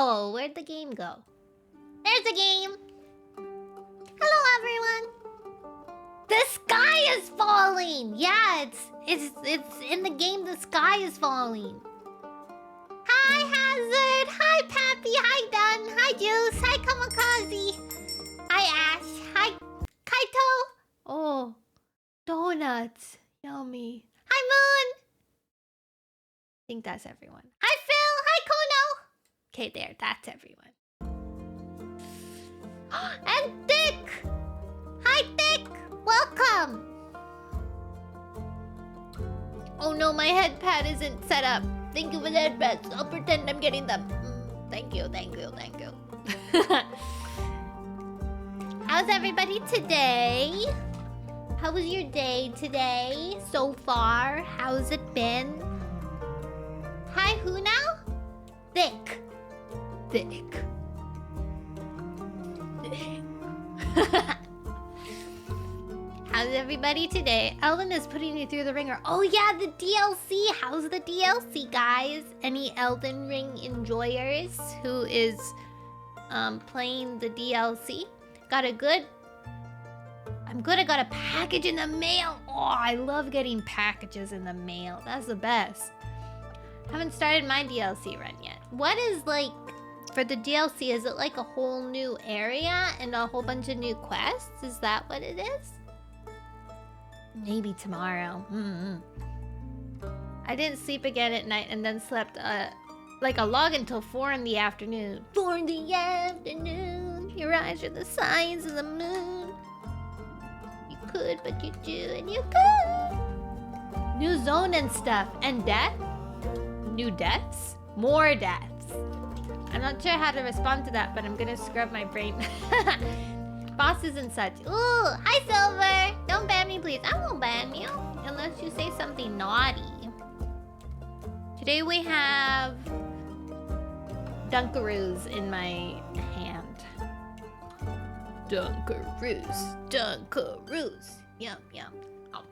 Oh, where'd the game go? There's the game! Hello, everyone! The sky is falling! Yeah, it's in the game, the sky is falling. Hi, Hazard! Hi, Pappy! Hi, Dun! Hi, Juice! Hi, Kamikaze! Hi, Ash! Hi, Kaito! Oh, donuts. Yummy. Hi, Moon! I think that's everyone. Hi, Phil! Hi, Kono! Okay, there. That's everyone. And Dick! Hi, Dick! Welcome! Oh no, my head pad isn't set up. Thank you for the head pads. I'll pretend I'm getting them. Thank you, thank you, thank you. How's everybody today? How was your day today so far? How's it been? Hi, who now? Thick. Thick. How's everybody today? Ellen is putting you through the ringer. Oh yeah, the DLC. How's the DLC, guys? Any Elden Ring enjoyers who is playing the DLC? Got a good... I'm good. I got a package in the mail. Oh, I love getting packages in the mail. That's the best. Haven't started my DLC run yet. What is like... For the DLC, is it like a whole new area and a whole bunch of new quests? Is that what it is? Maybe tomorrow. I didn't sleep again at night and then slept like a log until 4 in the afternoon. 4 in the afternoon. Your eyes are the size of the moon. You could, but you do, and you could. New zone and stuff. And death? New deaths? More deaths. I'm not sure how to respond to that, but I'm gonna scrub my brain. Bosses and such. Ooh, hi Silver! Don't ban me, please. I won't ban you. Unless you say something naughty. Today we have... Dunkaroos in my hand. Dunkaroos. Dunkaroos. Yum, yum. Oh.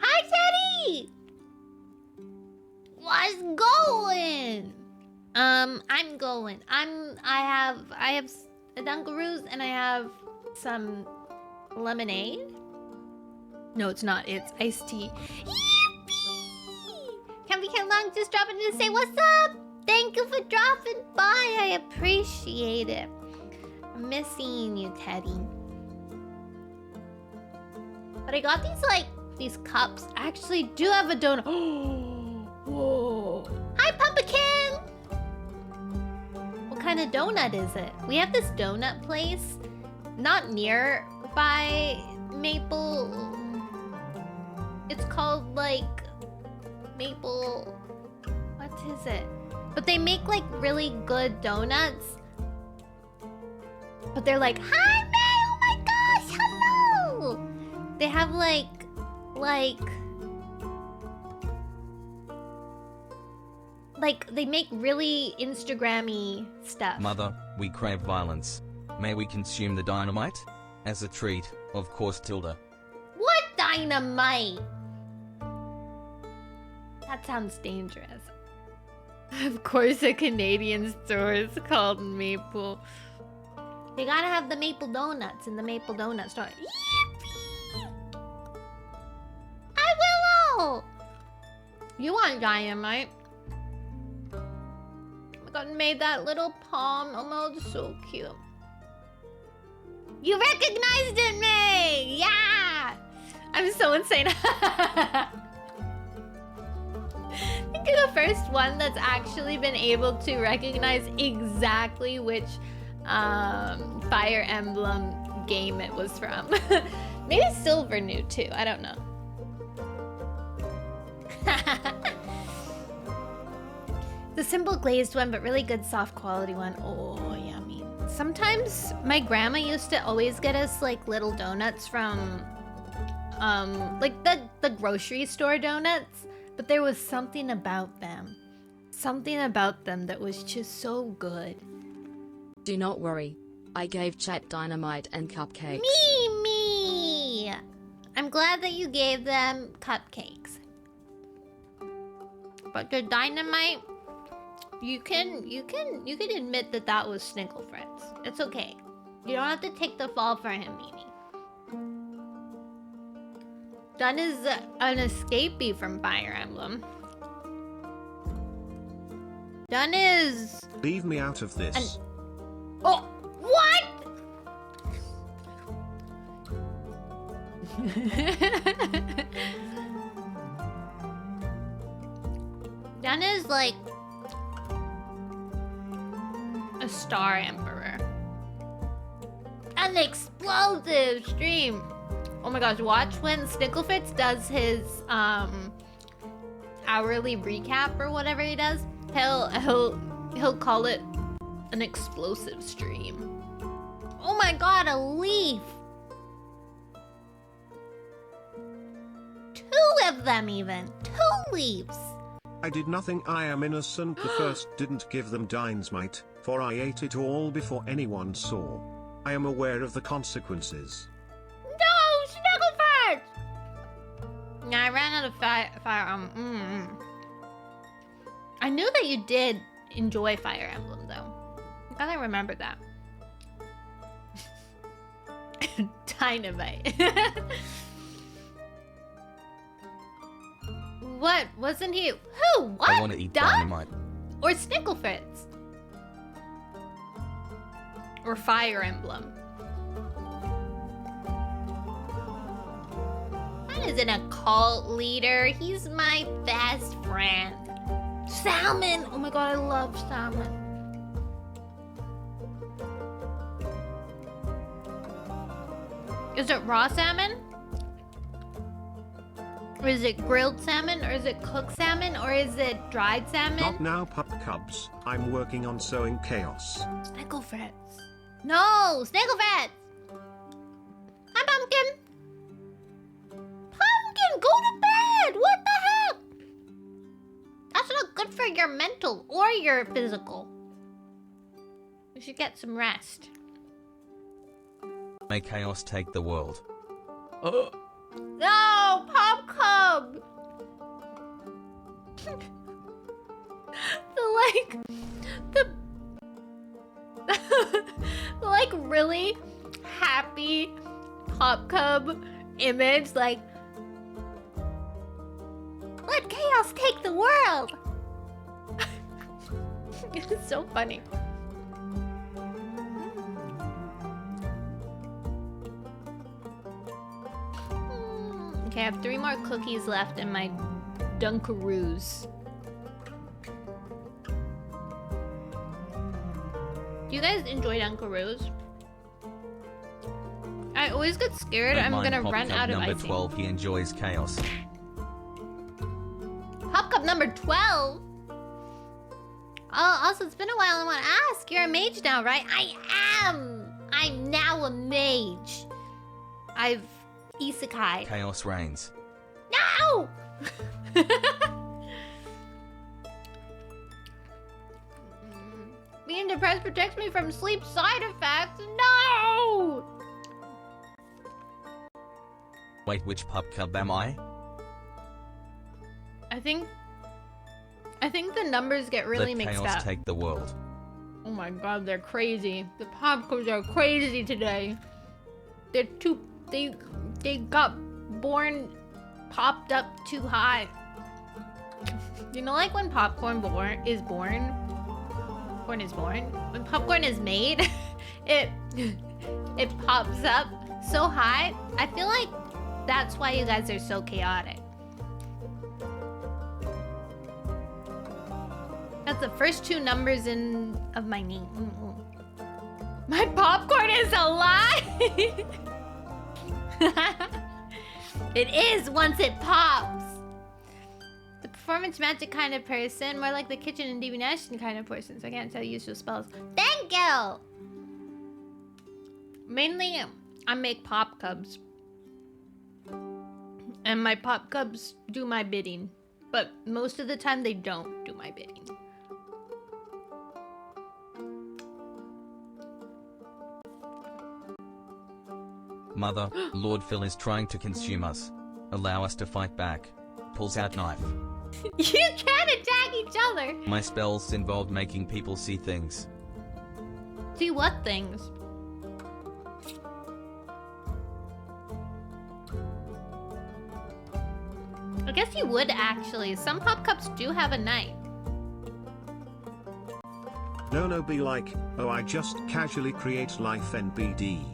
Hi, Teddy! What's going? I'm going. I have a Dunkaroos and I have some lemonade. No, it's not. It's iced tea. Yippee! Can't be long. Just dropping in to say what's up. Thank you for dropping by. I appreciate it. I'm missing you, Teddy. But I got these cups. I actually do have a donut. Whoa. Hi, Pumpkin! What kind of donut is it? We have this donut place not nearby Maple. It's called like Maple. What is it? But they make like really good donuts. But they're like, hi, May! Oh my gosh! Hello! They have like they make really Instagrammy stuff. Mother, we crave violence. May we consume the dynamite? As a treat, of course, Tilda. What dynamite? That sounds dangerous. Of course, a Canadian store is called Maple. They gotta have the maple donuts in the Maple Donut store. Yippee! Hi, Willow! You want dynamite? Oh my god, made that little palm. Oh, it's so cute. You recognized it, May! Yeah! I'm so insane. I think you're the first one that's actually been able to recognize exactly which Fire Emblem game it was from. Maybe Silver knew too, I don't know. The simple glazed one, but really good soft quality one. Oh, yummy. Sometimes my grandma used to always get us like little donuts from like the grocery store donuts, but there was something about them. Something about them that was just so good. Do not worry. I gave chat dynamite and cupcakes. Me! I'm glad that you gave them cupcakes. But the dynamite, you can admit that that was Snickle Fritz. It's okay. You don't have to take the fall for him, Mimi. Dunn is an escapee from Fire Emblem. Dunn is... Leave me out of this. Oh, what? Dunn is like a Star Emperor. An explosive stream. Oh my gosh, watch when Snicklefitz does his hourly recap or whatever he does. He'll call it an explosive stream. Oh my god, a leaf. 2 of them even. 2 leaves. I did nothing, I am innocent. The first didn't give them dynamite, for I ate it all before anyone saw. I am aware of the consequences. No, Snugglefart! I ran out of fire. I knew that you did enjoy Fire Emblem, though. I gotta remember that. Dynamite. What? Wasn't he? Who? What? I want to eat dynamite. Or Snicklefritz? Or Fire Emblem? That isn't a cult leader. He's my best friend. Salmon! Oh my god, I love salmon. Is it raw salmon? Or is it grilled salmon? Or is it cooked salmon? Or is it dried salmon? Not now, pup cubs. I'm working on sowing chaos. Snigglefritz. No! Snigglefritz! Hi, Pumpkin! Pumpkin, go to bed! What the heck? That's not good for your mental or your physical. You should get some rest. May chaos take the world. No! Pop Cub! the like really happy Pop Cub image, like, let chaos take the world. It's so funny. Okay, I have 3 more cookies left in my Dunkaroos. Do you guys enjoy Dunkaroos? I always get scared I'm gonna run out of number icing. 12, he enjoys chaos. Pop Cup number 12? Oh, also, it's been a while. I want to ask. You're a mage now, right? I am! I'm now a mage. I've isekai. Chaos reigns. No! Being depressed protects me from sleep side effects. No! Wait, which pup cub am I? I think the numbers get really Let mixed chaos up. take the world. Oh my god, they're crazy. The popcorns are crazy today. They're too... They got popped up too high. You know, like when popcorn is born? When popcorn is made, it pops up so high. I feel like that's why you guys are so chaotic. That's the first 2 numbers of my name. My popcorn is alive! It is once it pops. The performance magic kind of person, more like the kitchen and divination kind of person, so I can't tell you useful spells. Thank you! Mainly, I make pop cubs. And my pop cubs do my bidding. But most of the time, they don't do my bidding. Mother, Lord Phil is trying to consume us. Allow us to fight back. Pulls out knife. You can't attack each other. My spells involved making people see things. See what things? I guess you would actually. Some pop cups do have a knife. Nono be like, oh I just casually create life NBD.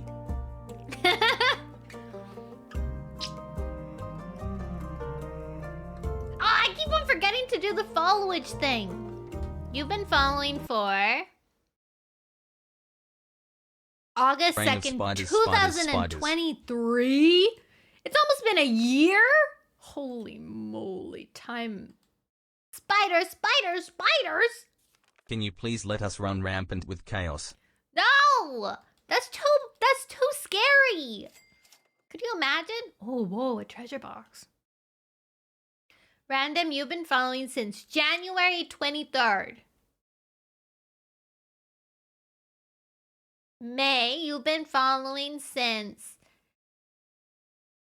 Oh, I keep on forgetting to do the followage thing. You've been following for August Reign of 2nd, spiders, 2023? It's almost been a year? Holy moly, time. Spiders, spiders, spiders! Can you please let us run rampant with chaos? No! That's too scary! Could you imagine? Oh, whoa, a treasure box. Random, you've been following since January 23rd. May, you've been following since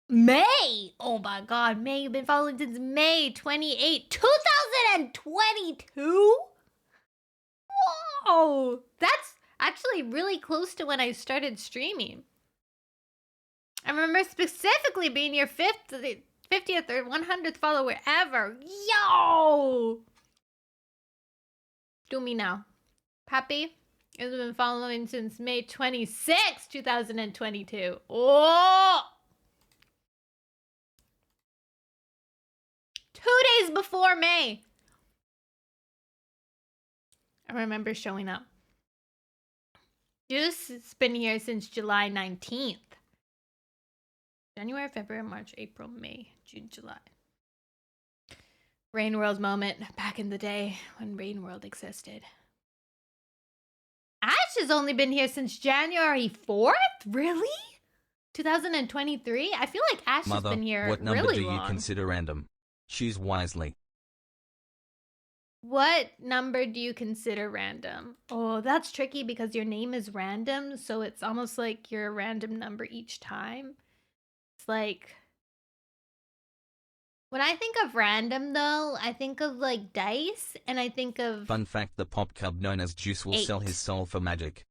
May! Oh my god, May, you've been following since May 28, 2022? Whoa! That's actually really close to when I started streaming. I remember specifically being your 50th or 100th follower ever. Yo! Do me now. Pappy has been following since May 26, 2022. Oh! 2 days before May. I remember showing up. Juice has been here since July 19th. January, February, March, April, May, June, July. Rain World moment back in the day when Rain World existed. Ash has only been here since January 4th? Really? 2023? I feel like Ash Mother, has been here what number really do you long. consider random? Choose wisely. What number do you consider random? Oh, that's tricky because your name is random, so it's almost like you're a random number each time. It's like... When I think of random, though, I think of, like, dice, and I think of... Fun fact, the pop cub known as Juice will 8. sell his soul for magic.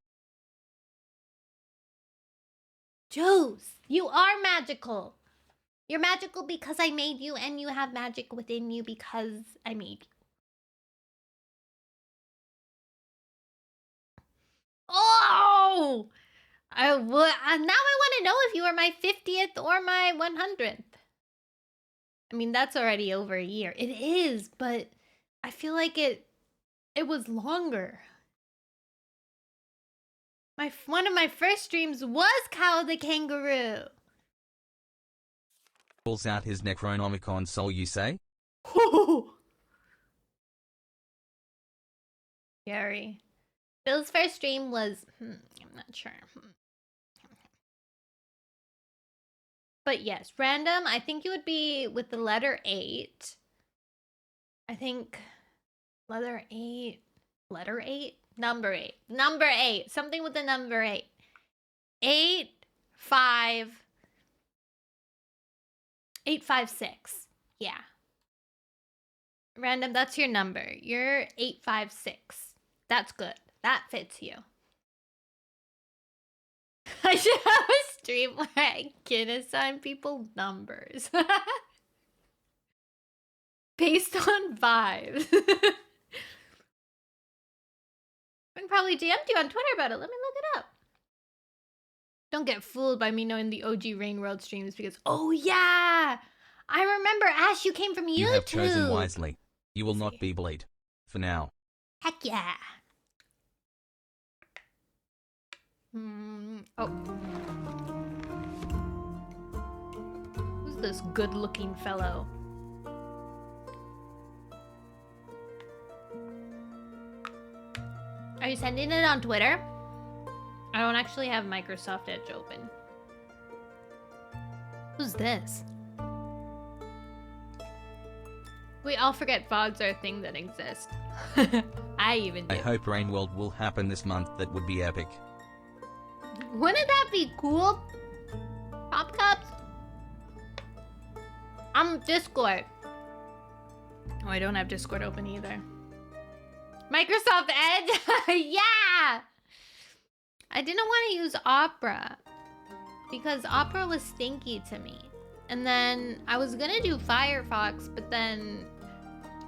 Juice, you are magical. You're magical because I made you, and you have magic within you because I made you. Oh! Now I want to know if you are my 50th or my 100th. I mean, that's already over a year. It is, but I feel like it was longer. One of my first streams was Cow the Kangaroo. Pulls out his Necronomicon soul, you say? Gary. Bill's first stream was... I'm not sure. But yes, random. I think you would be with the letter 8. I think... Letter 8... Letter 8? Number 8. Number 8. Something with the number 8. 8, 5... 856. Yeah. Random, that's your number. You're 856. That's good. That fits you. I should have a stream where I can assign people numbers. Based on vibes. I can probably DM'd you on Twitter about it. Let me look it up. Don't get fooled by me knowing the OG Rain World streams because, oh yeah! I remember, Ash, you came from YouTube. You have chosen wisely. You will not be bullied. For now. Heck yeah. Oh. Who's this good-looking fellow? Are you sending it on Twitter? I don't actually have Microsoft Edge open. Who's this? We all forget VODs are a thing that exist. I even do. I hope Rain World will happen this month. That would be epic. Wouldn't that be cool? Pop Cups? I'm Discord. Oh, I don't have Discord open either. Microsoft Edge? Yeah! I didn't want to use Opera because Opera was stinky to me. And then I was gonna do Firefox, but then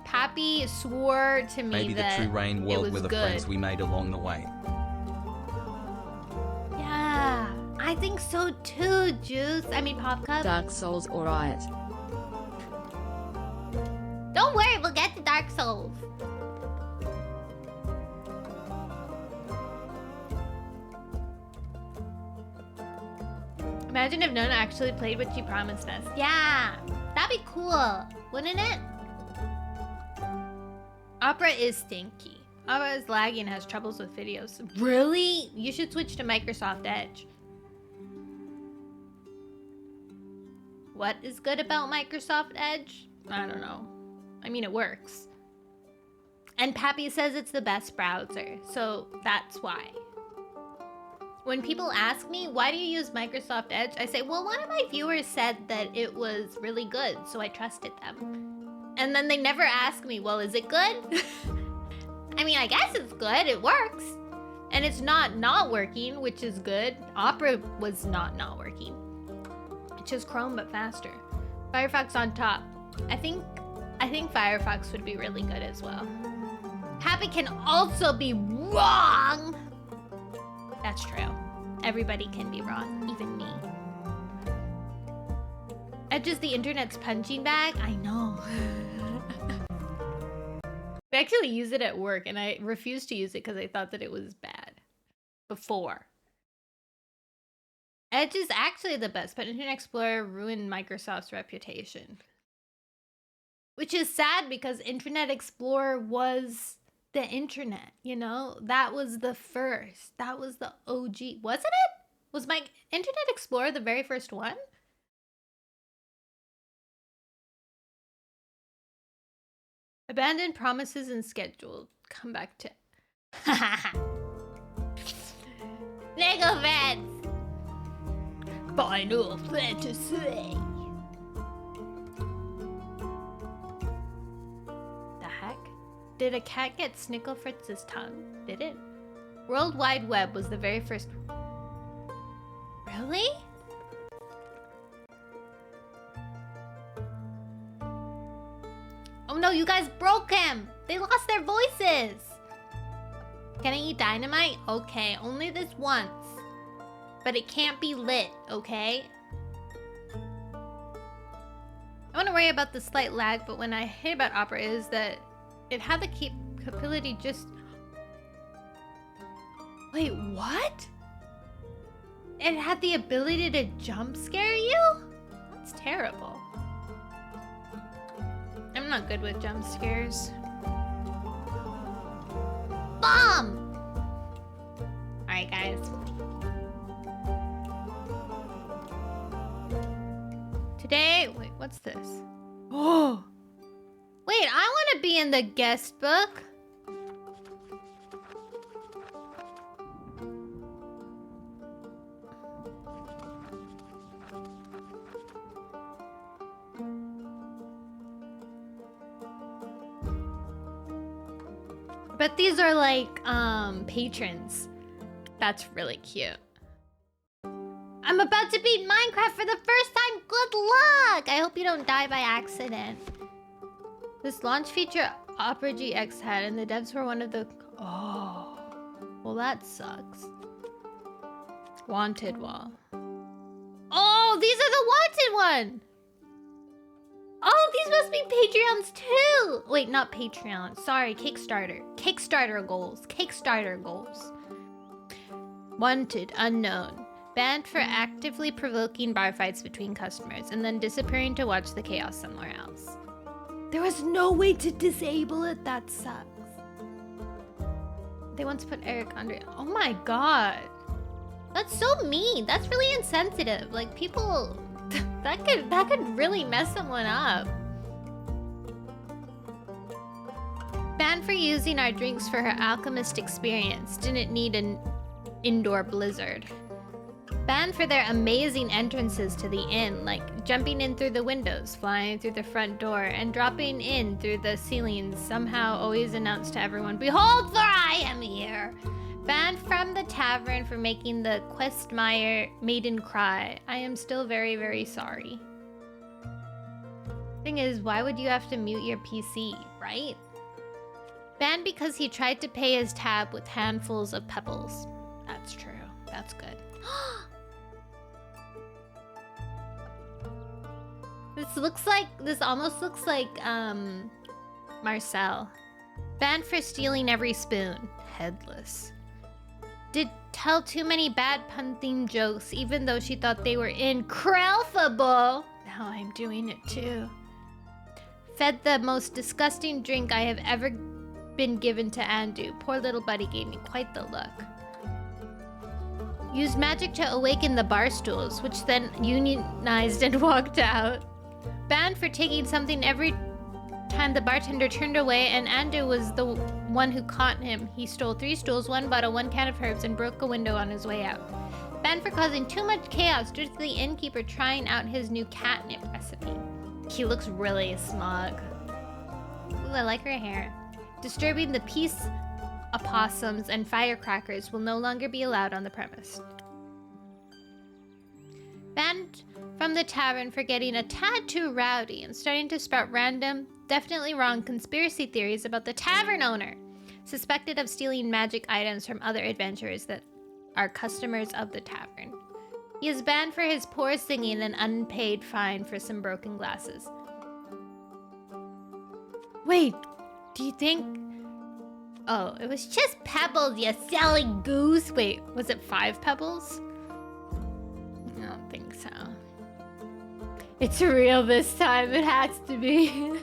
Pappy swore to me Maybe that the true rain world it were was the good. friends we made along the way. Yeah, I think so too, Juice. I mean, Popcup. Dark Souls alright. Don't worry, we'll get to Dark Souls. Imagine if Nona actually played what she promised us. Yeah, that'd be cool, wouldn't it? Opera is stinky. Opera is laggy and has troubles with videos. Really? You should switch to Microsoft Edge. What is good about Microsoft Edge? I don't know. I mean, it works. And Pappy says it's the best browser, so that's why. When people ask me, why do you use Microsoft Edge? I say, well, one of my viewers said that it was really good, so I trusted them. And then they never ask me, well, is it good? I mean, I guess it's good, it works. And it's not working, which is good. Opera was not working. It's just Chrome, but faster. Firefox on top. I think Firefox would be really good as well. Pappy can also be wrong. That's true. Everybody can be wrong, even me. Edge is the internet's punching bag? I know. We actually use it at work, and I refused to use it because I thought that it was bad. Before. Edge is actually the best, but Internet Explorer ruined Microsoft's reputation. Which is sad because Internet Explorer was the internet, you know? That was the first. That was the OG. Wasn't it? Was my Internet Explorer the very first one? Abandoned promises and scheduled. Come back to... Lego Fans! Final Fantasy! The heck? Did a cat get Snicklefritz's tongue? Did it? World Wide Web was the very first... Really? Oh no, you guys broke him! They lost their voices! Can I eat dynamite? Okay, only this once. But it can't be lit, okay? I want to worry about the slight lag, but when I hate about Opera is that it had the capability just... Wait, what? It had the ability to jump scare you? That's terrible. I'm not good with jump scares. Bomb! Alright, guys. Today... Wait, what's this? Oh! Wait, I want to be in the guest book. But these are like, patrons. That's really cute. I'm about to beat Minecraft for the first time. Good luck! I hope you don't die by accident. This launch feature Opera GX had, and the devs were one of the... Oh. Well, that sucks. Wanted wall. Oh, these are the wanted one! Oh, these must be Patreons too! Wait, not Patreon. Sorry, Kickstarter. Kickstarter goals. Kickstarter goals. Wanted, unknown. Banned for actively provoking bar fights between customers and then disappearing to watch the chaos somewhere else. There was no way to disable it. That sucks. They once put Eric under... Oh my god. That's so mean. That's really insensitive. Like, people... that could really mess someone up. Banned for using our drinks for her alchemist experience. Didn't need an indoor blizzard. Banned for their amazing entrances to the inn, like jumping in through the windows, flying through the front door, and dropping in through the ceilings, somehow always announced to everyone, "Behold, for I am here!" Banned from the tavern for making the Questmeyer maiden cry. I am still very, very sorry. Thing is, why would you have to mute your PC, right? Banned because he tried to pay his tab with handfuls of pebbles. That's true. That's good. This almost looks like, Marcel. Banned for stealing every spoon. Headless. Did tell too many bad pun-themed jokes, even though she thought they were incredible. Now I'm doing it too. Fed the most disgusting drink I have ever been given to Andu. Poor little buddy gave me quite the look. Used magic to awaken the bar stools, which then unionized and walked out. Banned for taking something every time the bartender turned away, and Andu was the one who caught him. He stole 3 stools, 1 bottle, 1 can of herbs, and broke a window on his way out. Banned for causing too much chaos due to the innkeeper trying out his new catnip recipe. He looks really smug. Ooh, I like her hair. Disturbing the peace opossums and firecrackers will no longer be allowed on the premise. Banned from the tavern for getting a tad too rowdy and starting to sprout random, definitely wrong conspiracy theories about the tavern owner, suspected of stealing magic items from other adventurers that are customers of the tavern. He is banned for his poor singing and unpaid fine for some broken glasses. Wait, do you think... Oh, it was just pebbles, you silly goose. Wait, was it 5 pebbles? I don't think so. It's real this time, it has to be.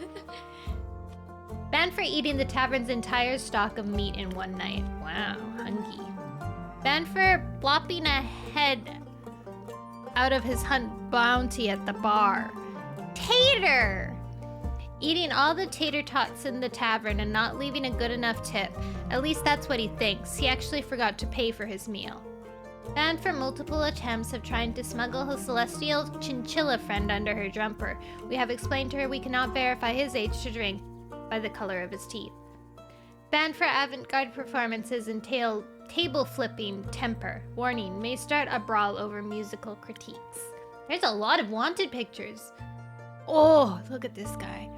Banned for eating the tavern's entire stock of meat in one night. Wow, hungry. Banned for plopping a head out of his hunt bounty at the bar. Tater! Eating all the tater tots in the tavern and not leaving a good enough tip. At least that's what he thinks. He actually forgot to pay for his meal. Banned for multiple attempts of trying to smuggle his celestial chinchilla friend under her jumper. We have explained to her we cannot verify his age to drink by the color of his teeth. Banned for avant-garde performances and table-flipping temper. Warning, may start a brawl over musical critiques. There's a lot of wanted pictures. Oh, look at this guy.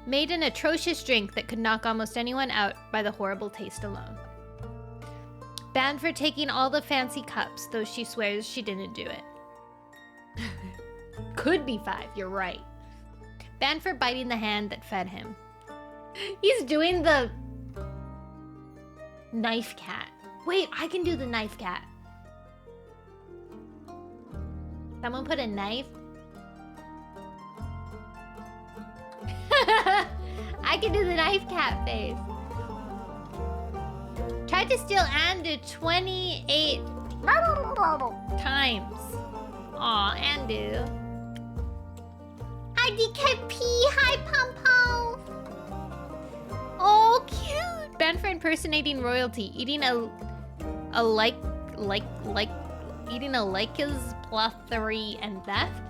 Made an atrocious drink that could knock almost anyone out by the horrible taste alone. Banned for taking all the fancy cups, though she swears she didn't do it. Could be 5, you're right. Banned for biting the hand that fed him. He's doing the... knife cat. Wait, I can do the knife cat. Someone put a knife. I can do the knife cat face. Tried to steal Andu 28 times. Aw, Andu. Hi, DKP. Hi, Pom-Pom. Oh, cute. Banned for impersonating royalty. Eating eating a Lyca's plus 3 and theft.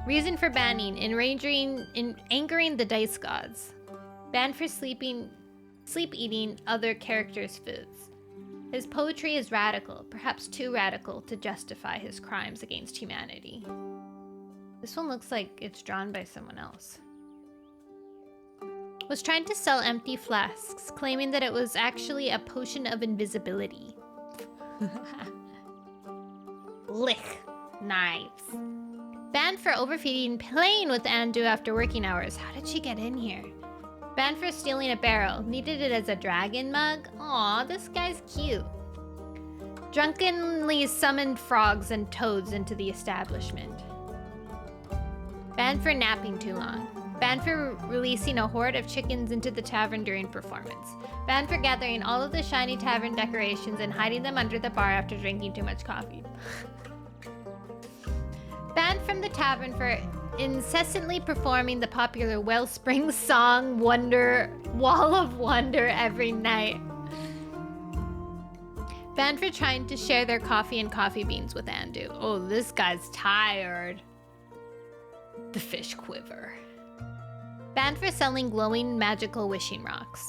Reason for banning, angering the dice gods. Banned for sleep eating other characters' foods. His poetry is radical, perhaps too radical to justify his crimes against humanity. This one looks like it's drawn by someone else. Was trying to sell empty flasks, claiming that it was actually a potion of invisibility. Lick. Knives. Banned for overfeeding, playing with Andu after working hours. How did she get in here? Banned for stealing a barrel. Needed it as a dragon mug. Aw, this guy's cute. Drunkenly summoned frogs and toads into the establishment. Banned for napping too long. Banned for releasing a horde of chickens into the tavern during performance. Banned for gathering all of the shiny tavern decorations and hiding them under the bar after drinking too much coffee. Banned from the tavern for incessantly performing the popular Wellspring song Wall of Wonder every night. Banned for trying to share their coffee and coffee beans with Andu. Oh, this guy's tired. The fish quiver. Banned for selling glowing magical wishing rocks.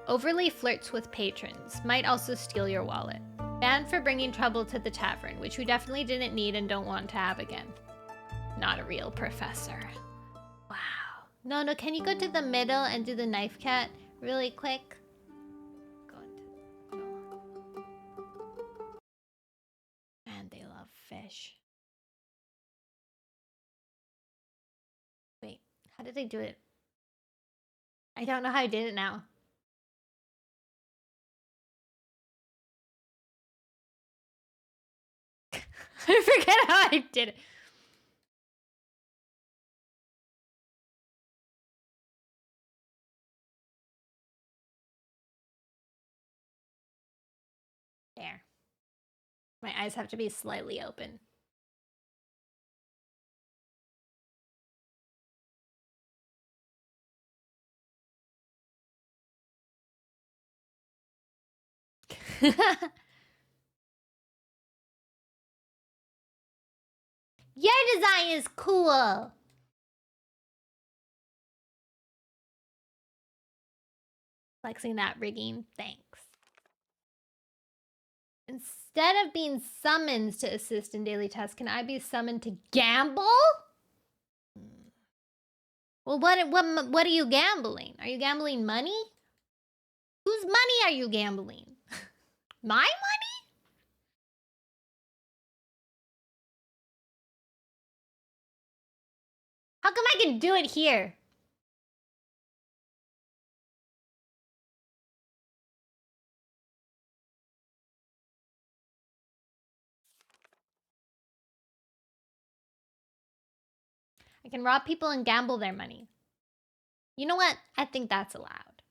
Overly flirts with patrons. Might also steal your wallet. Banned for bringing trouble to the tavern, which we definitely didn't need and don't want to have again. Not a real professor. Wow. No, can you go to the middle and do the knife cat really quick? Go into the middle. Man, they love fish. Wait, how did they do it? I don't know how I did it now. I forget how I did it. There. My eyes have to be slightly open. Your design is cool. Flexing that rigging, thanks. Instead of being summoned to assist in daily tasks, can I be summoned to gamble? Well, what are you gambling? Are you gambling money? Whose money are you gambling? My money? How come I can do it here? I can rob people and gamble their money. You know what? I think that's allowed.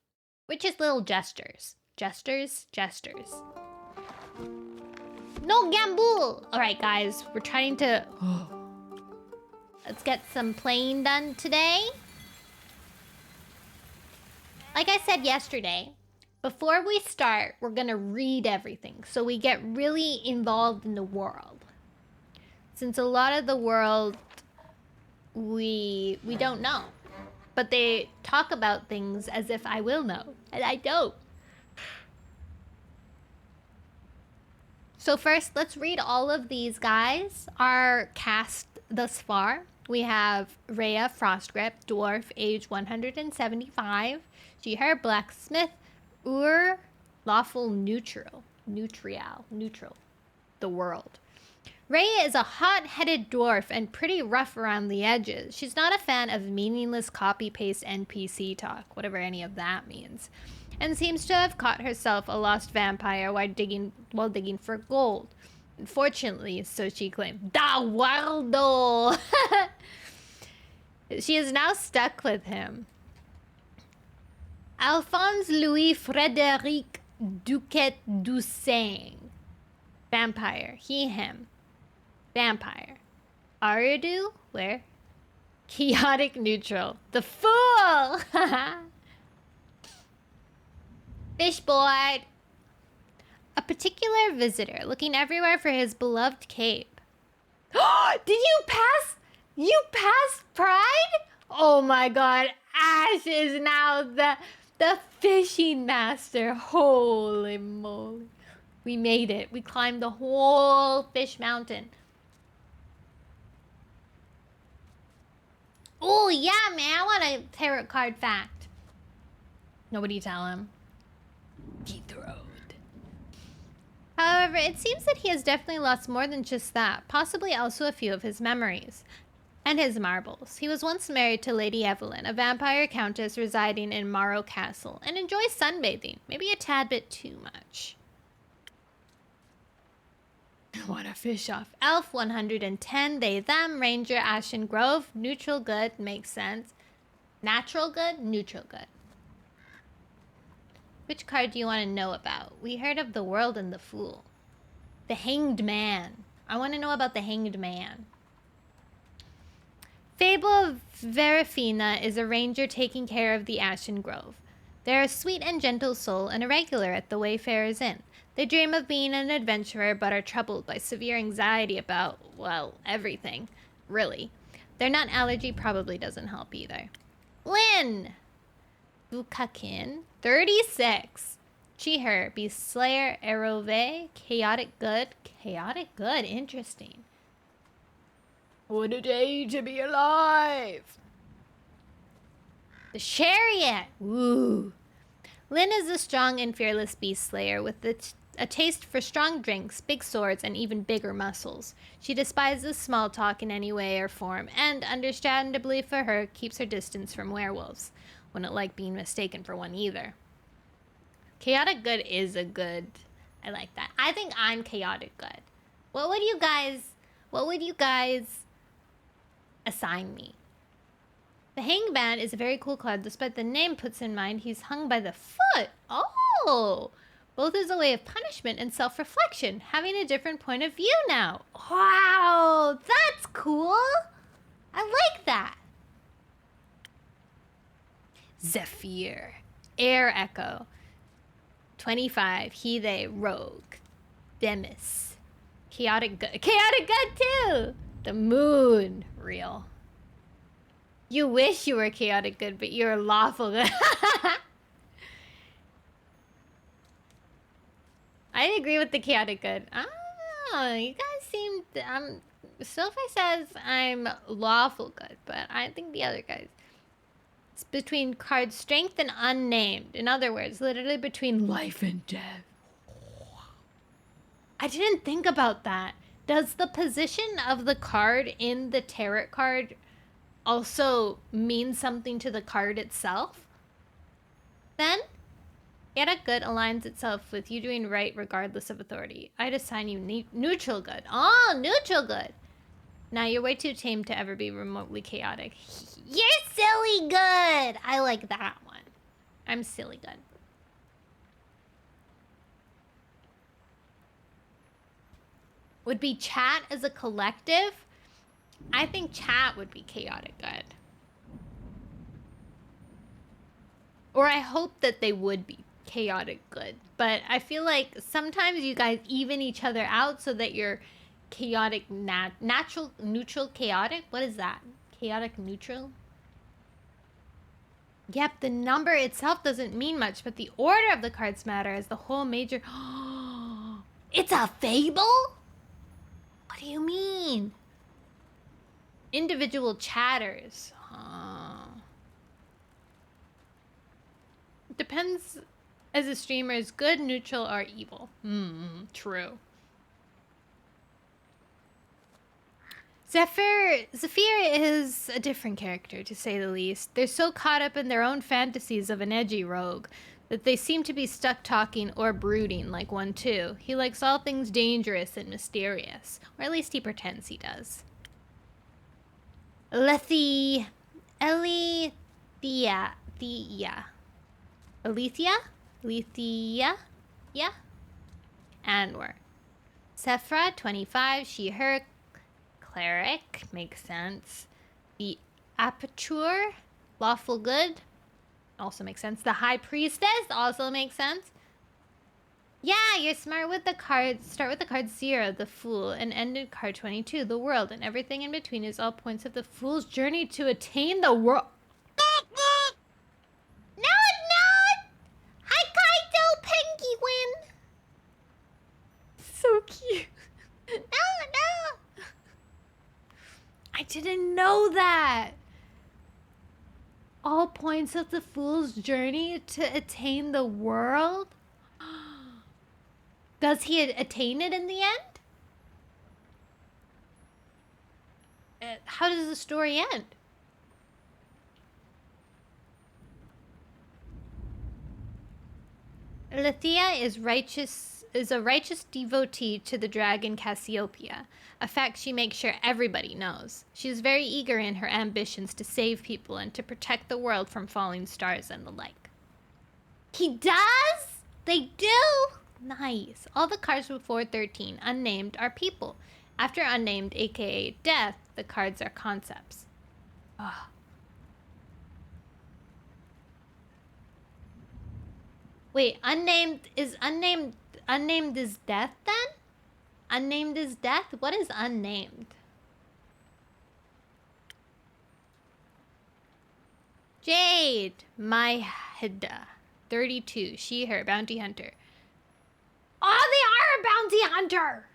We're just little gestures. Gestures. No gamble! Alright, guys. We're trying to... Let's get some playing done today. Like I said yesterday, before we start, we're gonna read everything. So we get really involved in the world. Since a lot of the world... we don't know, but they talk about things as if I will know, and I don't. So first, let's read all of these guys. Our cast thus far. We have Rhea Frostgrip, dwarf, age 175. She, her, blacksmith, lawful neutral, the world. Rhea is a hot-headed dwarf and pretty rough around the edges. She's not a fan of meaningless copy-paste NPC talk, whatever any of that means, and seems to have caught herself a lost vampire while digging for gold. Unfortunately, so she claimed, da Waldo! She is now stuck with him. Alphonse Louis Frederic Duquet Dussang. Vampire. He, him. Vampire. Aridu? Where? Chaotic neutral. The fool! Fishboard. A particular visitor looking everywhere for his beloved cape. Did you pass? You passed Pride? Oh my god. Ash is now the fishing master. Holy moly. We made it. We climbed the whole fish mountain. Oh, yeah, man. I want a tarot card fact. Nobody tell him. Dethroned. However, it seems that he has definitely lost more than just that. Possibly also a few of his memories. And his marbles. He was once married to Lady Evelyn, a vampire countess residing in Morrow Castle, and enjoys sunbathing. Maybe a tad bit too much. What a fish off. Elf 110, they, them, Ranger, Ashen Grove, neutral good, makes sense. Natural good, neutral good. Which card do you want to know about? We heard of the world and the fool. The Hanged Man. I want to know about the Hanged Man. Fable of Verafina is a ranger taking care of the Ashen Grove. They're a sweet and gentle soul and a regular at the Wayfarer's Inn. They dream of being an adventurer but are troubled by severe anxiety about, well, everything. Really. Their nut allergy probably doesn't help either. Lynn! Bukakin, 36. Chiher, Beast Slayer, Erove, Chaotic Good. Chaotic Good, interesting. What a day to be alive! The Chariot! Woo! Lynn is a strong and fearless beast slayer with a taste for strong drinks, big swords, and even bigger muscles. She despises small talk in any way or form, and, understandably for her, keeps her distance from werewolves. Wouldn't like being mistaken for one either. Chaotic Good is a good... I like that. I think I'm Chaotic Good. What would you guys assign me? The Hangman is a very cool cloud, despite the name puts in mind he's hung by the foot. Oh! Both as a way of punishment and self-reflection, having a different point of view now. Wow! That's cool! I like that. Zephyr. Air Echo. 25. He, they, Rogue. Demis. Chaotic Good. Chaotic Good too! The Moon. Real. You wish you were Chaotic Good, but you're lawful good. I agree with the Chaotic Good. Oh, you guys seem... Sophie says I'm lawful good, but I think the other guys... It's between card strength and unnamed. In other words, literally between life and death. I didn't think about that. Does the position of the card in the tarot card also mean something to the card itself? Then, Chaotic Good aligns itself with you doing right regardless of authority. I'd assign you neutral good. Oh, neutral good. Now you're way too tame to ever be remotely chaotic. You're silly good. I like that one. I'm silly good. Would be chat as a collective? I think chat would be chaotic good. Or I hope that they would be chaotic good. But I feel like sometimes you guys even each other out so that you're chaotic, natural, neutral, chaotic. What is that? Chaotic, neutral? Yep, the number itself doesn't mean much, but the order of the cards matter as the whole major... It's a fable? What do you mean? Individual chatters. Depends as a streamer is good, neutral, or evil. True. Zephyr is a different character, to say the least. They're so caught up in their own fantasies of an edgy rogue that they seem to be stuck talking or brooding like one too. He likes all things dangerous and mysterious, or at least he pretends he does. Alethea? Yeah? Anwar. Sephra, 25, she, her. Cleric, makes sense. The Aperture, lawful good, also makes sense. The High Priestess also makes sense. Yeah, you're smart with the cards. Start with the card 0, the Fool, and end in card 22, the World, and everything in between is all points of the Fool's journey to attain the world. No, it's not! Hi, Kaito Penguin! So cute. No! I didn't know that. All points of the Fool's journey to attain the world? Does he attain it in the end? How does the story end? Alethea is a righteous devotee to the dragon Cassiopeia, a fact she makes sure everybody knows. She is very eager in her ambitions to save people and to protect the world from falling stars and the like. He does? They do? Nice. All the cards before 13, unnamed, are people. After unnamed, aka death, the cards are concepts. Ugh. Wait, unnamed is unnamed unnamed is death then? Unnamed is death? What is unnamed? Jade, Maheda, 32, she, her, bounty hunter. Oh, they are a bounty hunter!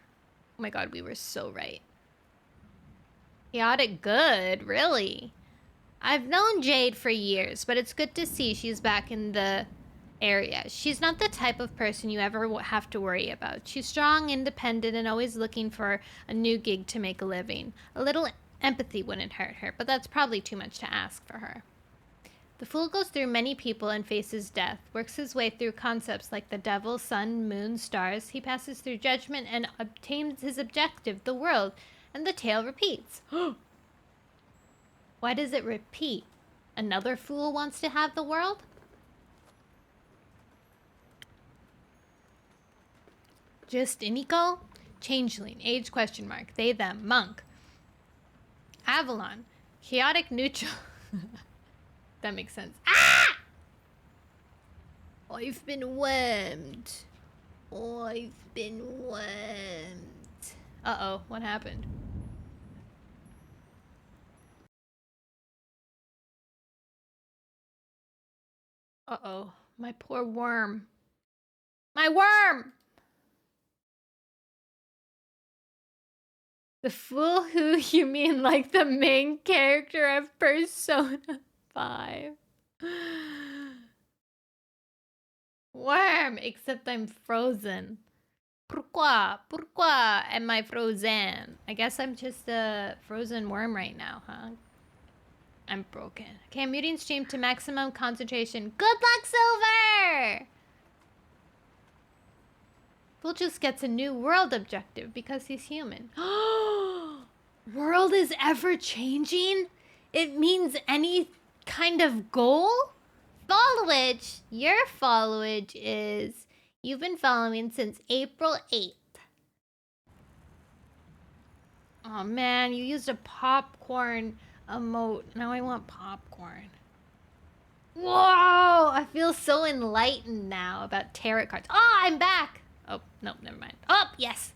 Oh my god, we were so right. Chaotic good, really? I've known Jade for years, but it's good to see she's back in the area. She's not the type of person you ever have to worry about. She's strong, independent, and always looking for a new gig to make a living. A little empathy wouldn't hurt her, but that's probably too much to ask for her. The fool goes through many people and faces death, works his way through concepts like the devil, sun, moon, stars. He passes through judgment and obtains his objective, the world, and the tale repeats. Why does it repeat? Another fool wants to have the world? Just Iniko? Changeling, age question mark, they, them, monk. Avalon, chaotic neutral. That makes sense. Ah! I've been wormed. I've been wormed. Uh-oh, what happened? Uh-oh, my poor worm. My worm! The fool who you mean like the main character of Persona 5. Worm, except I'm frozen. Pourquoi? Pourquoi am I frozen? I guess I'm just a frozen worm right now, huh? I'm broken. Okay, I'm muting stream to maximum concentration. Good luck, Silver! Fool just gets a new world objective because he's human. World is ever changing? It means any kind of goal? Followage. Your followage is you've been following since April 8th. Oh man, you used a popcorn emote. Now I want popcorn. Whoa! I feel so enlightened now about tarot cards. Oh, I'm back! Oh, no, never mind. Oh, yes!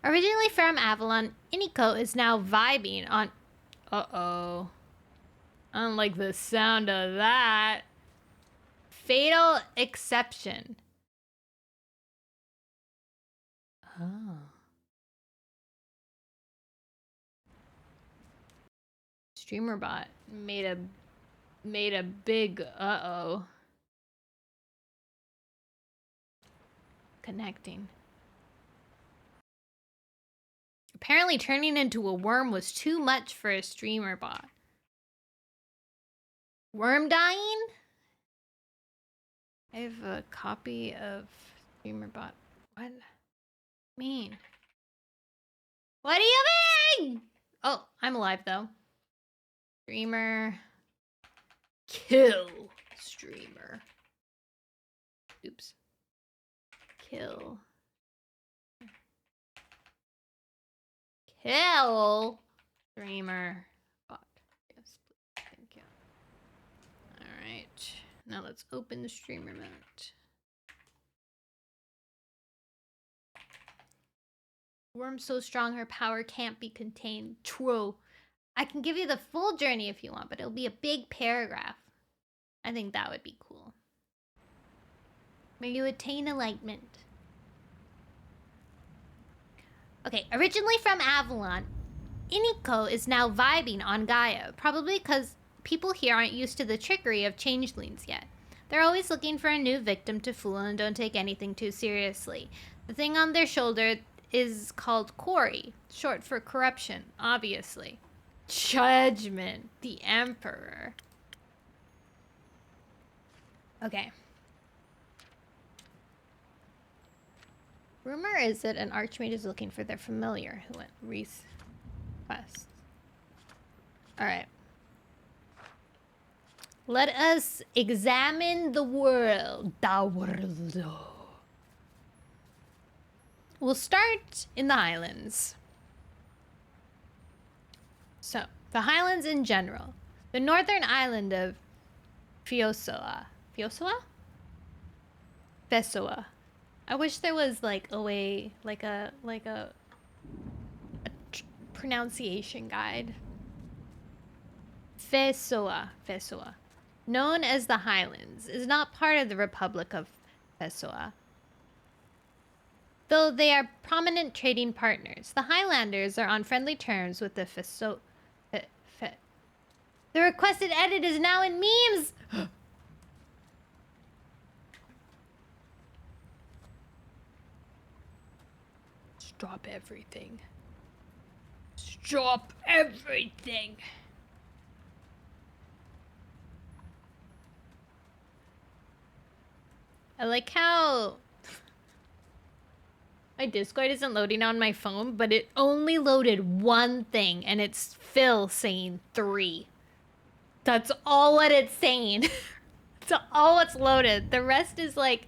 Originally from Avalon, Iniko is now vibing on... Uh-oh. I don't like the sound of that. Fatal exception. Oh. Streamer bot made a big uh-oh. Connecting. Apparently turning into a worm was too much for a streamer bot. Worm dying? I have a copy of streamer bot. What? Mean? What do you mean? Oh, I'm alive though. Streamer. Kill streamer. Oops. Kill. Kill streamer bot. Yes, please. Thank you. Alright. Now let's open the streamer mount. Worm so strong her power can't be contained. True. I can give you the full journey if you want, but it'll be a big paragraph. I think that would be cool. May you attain enlightenment. Okay, originally from Avalon, Iniko is now vibing on Gaia, probably because people here aren't used to the trickery of changelings yet. They're always looking for a new victim to fool and don't take anything too seriously. The thing on their shoulder is called Quarry, short for corruption, obviously. Judgment, the Emperor. Okay. Rumor is that an archmage is looking for their familiar who went quest. Alright. Let us examine the world. We'll start in the Highlands. So, the Highlands in general. The northern island of Fiosoa. Fiosoa? Fesoa. I wish there was like a way, like a pronunciation guide. Fesoa, known as the Highlands, is not part of the Republic of Fesoa. Though they are prominent trading partners, the Highlanders are on friendly terms with the Feso... The requested edit is now in memes! Stop everything. Stop everything! I like how my Discord isn't loading on my phone, but it only loaded one thing, and it's Phil saying 3. That's all what it's saying. That's all what's loaded. The rest is like,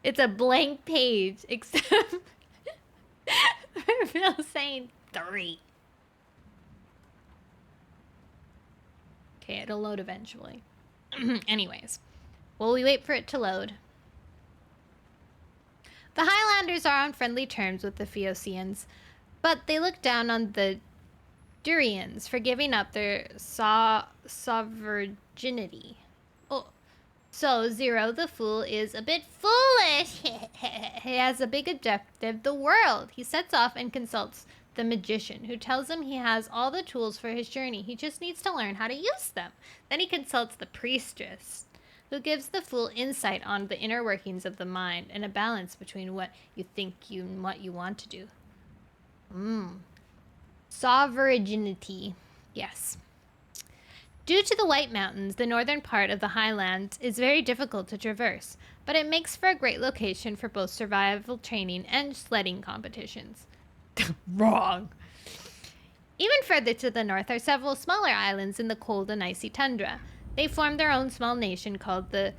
it's a blank page, except for Phil saying 3. Okay, it'll load eventually. Anyways, while we wait for it to load. The Highlanders are on friendly terms with the Phaeocians, but they look down on the Durians for giving up their sovereignty. Oh, so Zero the Fool is a bit foolish. He has a big objective, the world. He sets off and consults the magician, who tells him he has all the tools for his journey. He just needs to learn how to use them. Then he consults the priestess, who gives the fool insight on the inner workings of the mind and a balance between what you think and what you want to do. Sovereignty. Yes. Due to the White Mountains, the northern part of the highlands is very difficult to traverse, but it makes for a great location for both survival training and sledding competitions. Wrong. Even further to the north are several smaller islands in the cold and icy tundra. They form their own small nation called the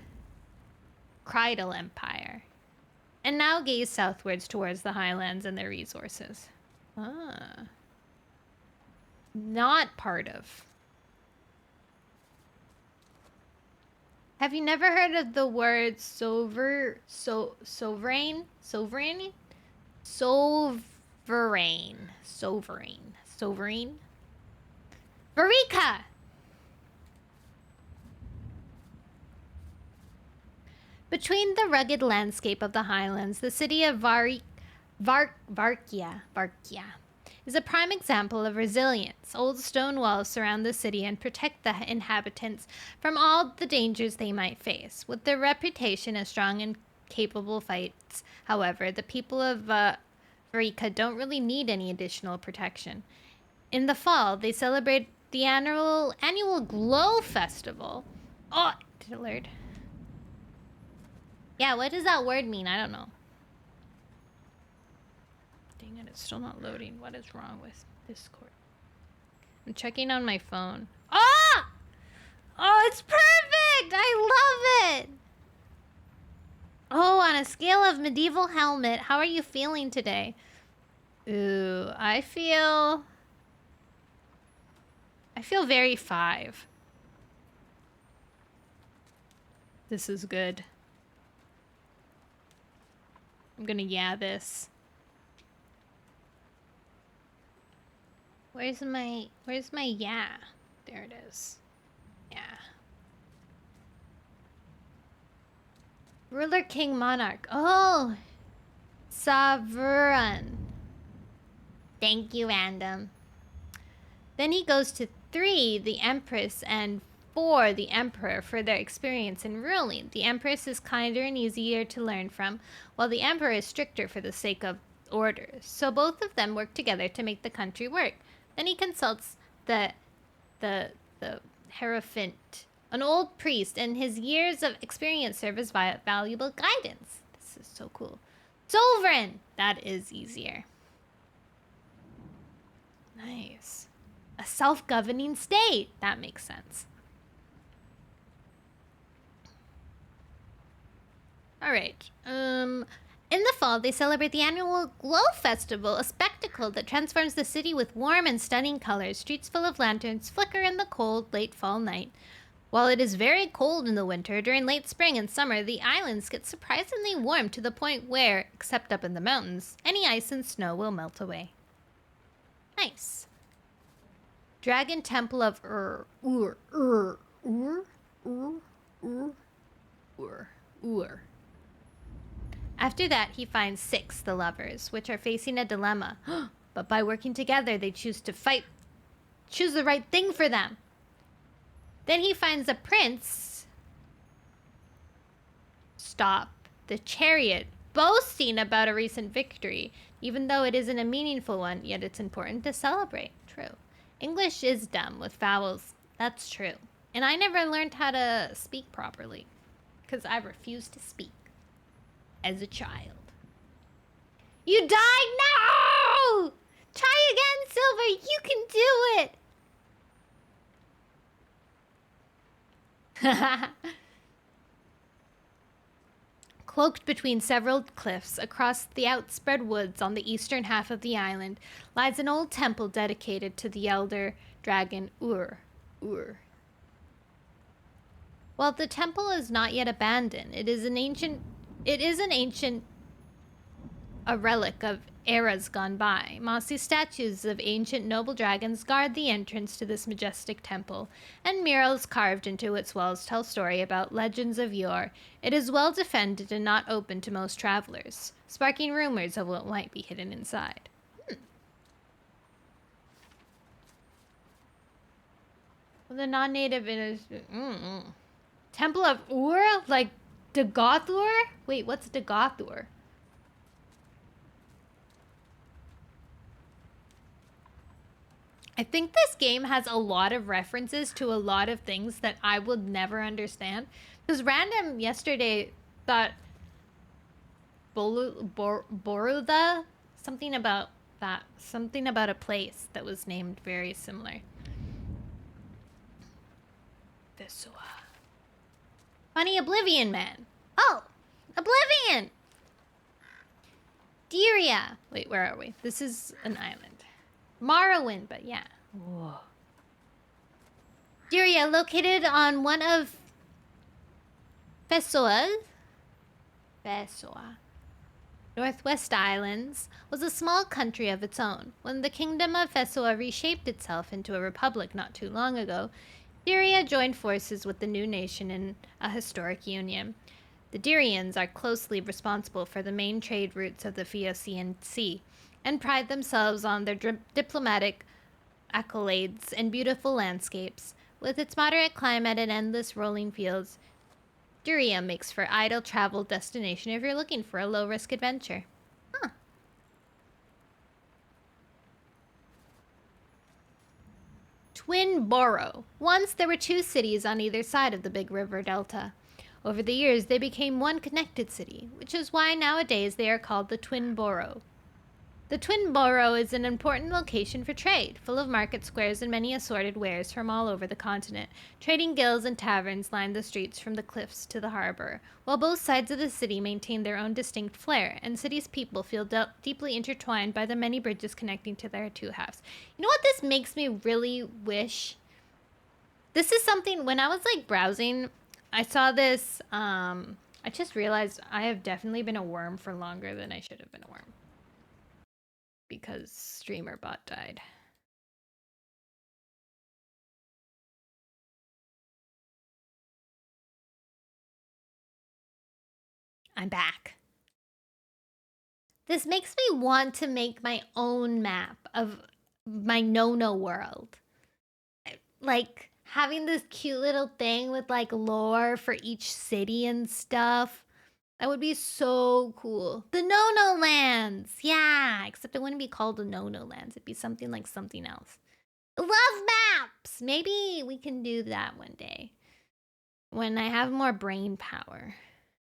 Cridal Empire, and now gaze southwards towards the highlands and their resources. Not part of. Have you never heard of the word sovereign? Varika! Between the rugged landscape of the highlands, the city of Varkia is a prime example of resilience. Old stone walls surround the city and protect the inhabitants from all the dangers they might face. With their reputation as strong and capable fights, however, the people of Varika don't really need any additional protection. In the fall, they celebrate the annual Glow Festival. Oh, alert. Yeah, what does that word mean? I don't know. Dang it, it's still not loading. What is wrong with Discord? I'm checking on my phone. Ah! Oh, it's perfect! I love it! Oh, on a scale of medieval helmet, how are you feeling today? Ooh, I feel very 5. This is good. I'm gonna this. Where's my yeah? There it is. Yeah. Ruler, king, monarch. Oh, sovereign. Thank you, random. Then he goes to 3, the empress, and 4, the emperor, for their experience in ruling. The empress is kinder and easier to learn from, while the emperor is stricter for the sake of order. So both of them work together to make the country work. Then he consults the Hierophant, an old priest, and his years of experience serve as valuable guidance. This is so cool. Sovereign! That is easier. Nice. A self-governing state. That makes sense. All right. In the fall, they celebrate the annual Glow Festival, a spectacle that transforms the city with warm and stunning colors. Streets full of lanterns flicker in the cold, late fall night, While it is very cold in the winter, during late spring and summer, the islands get surprisingly warm to the point where, except up in the mountains, any ice and snow will melt away. Nice. Dragon Temple of Ur. After that, he finds 6, the lovers, which are facing a dilemma. But by working together, they choose to choose the right thing for them. Then he finds a prince. Stop. The chariot, boasting about a recent victory. Even though it isn't a meaningful one, yet it's important to celebrate. True. English is dumb with vowels. That's true. And I never learned how to speak properly. Because I refused to speak. As a child. You died? No! Try again, Silver. You can do it. Cloaked between several cliffs across the outspread woods on the eastern half of the island lies an old temple dedicated to the elder dragon Ur. While the temple is not yet abandoned, it is a relic of eras gone by. Mossy statues of ancient noble dragons guard the entrance to this majestic temple, and murals carved into its walls tell story about legends of yore. It is well defended and not open to most travelers, sparking rumors of what might be hidden inside. Well, the non-native Temple of Ur? Like Dagothur? Wait, what's Dagothur? I think this game has a lot of references to a lot of things that I would never understand. Because Random yesterday thought Boruda, something about that, something about a place that was named very similar. Vesua. Funny Oblivion Man. Oh, Oblivion! Diria. Wait, where are we? This is an island. Morrowind, but yeah. Whoa. Diria, located on one of Fesoa's Northwest Islands, was a small country of its own. When the kingdom of Fesoa reshaped itself into a republic not too long ago, Diria joined forces with the new nation in a historic union. The Dirians are closely responsible for the main trade routes of the Phaeacian Sea, and pride themselves on their diplomatic accolades and beautiful landscapes. With its moderate climate and endless rolling fields, Diria makes for ideal travel destination if you're looking for a low-risk adventure. Huh. Twin Borough. Once there were 2 cities on either side of the big river delta. Over the years, they became one connected city, which is why nowadays they are called the Twin Borough. The Twin Borough is an important location for trade, full of market squares and many assorted wares from all over the continent. Trading guilds and taverns line the streets from the cliffs to the harbor, while both sides of the city maintain their own distinct flair, and city's people feel deeply intertwined by the many bridges connecting to their 2 halves. You know what this makes me really wish? This is something, when I was like browsing, I saw this, I just realized I have definitely been a worm for longer than I should have been a worm. Because streamer bot died. I'm back. This makes me want to make my own map of my Nono world. Like having this cute little thing with like lore for each city and stuff. That would be so cool. The Nono Lands! Yeah, except it wouldn't be called the Nono Lands. It'd be something like something else. Love maps! Maybe we can do that one day. When I have more brain power.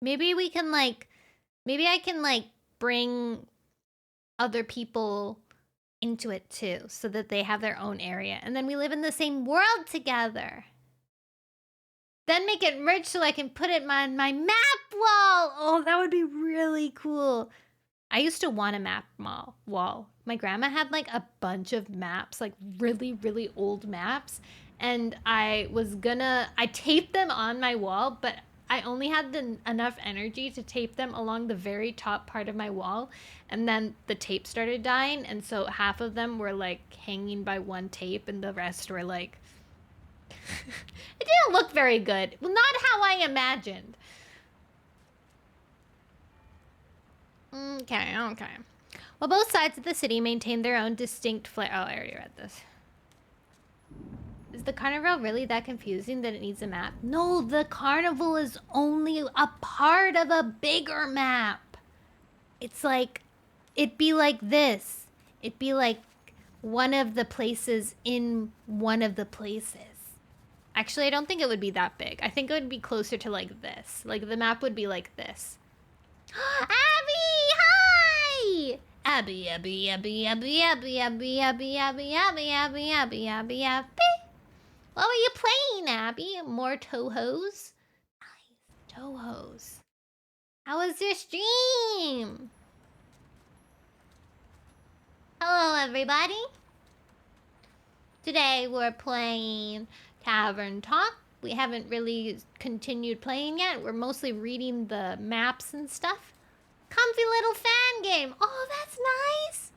Maybe we can like... Maybe I can like bring other people into it too. So that they have their own area. And then we live in the same world together. Then make it merge so I can put it on my map wall. Oh, that would be really cool. I used to want a map wall. My grandma had like a bunch of maps, like really, really old maps. and I taped them on my wall, but I only had enough energy to tape them along the very top part of my wall, and then the tape started dying, and so half of them were like hanging by one tape, and the rest were like, it didn't look very good. Well, not how I imagined. Okay. Well, both sides of the city maintain their own distinct flair. Oh, I already read this. Is the carnival really that confusing that it needs a map? No, the carnival is only a part of a bigger map. It's like, it'd be like this. It'd be like one of the places in one of the places. Actually, I don't think it would be that big. I think it would be closer to like this. Like the map would be like this. Abby, hi! Abby. What were you playing, Abby? More Tohos? Nice, Tohos. How was your stream? Hello, everybody. Today we're playing Tavern Talk. We haven't really continued playing yet. We're mostly reading the maps and stuff. Comfy little fan game. Oh, that's nice.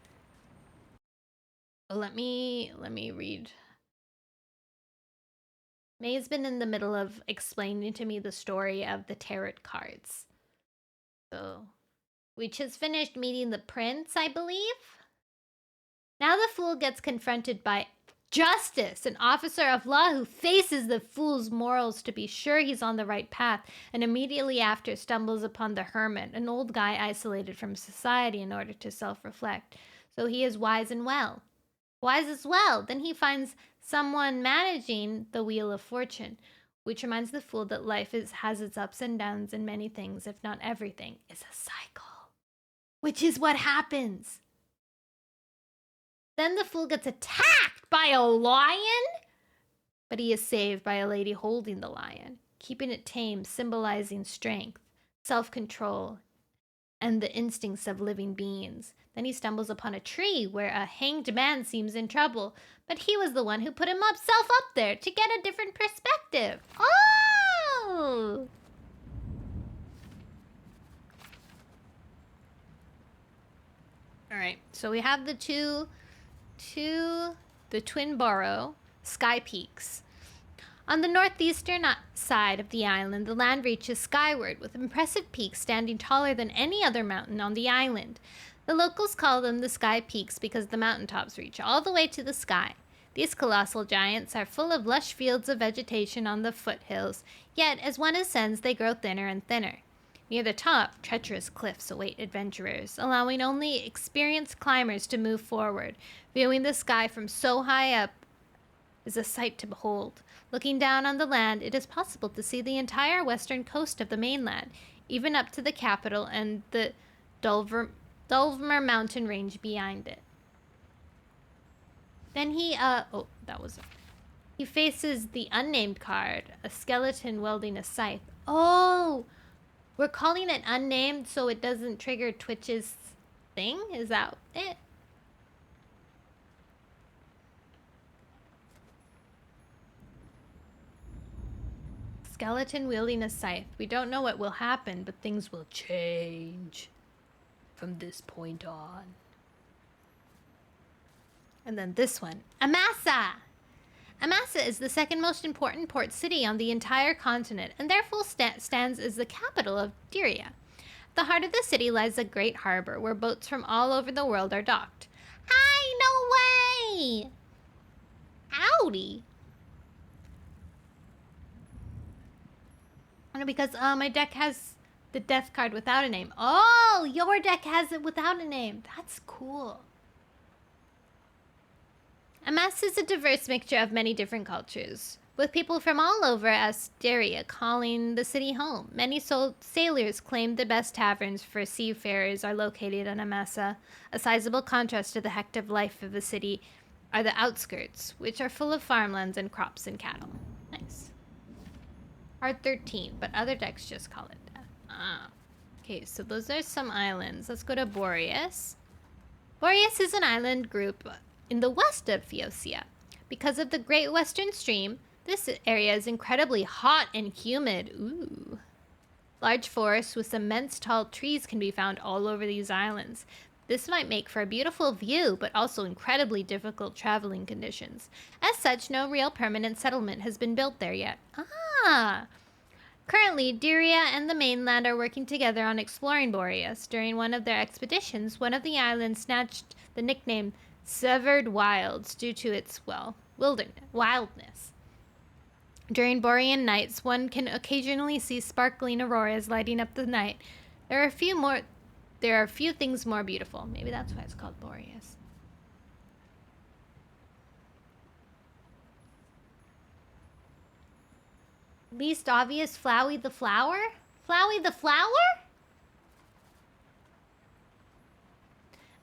Oh, let me read. May's been in the middle of explaining to me the story of the tarot cards. So, we just finished meeting the prince, I believe. Now the fool gets confronted by Justice, an officer of law who faces the fool's morals to be sure he's on the right path, and immediately after stumbles upon the hermit, an old guy isolated from society in order to self-reflect. So he is wise and well. Wise as well. Then he finds someone managing the wheel of fortune, which reminds the fool that life has its ups and downs, and many things, if not everything, is a cycle. Which is what happens. Then the fool gets attacked by a lion, but he is saved by a lady holding the lion, keeping it tame, symbolizing strength, self-control, and the instincts of living beings. Then he stumbles upon a tree where a hanged man seems in trouble, but he was the one who put himself up there to get a different perspective. Oh! All right, so we have the the twin borough, Sky Peaks. On the northeastern side of the island, the land reaches skyward, with impressive peaks standing taller than any other mountain on the island. The locals call them the Sky Peaks because the mountaintops reach all the way to the sky. These colossal giants are full of lush fields of vegetation on the foothills, yet as one ascends, they grow thinner and thinner. Near the top, treacherous cliffs await adventurers, allowing only experienced climbers to move forward. Viewing the sky from so high up is a sight to behold. Looking down on the land, it is possible to see the entire western coast of the mainland, even up to the capital and the Dulver mountain range behind it. Then he faces the unnamed card, a skeleton wielding a scythe. Oh! We're calling it unnamed so it doesn't trigger Twitch's thing? Is that it? Skeleton wielding a scythe. We don't know what will happen, but things will change from this point on. And then this one. Amasa! Amasa is the second most important port city on the entire continent, and therefore stands as the capital of Dyria. At the heart of the city lies a great harbor where boats from all over the world are docked. Hi, no way! Howdy! I know, because my deck has the death card without a name. Oh, your deck has it without a name. That's cool. Amas is a diverse mixture of many different cultures, with people from all over Asteria calling the city home. Many sailors claim the best taverns for seafarers are located on Amasa. A sizable contrast to the hectic life of the city are the outskirts, which are full of farmlands and crops and cattle. Nice. Hard 13, but other decks just call it that. Okay, so those are some islands. Let's go to Boreas. Boreas is an island group in the west of Phaeocia. Because of the Great Western Stream, this area is incredibly hot and humid. Ooh. Large forests with immense tall trees can be found all over these islands. This might make for a beautiful view, but also incredibly difficult traveling conditions. As such, no real permanent settlement has been built there yet. Ah! Currently, Diria and the mainland are working together on exploring Boreas. During one of their expeditions, one of the islands snatched the nickname Severed Wilds due to its, well, wildness. During Borean nights, one can occasionally see sparkling auroras lighting up the night. There are a few things more beautiful. Maybe that's why it's called Boreas. Least obvious, Flowey the flower? Flowey the flower?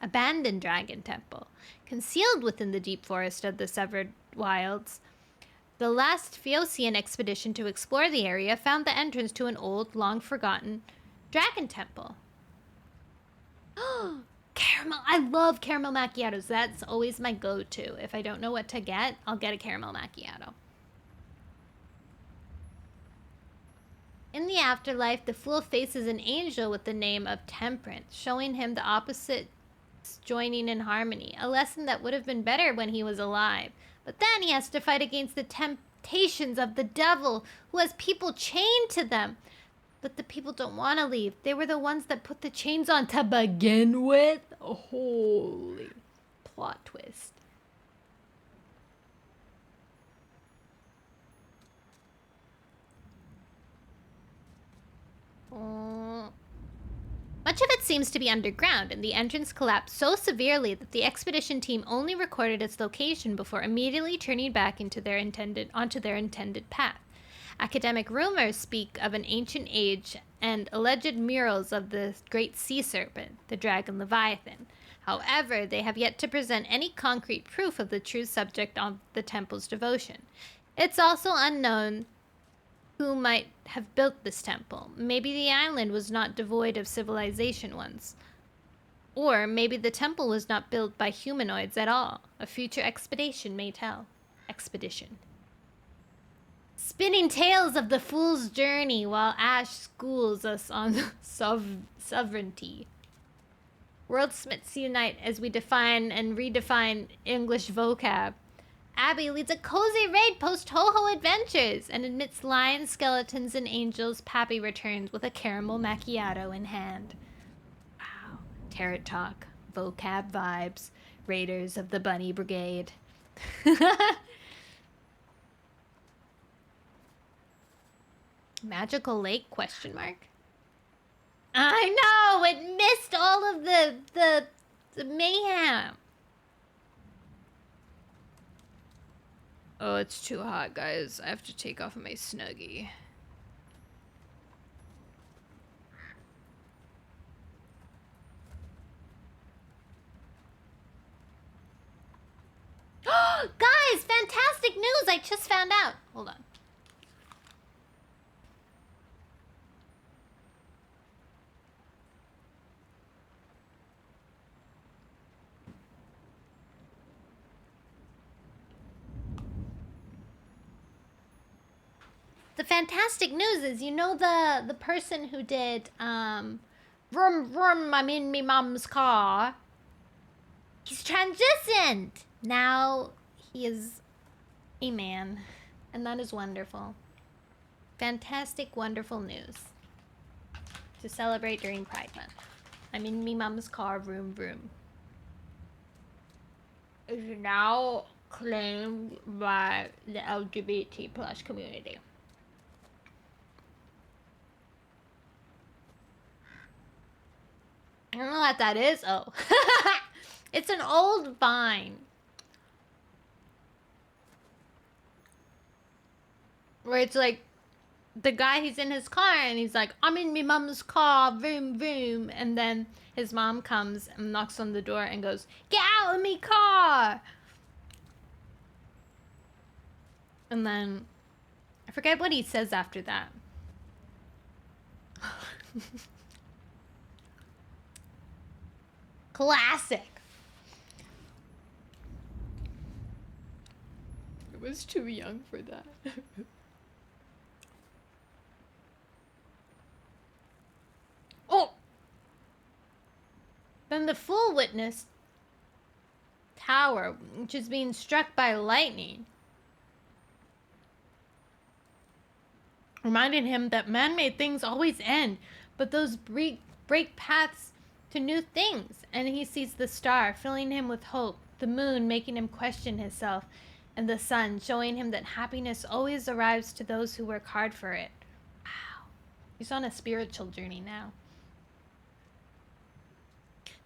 Abandoned dragon temple. Concealed within the deep forest of the Severed Wilds, the last Phaeocian expedition to explore the area found the entrance to an old, long-forgotten dragon temple. Caramel. I love caramel macchiatos. That's always my go-to. If I don't know what to get, I'll get a caramel macchiato. In the afterlife, the fool faces an angel with the name of Temperance, showing him the opposites joining in harmony, a lesson that would have been better when he was alive. But then he has to fight against the temptations of the devil, who has people chained to them. But the people don't want to leave. They were the ones that put the chains on to begin with. Holy plot twist. Much of it seems to be underground, and the entrance collapsed so severely that the expedition team only recorded its location before immediately turning back onto their intended path. Academic rumors speak of an ancient age and alleged murals of the great sea serpent, the dragon Leviathan. However, they have yet to present any concrete proof of the true subject of the temple's devotion. It's also unknown who might have built this temple. Maybe the island was not devoid of civilization once. Or maybe the temple was not built by humanoids at all. A future expedition may tell. Spinning tales of the fool's journey while Ash schools us on sovereignty. Worldsmiths unite as we define and redefine English vocab. Abby leads a cozy raid post-ho-ho adventures, and amidst lions, skeletons, and angels, Pappy returns with a caramel macchiato in hand. Wow. Tarot talk, vocab vibes, raiders of the Bunny Brigade. Magical lake, question mark? I know! It missed all of the mayhem. Oh, it's too hot, guys. I have to take off my Snuggie. Guys, fantastic news! I just found out. Hold on. The fantastic news is, you know, the person who did vroom vroom, I'm in me mom's car. He's transitioned. Now he is a man, and that is wonderful. Fantastic, wonderful news to celebrate during Pride Month. I'm in me mom's car, vroom vroom. Is now claimed by the LGBT plus community. I don't know what that is. Oh. It's an old vine. Where it's like, the guy, he's in his car and he's like, I'm in me mom's car, vroom vroom. And then his mom comes and knocks on the door and goes, get out of me car. And then, I forget what he says after that. Classic. I was too young for that. Oh! Then the fool witnessed tower, which is being struck by lightning, reminding him that man-made things always end, but those break paths to new things. And he sees the star, filling him with hope, the moon making him question himself, and the sun showing him that happiness always arrives to those who work hard for it. Wow. He's on a spiritual journey now.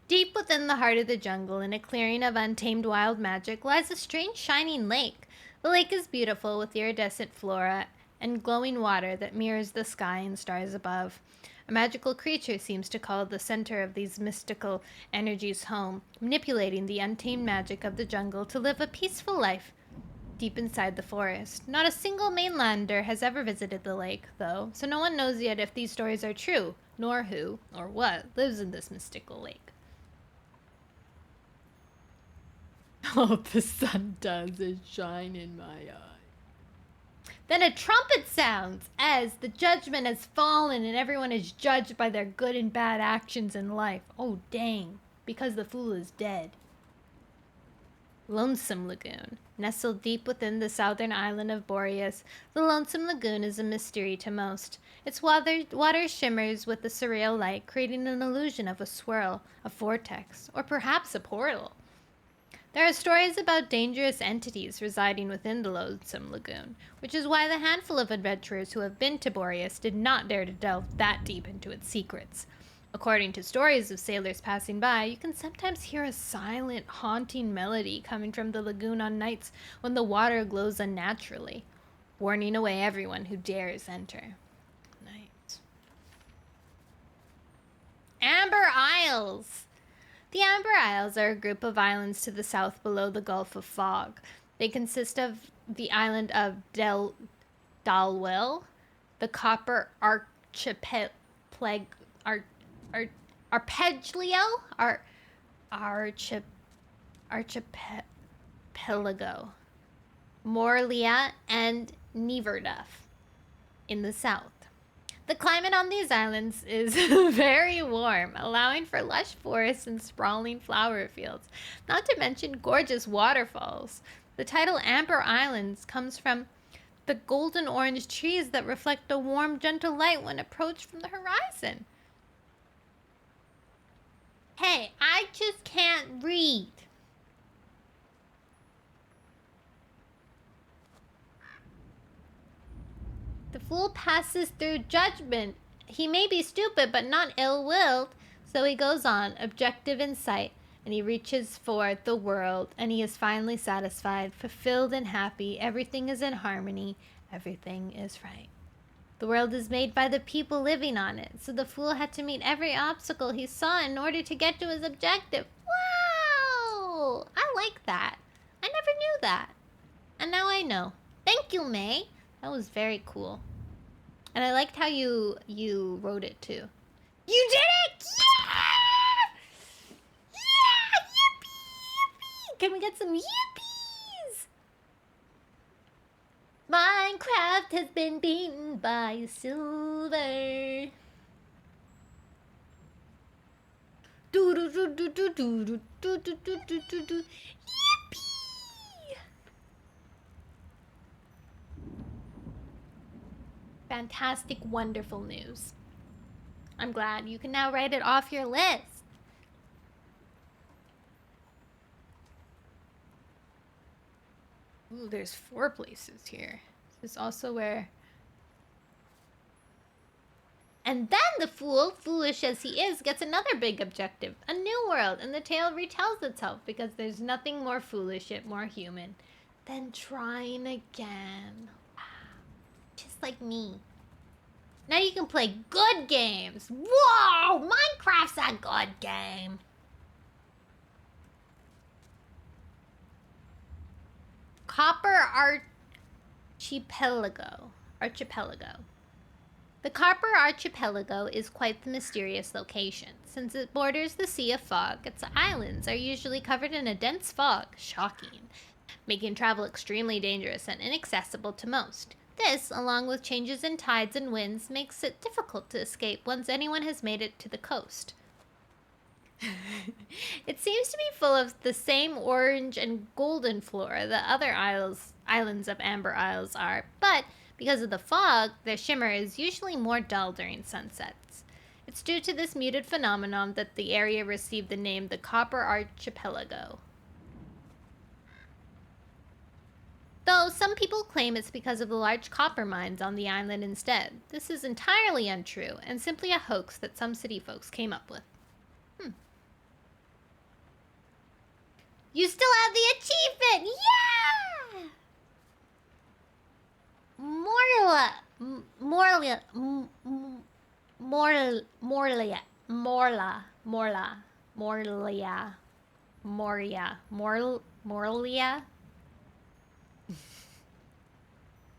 Deep within the heart of the jungle, in a clearing of untamed wild magic, lies a strange shining lake. The lake is beautiful with iridescent flora and glowing water that mirrors the sky and stars above. A magical creature seems to call the center of these mystical energies home, manipulating the untamed magic of the jungle to live a peaceful life deep inside the forest. Not a single mainlander has ever visited the lake, though, so no one knows yet if these stories are true, nor who, or what, lives in this mystical lake. Oh, the sun does shine in my eye. Then a trumpet sounds as the judgment has fallen and everyone is judged by their good and bad actions in life. Oh, dang, because the fool is dead. Lonesome Lagoon. Nestled deep within the southern island of Boreas, the Lonesome Lagoon is a mystery to most. Its water shimmers with a surreal light, creating an illusion of a swirl, a vortex, or perhaps a portal. There are stories about dangerous entities residing within the Lonesome Lagoon, which is why the handful of adventurers who have been to Boreas did not dare to delve that deep into its secrets. According to stories of sailors passing by, you can sometimes hear a silent, haunting melody coming from the lagoon on nights when the water glows unnaturally, warning away everyone who dares enter. Night. Amber Isles! The Amber Isles are a group of islands to the south below the Gulf of Fog. They consist of the island of Dalwell, the Copper Archipelago, Morlia, and Neverduf in the south. The climate on these islands is very warm, allowing for lush forests and sprawling flower fields, not to mention gorgeous waterfalls. The title Amber Islands comes from the golden orange trees that reflect a warm, gentle light when approached from the horizon. Hey, I just can't read. The fool passes through judgment. He may be stupid, but not ill-willed. So he goes on, objective in sight, and he reaches for the world, and he is finally satisfied, fulfilled and happy. Everything is in harmony. Everything is right. The world is made by the people living on it, so the fool had to meet every obstacle he saw in order to get to his objective. Wow! I like that. I never knew that. And now I know. Thank you, May. That was very cool. And I liked how you wrote it too. You did it! Yeah! Yeah! Yippee! Yippee! Can we get some yippies? Minecraft has been beaten by silver. Do do do do do do do do do do do do. Yippee! Fantastic, wonderful news. I'm glad you can now write it off your list. Ooh, there's 4 places here. This is also where... And then the fool, foolish as he is, gets another big objective. A new world, and the tale retells itself because there's nothing more foolish yet more human than trying again. Just like me. Now you can play good games. Whoa! Minecraft's a good game. Copper Archipelago. The Copper Archipelago is quite the mysterious location. Since it borders the Sea of Fog, its islands are usually covered in a dense fog. Shocking. making travel extremely dangerous and inaccessible to most. This, along with changes in tides and winds, makes it difficult to escape once anyone has made it to the coast. It seems to be full of the same orange and golden flora the other islands of Amber Isles are, but because of the fog, their shimmer is usually more dull during sunsets. It's due to this muted phenomenon that the area received the name the Copper Archipelago. Though some people claim it's because of the large copper mines on the island instead. This is entirely untrue and simply a hoax that some city folks came up with. You still have the achievement! Yeah! Morlia.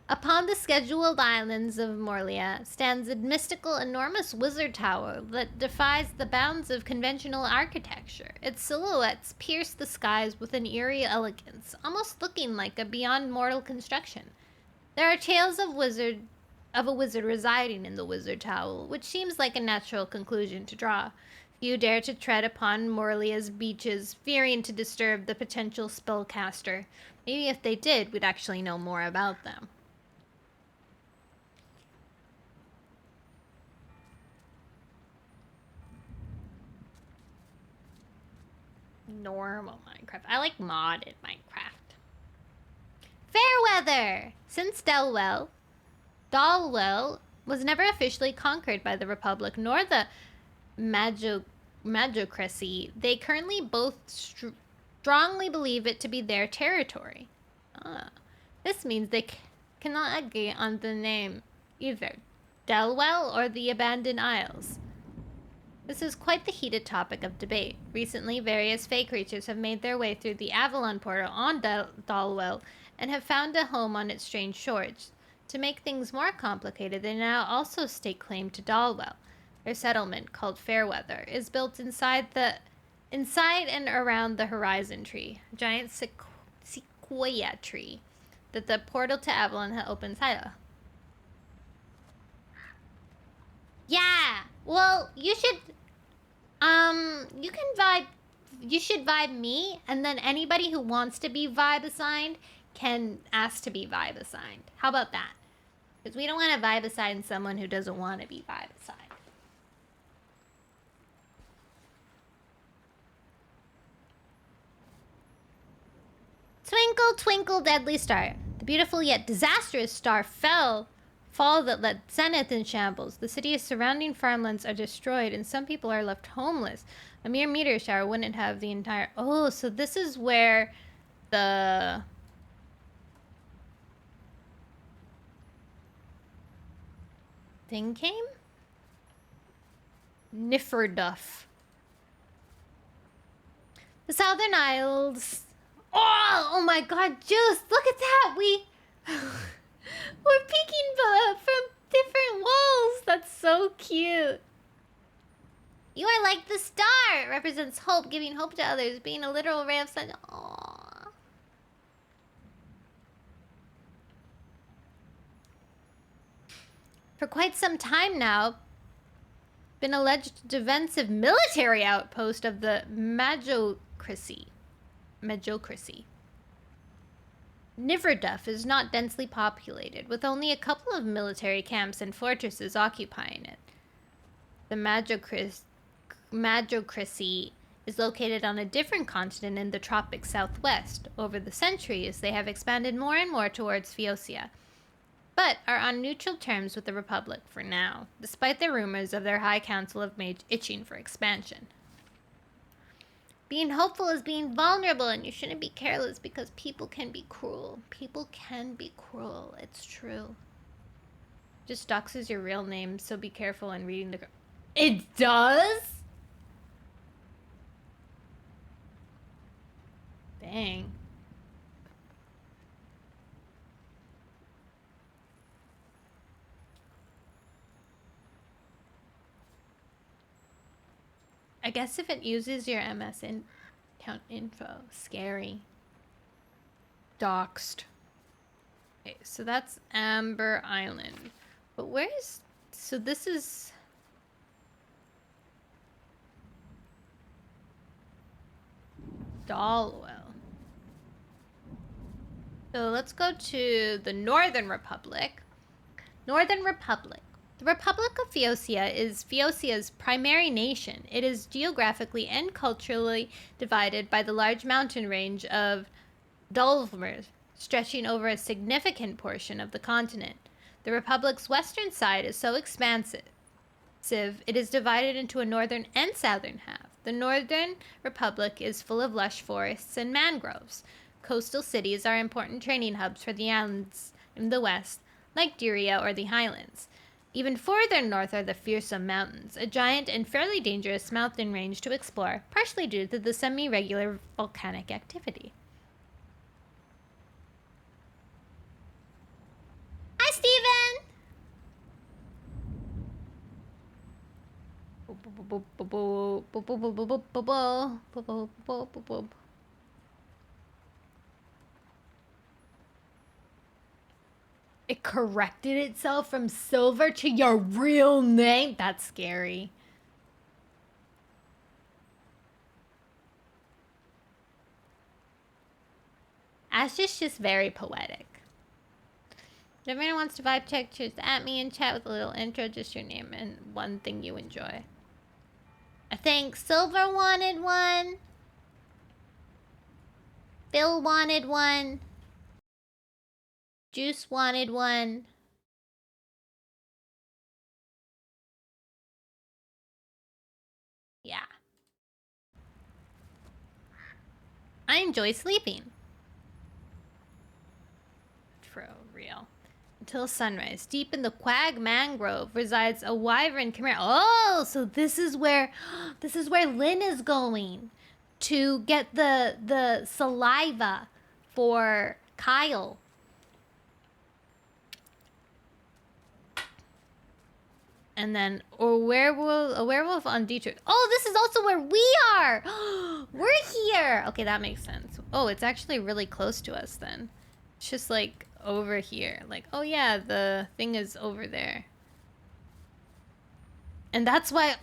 Upon the scheduled islands of Morlia stands a mystical, enormous wizard tower that defies the bounds of conventional architecture. Its silhouettes pierce the skies with an eerie elegance, almost looking like a beyond mortal construction. There are tales of a wizard residing in the wizard tower, which seems like a natural conclusion to draw. Few dare to tread upon Morlia's beaches, fearing to disturb the potential spellcaster. Maybe if they did, we'd actually know more about them. Normal Minecraft. I like modded Minecraft. Fairweather! Since Dalwell was never officially conquered by the Republic nor the Magocracy, they currently both strongly believe it to be their territory. This means they cannot agree on the name either Dalwell or the Abandoned Isles. This is quite the heated topic of debate. Recently, various fey creatures have made their way through the Avalon portal on Dalwell and have found a home on its strange shores. To make things more complicated, they now also stake claim to Dalwell. Their settlement, called Fairweather, is built inside and around the Horizon Tree, a giant sequoia tree that the portal to Avalon had opened sight of. Yeah, well, you should vibe me, and then anybody who wants to be vibe assigned can ask to be vibe assigned. How about that? Because we don't want to vibe assign someone who doesn't want to be vibe assigned. Twinkle, twinkle, deadly star. The beautiful yet disastrous star fall that led Zenith in shambles. The city's surrounding farmlands are destroyed, and some people are left homeless. A mere meteor shower wouldn't have the entire... Oh, so this is where the... thing came? Nifferduff. The Southern Isles... Oh my god, Juice! Look at that! We're peeking from different walls. That's so cute. You are like the star. It represents hope, giving hope to others, being a literal ray of sun. Aww. For quite some time now, been alleged defensive military outpost of the Magocracy. Niverduff is not densely populated, with only a couple of military camps and fortresses occupying it. The Magocracy is located on a different continent in the tropic southwest. Over the centuries, they have expanded more and more towards Phoecia, but are on neutral terms with the Republic for now, despite the rumors of their High Council of Mage itching for expansion. Being hopeful is being vulnerable, and you shouldn't be careless because people can be cruel. People can be cruel. It's true. Just doxes your real name, so be careful when reading the... It does? Dang. I guess if it uses your account info, scary. Doxed. Okay, so that's Amber Island. But where's... So this is... Dalwell. So let's go to the Northern Republic. Northern Republic. The Republic of Phaeocia is Phaeocia's primary nation. It is geographically and culturally divided by the large mountain range of Dulvmer, stretching over a significant portion of the continent. The Republic's western side is so expansive, it is divided into a northern and southern half. The Northern Republic is full of lush forests and mangroves. Coastal cities are important training hubs for the islands in the west, like Dyria or the Highlands. Even further north are the Fearsome Mountains, a giant and fairly dangerous mountain range to explore, partially due to the semi-regular volcanic activity. Hi, Steven! It corrected itself from Silver to your real name? That's scary. Ash is just very poetic. If anyone wants to vibe check, choose at me and chat with a little intro, just your name and one thing you enjoy. I think Silver wanted one. Phil wanted one. Juice wanted one. Yeah. I enjoy sleeping. For real. Until sunrise, deep in the Quag Mangrove resides a wyvern chimera. Oh, so this is where Lynn is going to get the saliva for Kyle. And then a werewolf on Dietrich. Oh, this is also where we are. We're here. Okay, that makes sense. Oh, it's actually really close to us then. It's just like over here. Like, oh yeah, the thing is over there. And that's why,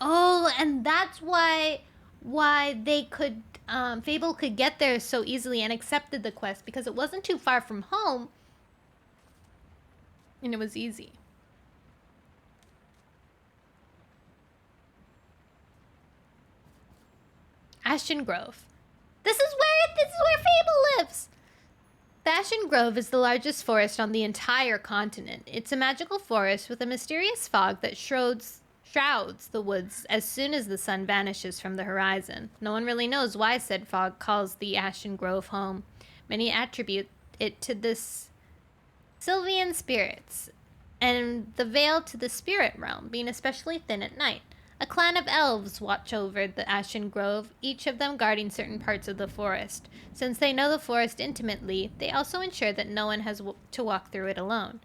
why they could, Fable could get there so easily and accepted the quest, because it wasn't too far from home. And it was easy. Ashen Grove. This is where Fable lives. The Ashen Grove is the largest forest on the entire continent. It's a magical forest with a mysterious fog that shrouds the woods as soon as the sun vanishes from the horizon. No one really knows why said fog calls the Ashen Grove home. Many attribute it to this Sylvian spirits, and the veil to the spirit realm, being especially thin at night. A clan of elves watch over the Ashen Grove, each of them guarding certain parts of the forest. Since they know the forest intimately, they also ensure that no one has to walk through it alone.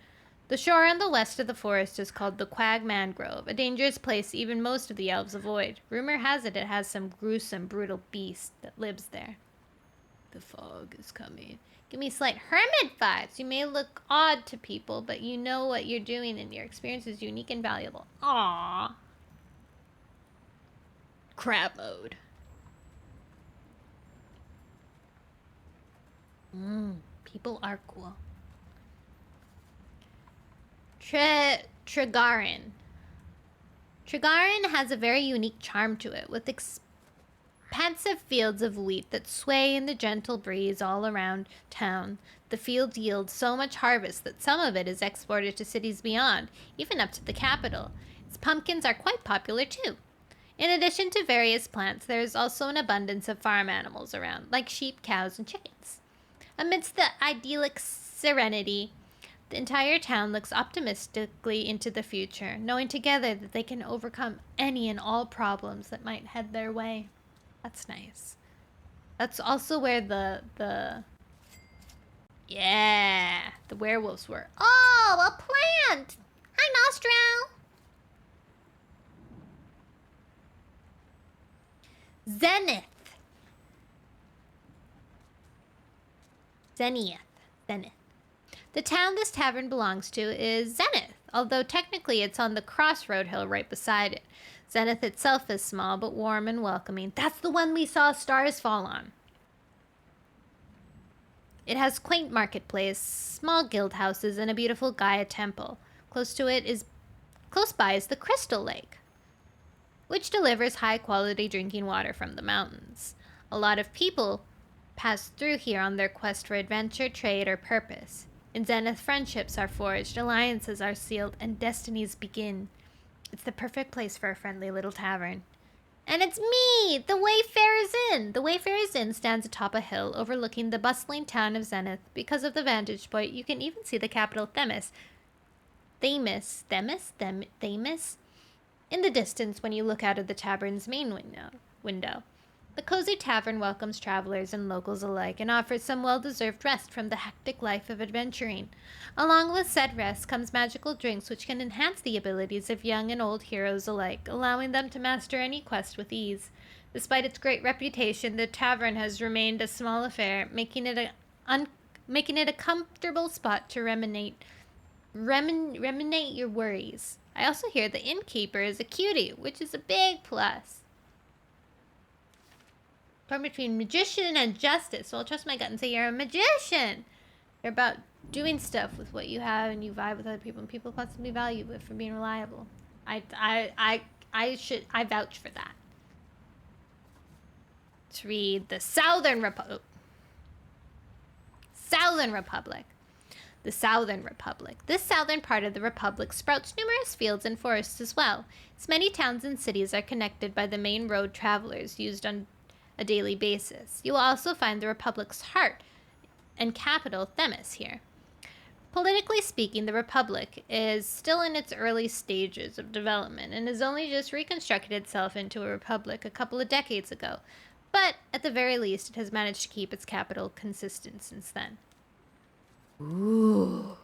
The shore on the west of the forest is called the Quag Mangrove, a dangerous place even most of the elves avoid. Rumor has it has some gruesome, brutal beast that lives there. The fog is coming. Give me slight hermit vibes. You may look odd to people, but you know what you're doing and your experience is unique and valuable. Aww. Crab mode. People are cool. Trigarin. Trigarin has a very unique charm to it, with expansive fields of wheat that sway in the gentle breeze all around town. The fields yield so much harvest that some of it is exported to cities beyond, even up to the capital. Its pumpkins are quite popular too. In addition to various plants, there is also an abundance of farm animals around, like sheep, cows, and chickens. Amidst the idyllic serenity, the entire town looks optimistically into the future, knowing together that they can overcome any and all problems that might head their way. That's nice. That's also where the werewolves were. Oh, a plant! Hi, Nostral! Zenith. Zenith. The town this tavern belongs to is Zenith, although technically it's on the crossroad hill right beside it. Zenith itself is small but warm and welcoming. That's the one we saw stars fall on. It has quaint marketplace, small guild houses, and a beautiful Gaia temple. Close by is the Crystal Lake, which delivers high-quality drinking water from the mountains. A lot of people pass through here on their quest for adventure, trade, or purpose. In Zenith, friendships are forged, alliances are sealed, and destinies begin. It's the perfect place for a friendly little tavern. And it's me, the Wayfarer's Inn! The Wayfarer's Inn stands atop a hill overlooking the bustling town of Zenith. Because of the vantage point, you can even see the capital Themis in the distance when you look out of the tavern's main window. The cozy tavern welcomes travelers and locals alike and offers some well-deserved rest from the hectic life of adventuring. Along with said rest comes magical drinks which can enhance the abilities of young and old heroes alike, allowing them to master any quest with ease. Despite its great reputation, the tavern has remained a small affair, making it a comfortable spot to ruminate your worries. I also hear the innkeeper is a cutie, which is a big plus. Torn between magician and justice. So I'll trust my gut and say you're a magician. You're about doing stuff with what you have and you vibe with other people and people possibly value it for being reliable. I vouch for that. Let's read the Southern Republic. The Southern Republic. This southern part of the Republic sprouts numerous fields and forests as well. Its many towns and cities are connected by the main road travelers used on a daily basis. You will also find the Republic's heart and capital, Themis, here. Politically speaking, the Republic is still in its early stages of development and has only just reconstructed itself into a republic a couple of decades ago. But, at the very least, it has managed to keep its capital consistent since then. Ooh.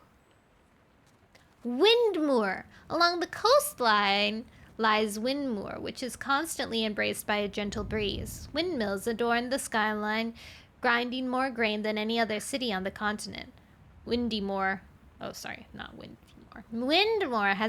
Windmoor. Along the coastline lies Windmoor, which is constantly embraced by a gentle breeze. Windmills adorn the skyline, grinding more grain than any other city on the continent. Windmore has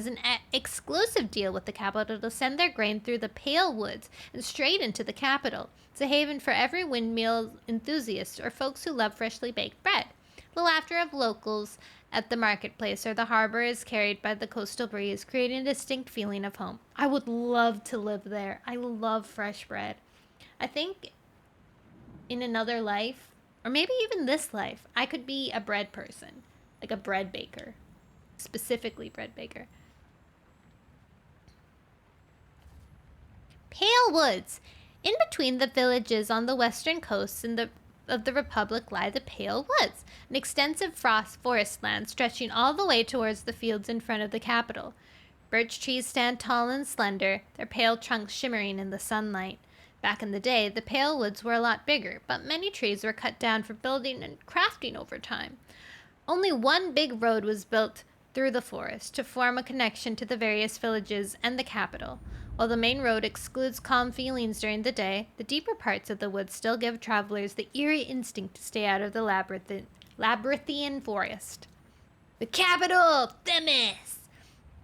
an exclusive deal with the capital to send their grain through the Pale Woods and straight into the capital. It's a haven for every windmill enthusiast or folks who love freshly baked bread. The laughter of locals at the marketplace or the harbor is carried by the coastal breeze, creating a distinct feeling of home. I would love to live there. I love fresh bread. I think in another life, or maybe even this life, I could be a bread person, like a bread baker, specifically bread baker. Pale Woods. In between the villages on the western coast of the Republic lie the Pale Woods, an extensive forest land stretching all the way towards the fields in front of the capital. Birch trees stand tall and slender, their pale trunks shimmering in the sunlight. Back in the day, the Pale Woods were a lot bigger, but many trees were cut down for building and crafting over time. Only one big road was built through the forest to form a connection to the various villages and the capital. While the main road excludes calm feelings during the day, the deeper parts of the woods still give travelers the eerie instinct to stay out of the labyrinthian forest. The capital, Themis!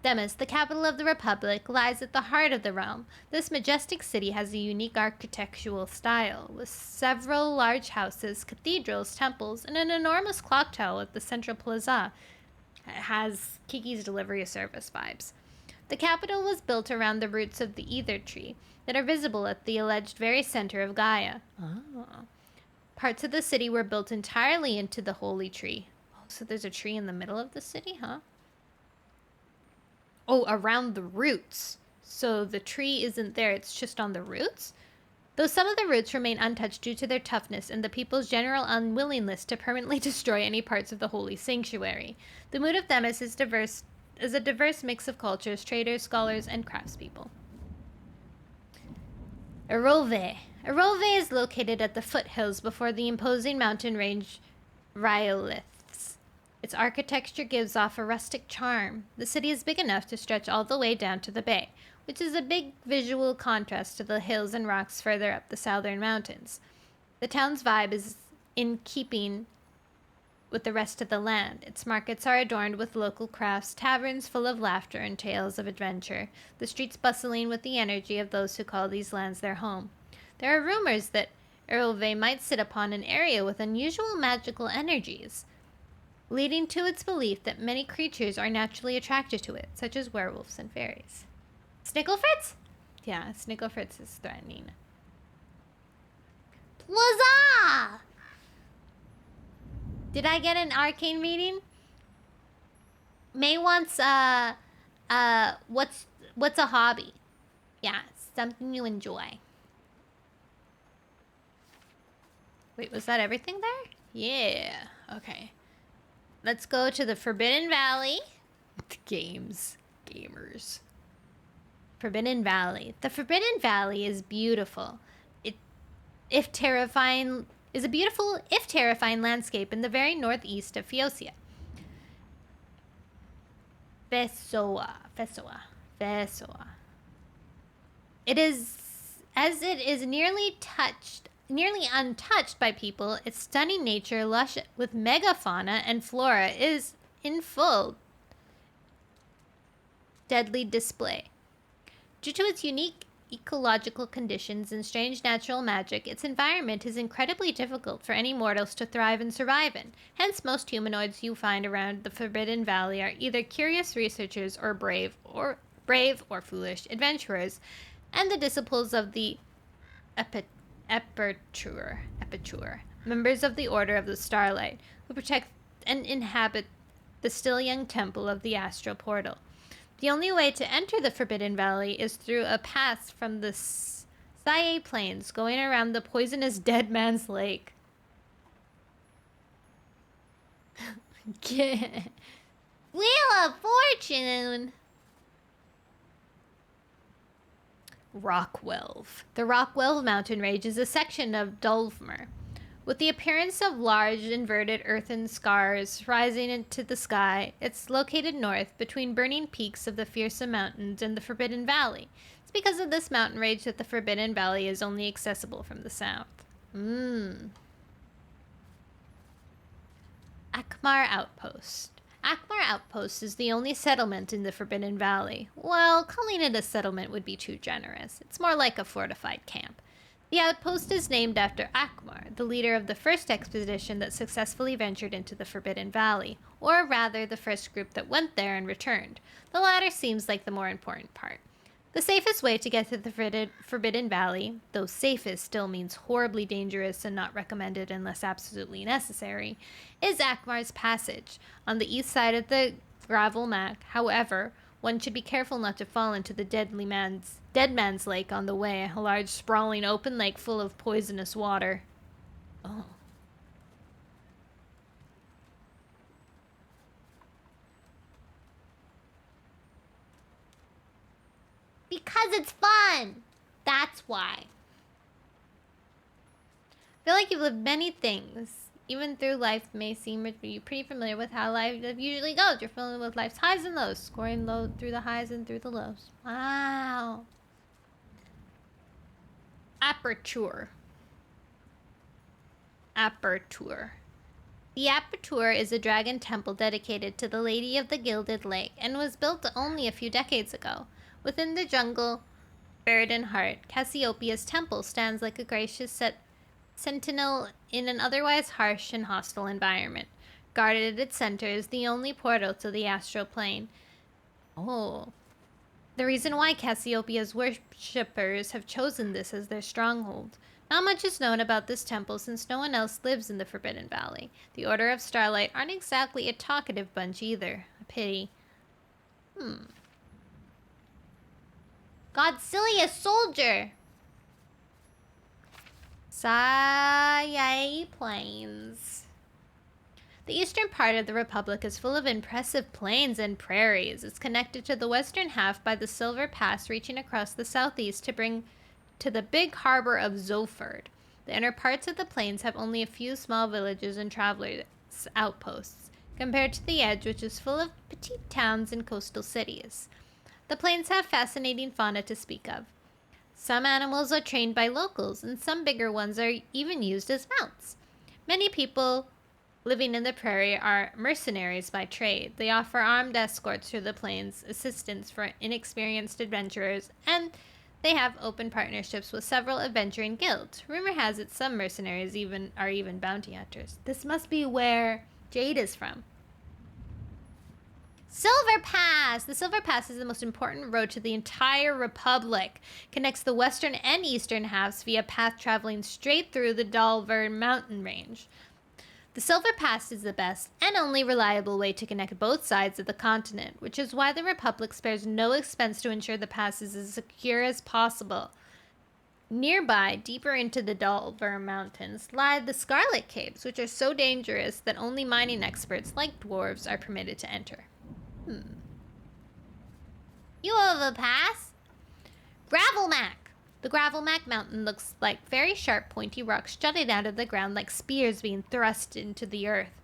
Themis, the capital of the Republic, lies at the heart of the realm. This majestic city has a unique architectural style, with several large houses, cathedrals, temples, and an enormous clock tower at the central plaza. It has Kiki's Delivery Service vibes. The capital was built around the roots of the ether tree that are visible at the alleged very center of Gaia. Oh. Parts of the city were built entirely into the holy tree. Oh, so there's a tree in the middle of the city, huh? Oh, around the roots. So the tree isn't there, it's just on the roots? Though some of the roots remain untouched due to their toughness and the people's general unwillingness to permanently destroy any parts of the holy sanctuary. The mood of Themis is a diverse mix of cultures, traders, scholars, and craftspeople. Arove. Arove is located at the foothills before the imposing mountain range Rhyoliths. Its architecture gives off a rustic charm. The city is big enough to stretch all the way down to the bay, which is a big visual contrast to the hills and rocks further up the southern mountains. The town's vibe is in keeping with the rest of the land. Its markets are adorned with local crafts, taverns full of laughter and tales of adventure, the streets bustling with the energy of those who call these lands their home. There are rumors that Erlve might sit upon an area with unusual magical energies, leading to its belief that many creatures are naturally attracted to it, such as werewolves and fairies. Snigglefritz? Yeah, Snigglefritz is threatening. Plaza! Did I get an arcane reading? May wants what's a hobby? Yeah, something you enjoy. Wait, was that everything there? Yeah. Okay. Let's go to the Forbidden Valley. Games. Gamers. Forbidden Valley. The Forbidden Valley is beautiful. If terrifying landscape in the very northeast of Phoecia. Vesoa. It is nearly untouched by people. Its stunning nature, lush with megafauna and flora, is in full deadly display. Due to its unique ecological conditions and strange natural magic, its environment is incredibly difficult for any mortals to thrive and survive in. Hence, most humanoids you find around the Forbidden Valley are either curious researchers or brave or foolish adventurers, and the disciples of the Aperture, members of the Order of the Starlight, who protect and inhabit the still young temple of the Astral Portal. The only way to enter the Forbidden Valley is through a pass from the Saye Plains, going around the poisonous Dead Man's Lake. Wheel of Fortune! Rockwelve. The Rockwelve mountain range is a section of Dulvmer, with the appearance of large inverted earthen scars rising into the sky. It's located north between burning peaks of the Fearsome Mountains and the Forbidden Valley. It's because of this mountain range that the Forbidden Valley is only accessible from the south. Akmar Outpost. Akmar Outpost is the only settlement in the Forbidden Valley. Well, calling it a settlement would be too generous. It's more like a fortified camp. The outpost is named after Akmar, the leader of the first expedition that successfully ventured into the Forbidden Valley, or rather the first group that went there and returned. The latter seems like the more important part. The safest way to get to the Forbidden Valley, though safest still means horribly dangerous and not recommended unless absolutely necessary, is Akmar's Passage, on the east side of the Gravel Mac. However, one should be careful not to fall into the Dead Man's Lake on the way, a large sprawling open lake full of poisonous water. Oh. Because it's fun! That's why. I feel like you've lived many things. Even through life may seem to be pretty familiar with how life usually goes. You're familiar with life's highs and lows, scoring low through the highs and through the lows. Wow. Aperture. The Aperture is a dragon temple dedicated to the Lady of the Gilded Lake and was built only a few decades ago. Within the jungle, buried in heart, Cassiopeia's temple stands like a gracious sentinel in an otherwise harsh and hostile environment. Guarded at its center is the only portal to the astral plane. Oh. The reason why Cassiopeia's worshippers have chosen this as their stronghold. Not much is known about this temple since no one else lives in the Forbidden Valley. The Order of Starlight aren't exactly a talkative bunch either. A pity. Godzilla soldier! Saye Plains. The eastern part of the Republic is full of impressive plains and prairies. It's connected to the western half by the Silver Pass reaching across the southeast to bring to the big harbor of Zoford. The inner parts of the plains have only a few small villages and travelers' outposts, compared to the edge, which is full of petite towns and coastal cities. The plains have fascinating fauna to speak of. Some animals are trained by locals, and some bigger ones are even used as mounts. Many people living in the prairie are mercenaries by trade. They offer armed escorts through the plains, assistance for inexperienced adventurers, and they have open partnerships with several adventuring guilds. Rumor has it some mercenaries are even bounty hunters. This must be where Jade is from. Silver Pass! The Silver Pass is the most important road to the entire Republic. Connects the western and eastern halves via path traveling straight through the Tavern mountain range. The Silver Pass is the best and only reliable way to connect both sides of the continent, which is why the Republic spares no expense to ensure the pass is as secure as possible. Nearby, deeper into the Tavern Mountains, lie the Scarlet Caves, which are so dangerous that only mining experts like dwarves are permitted to enter. You overpass? Gravelmac! The Gravelmac mountain looks like very sharp, pointy rocks jutting out of the ground like spears being thrust into the earth.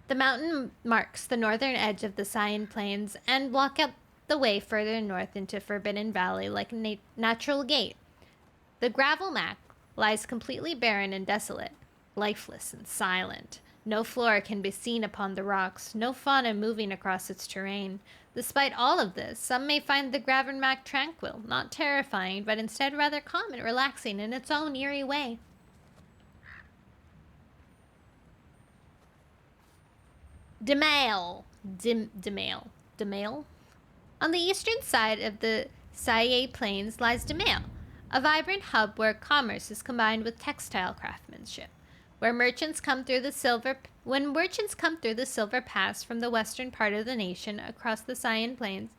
The mountain marks the northern edge of the Cyan Plains and block out the way further north into Forbidden Valley like a natural gate. The Gravelmac lies completely barren and desolate, lifeless and silent. No flora can be seen upon the rocks, no fauna moving across its terrain. Despite all of this, some may find the Gravelmac tranquil, not terrifying, but instead rather calm and relaxing in its own eerie way. Demale. On the eastern side of the Cyan Plains lies Demale, a vibrant hub where commerce is combined with textile craftsmanship. When merchants come through the Silver Pass from the western part of the nation across the Cyan Plains,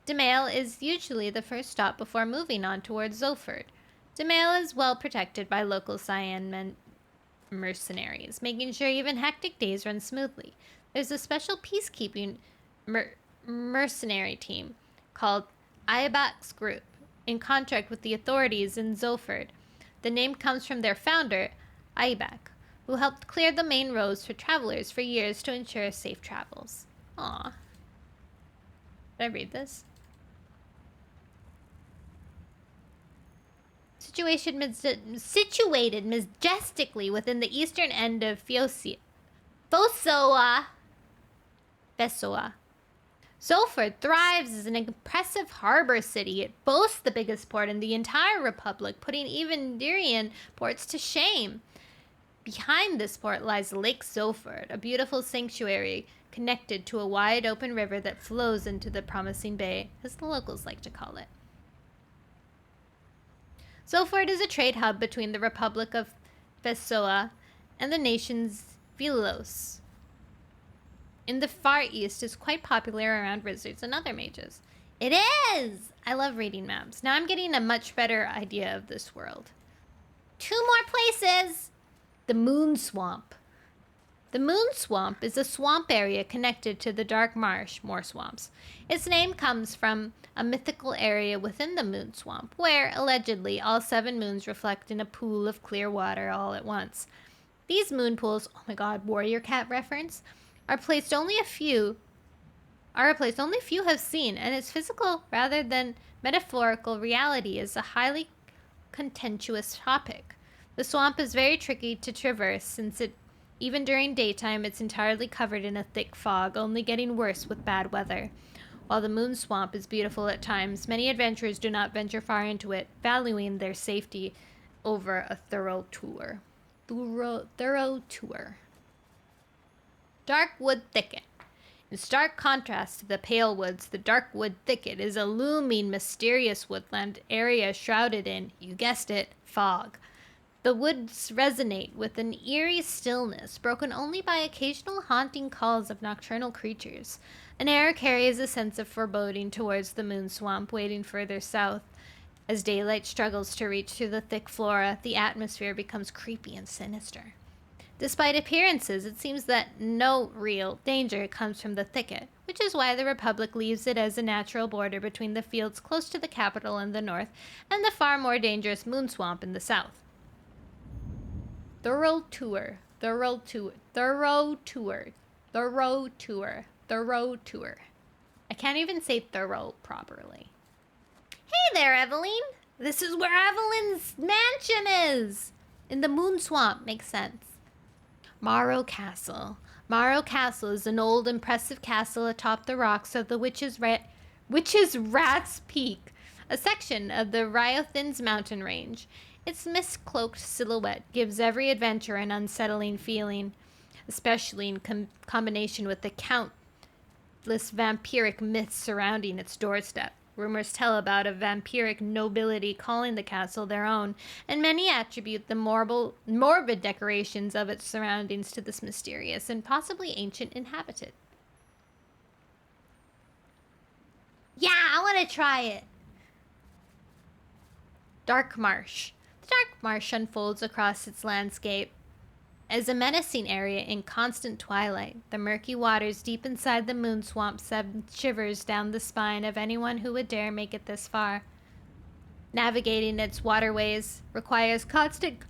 Demale is usually the first stop before moving on towards Zoford. Demale is well protected by local Cyan mercenaries, making sure even hectic days run smoothly. There's a special peacekeeping mercenary team called Ibak's Group, in contract with the authorities in Zoford. The name comes from their founder, Ibak, who helped clear the main roads for travelers for years to ensure safe travels. Aww. Did I read this? Situated majestically within the eastern end of Fesoa. Zoford thrives as an impressive harbor city. It boasts the biggest port in the entire Republic, putting even Durian ports to shame. Behind this port lies Lake Zoford, a beautiful sanctuary connected to a wide open river that flows into the Promising Bay, as the locals like to call it. Zoford is a trade hub between the Republic of Fesoa and the nation's Vilos. In the far east is quite popular around wizards and other mages. It is! I love reading maps. Now I'm getting a much better idea of this world. 2 more places! The Moon Swamp. The Moon Swamp is a swamp area connected to the Dark Marsh, more swamps. Its name comes from a mythical area within the Moon Swamp, where, allegedly, all 7 moons reflect in a pool of clear water all at once. These moon pools, oh my god, Warrior Cat reference, are a place only few have seen, and its physical rather than metaphorical reality is a highly contentious topic. The swamp is very tricky to traverse since even during daytime it's entirely covered in a thick fog, only getting worse with bad weather. While the Moon Swamp is beautiful at times, many adventurers do not venture far into it, valuing their safety over a thorough tour. Darkwood Thicket. In stark contrast to the pale woods, the Darkwood Thicket is a looming, mysterious woodland area shrouded in, you guessed it, fog. The woods resonate with an eerie stillness, broken only by occasional haunting calls of nocturnal creatures. An air carries a sense of foreboding towards the Moon Swamp, waiting further south. As daylight struggles to reach through the thick flora, the atmosphere becomes creepy and sinister. Despite appearances, it seems that no real danger comes from the thicket, which is why the Republic leaves it as a natural border between the fields close to the capital in the north and the far more dangerous Moon Swamp in the south. Thorough tour. I can't even say thorough properly. Hey there, Eveline! This is where Evelyn's mansion is! In the Moon Swamp, makes sense. Morrow Castle. Morrow Castle is an old, impressive castle atop the rocks of the Witch's Rat's Peak, a section of the Ryothins mountain range. Its mist-cloaked silhouette gives every adventure an unsettling feeling, especially in combination with the countless vampiric myths surrounding its doorstep. Rumors tell about a vampiric nobility calling the castle their own, and many attribute the morbid decorations of its surroundings to this mysterious and possibly ancient inhabitant. Yeah, I want to try it. Dark Marsh. The Dark Marsh unfolds across its landscape as a menacing area in constant twilight. The murky waters deep inside the moon swamp send shivers down the spine of anyone who would dare make it this far. Navigating its waterways requires constant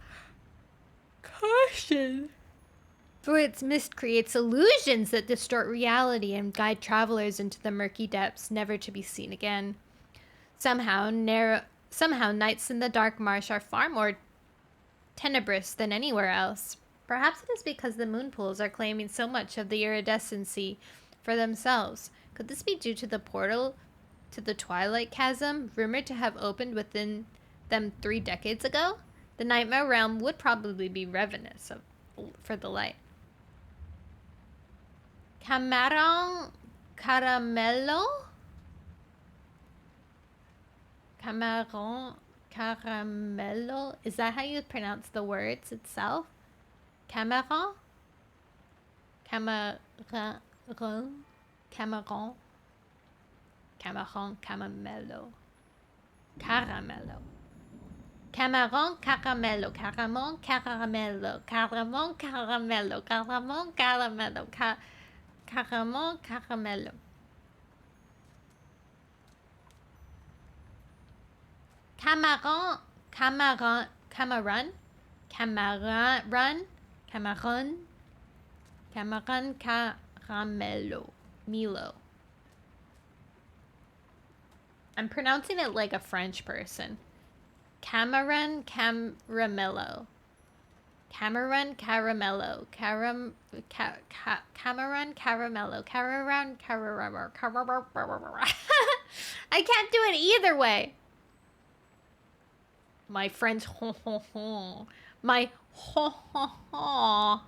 caution, for its mist creates illusions that distort reality and guide travelers into the murky depths, never to be seen again. Somehow, nights in the Dark Marsh are far more tenebrous than anywhere else. Perhaps it is because the moon pools are claiming so much of the iridescency for themselves. Could this be due to the portal to the Twilight Chasm, rumored to have opened within them 3 decades ago? The Nightmare Realm would probably be ravenous for the light. Camarón Caramelo? Camarón Caramelo? Is that how you pronounce the words itself? Cameron? Cameron? Cameron? Cameron Caramello. Caramello. Cameron Caramello. Caramon Caramello. Caramon Caramello. Caramon Caramello. Caramon Caramello. Cameron. Cameron. Cameron. Cameron. Cameron. Cameron Caramello. Milo. I'm pronouncing it like a French person. Cameron Caramello. Cameron Caramello. Cameron Caramello. Cameron Caramello. I can't do it either way. My friends, ho ho ho. My ho ho ho.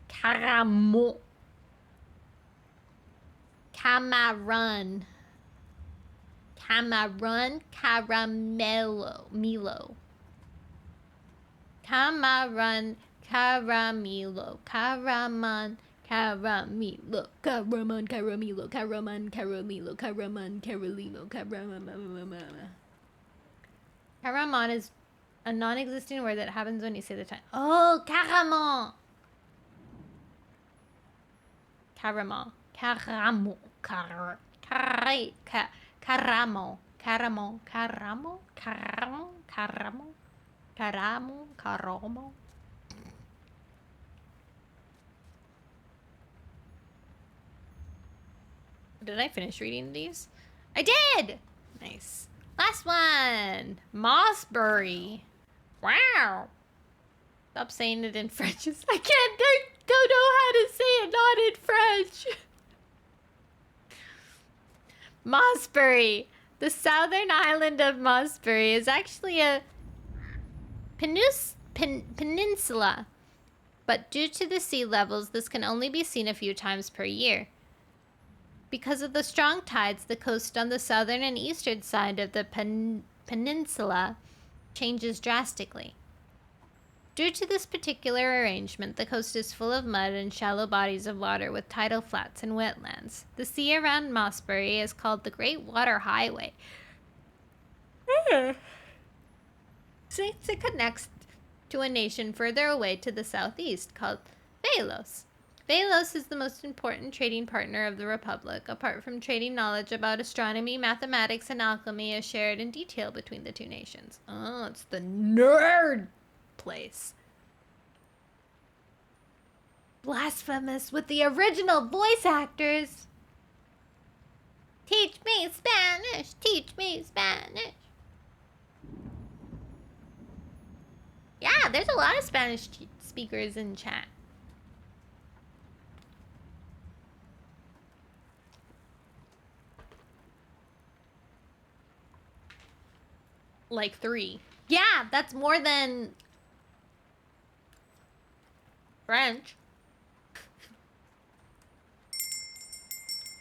Caramel. Cameron. Cameron Caramello. Milo. Cameron Caramelo. Caraman Caramelo. Caraman Caramelo. Caraman Caramelo. Caraman Carolino. Caraman. Caramon is a non-existent word that happens when you say the time. Oh, caramon. Caramon. Caramon. Caramon. Caramon. Caramon. Caramon. Caramon. Caramon. Caramon. Caramon. Did I finish reading these? I did! Nice. Last one! Mossbury. Wow! Stop saying it in French. I don't know how to say it not in French. Mossbury. The southern island of Mossbury is actually a peninsula. But due to the sea levels, this can only be seen a few times per year. Because of the strong tides, the coast on the southern and eastern side of the peninsula changes drastically. Due to this particular arrangement, the coast is full of mud and shallow bodies of water with tidal flats and wetlands. The sea around Mossbury is called the Great Water Highway. Since it connects to a nation further away to the southeast called Velos. Velos is the most important trading partner of the Republic. Apart from trading, knowledge about astronomy, mathematics, and alchemy is shared in detail between the two nations. Oh, it's the nerd place. Blasphemous with the original voice actors. Teach me Spanish. Teach me Spanish. Yeah, there's a lot of Spanish speakers in chat. Like 3. Yeah, that's more than French.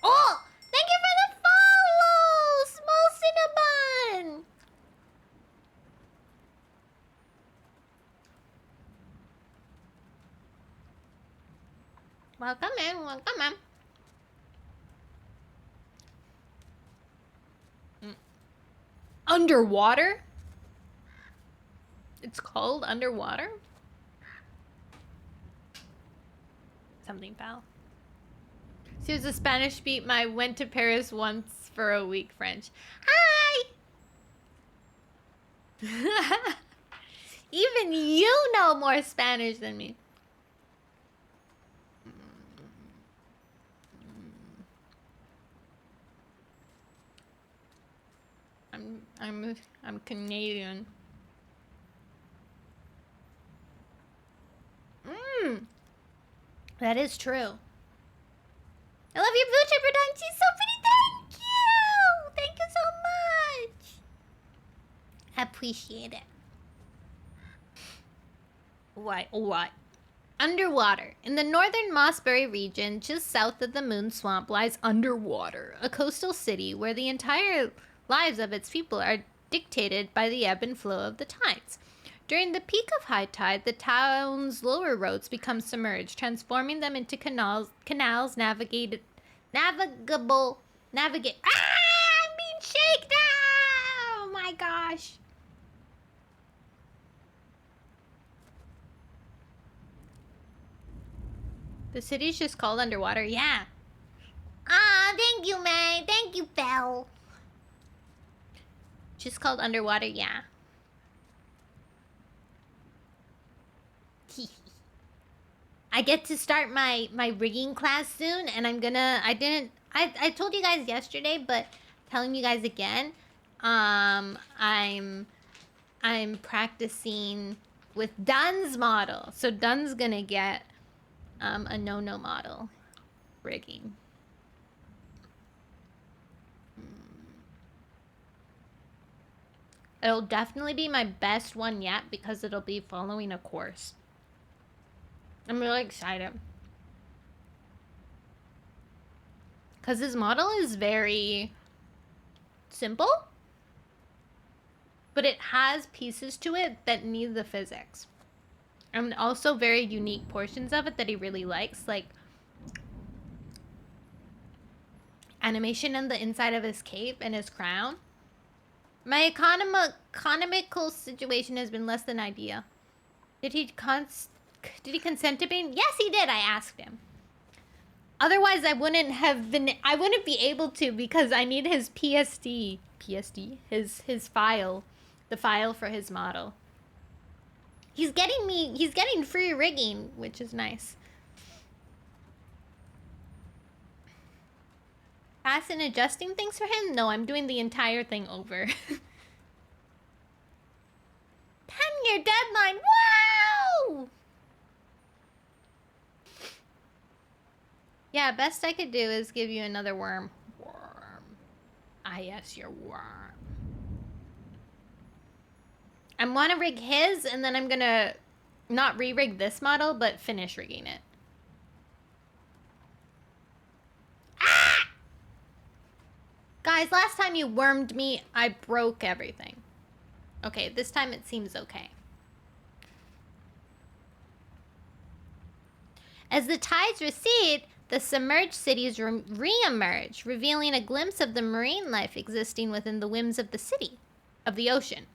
Oh, thank you for the follow, Small Cinnabon. Welcome in, welcome in. Underwater? It's called underwater? Something foul. She was a Spanish beat. My went to Paris once for a week French. Hi! Even you know more Spanish than me. I'm Canadian. That is true. I love your blue chipper done. She's so pretty. Thank you. Thank you so much. I appreciate it. What? Underwater. In the northern Mossbury region, just south of the Moon Swamp, lies Underwater, a coastal city where the entire lives of its people are dictated by the ebb and flow of the tides. During the peak of high tide, the town's lower roads become submerged, transforming them into navigable. I'm being shaken! Oh my gosh! The city's just called Underwater, yeah. Ah, thank you, May. Thank you, Belle. Just called Underwater, yeah. I get to start my rigging class soon, and I'm gonna. I told you guys yesterday, but telling you guys again. I'm practicing with Dun's model, so Dun's gonna get a Nono model rigging. It'll definitely be my best one yet because it'll be following a course. I'm really excited. Because his model is very simple, but it has pieces to it that need the physics. And also very unique portions of it that he really likes, like animation on the inside of his cape and his crown. My economical situation has been less than ideal. Did he consent to being? Yes, he did. I asked him. Otherwise, I wouldn't be able to because I need his PSD, his file, the file for his model. He's getting free rigging, which is nice. Pass and adjusting things for him? No, I'm doing the entire thing over. 10-year deadline. Wow! Yeah, best I could do is give you another worm. Ah, yes, your worm. I want to rig his, and then I'm gonna not re-rig this model, but finish rigging it. Ah! Guys, last time you wormed me, I broke everything. Okay, this time it seems okay. As the tides recede, the submerged cities re-emerge, revealing a glimpse of the marine life existing within the whims of the ocean.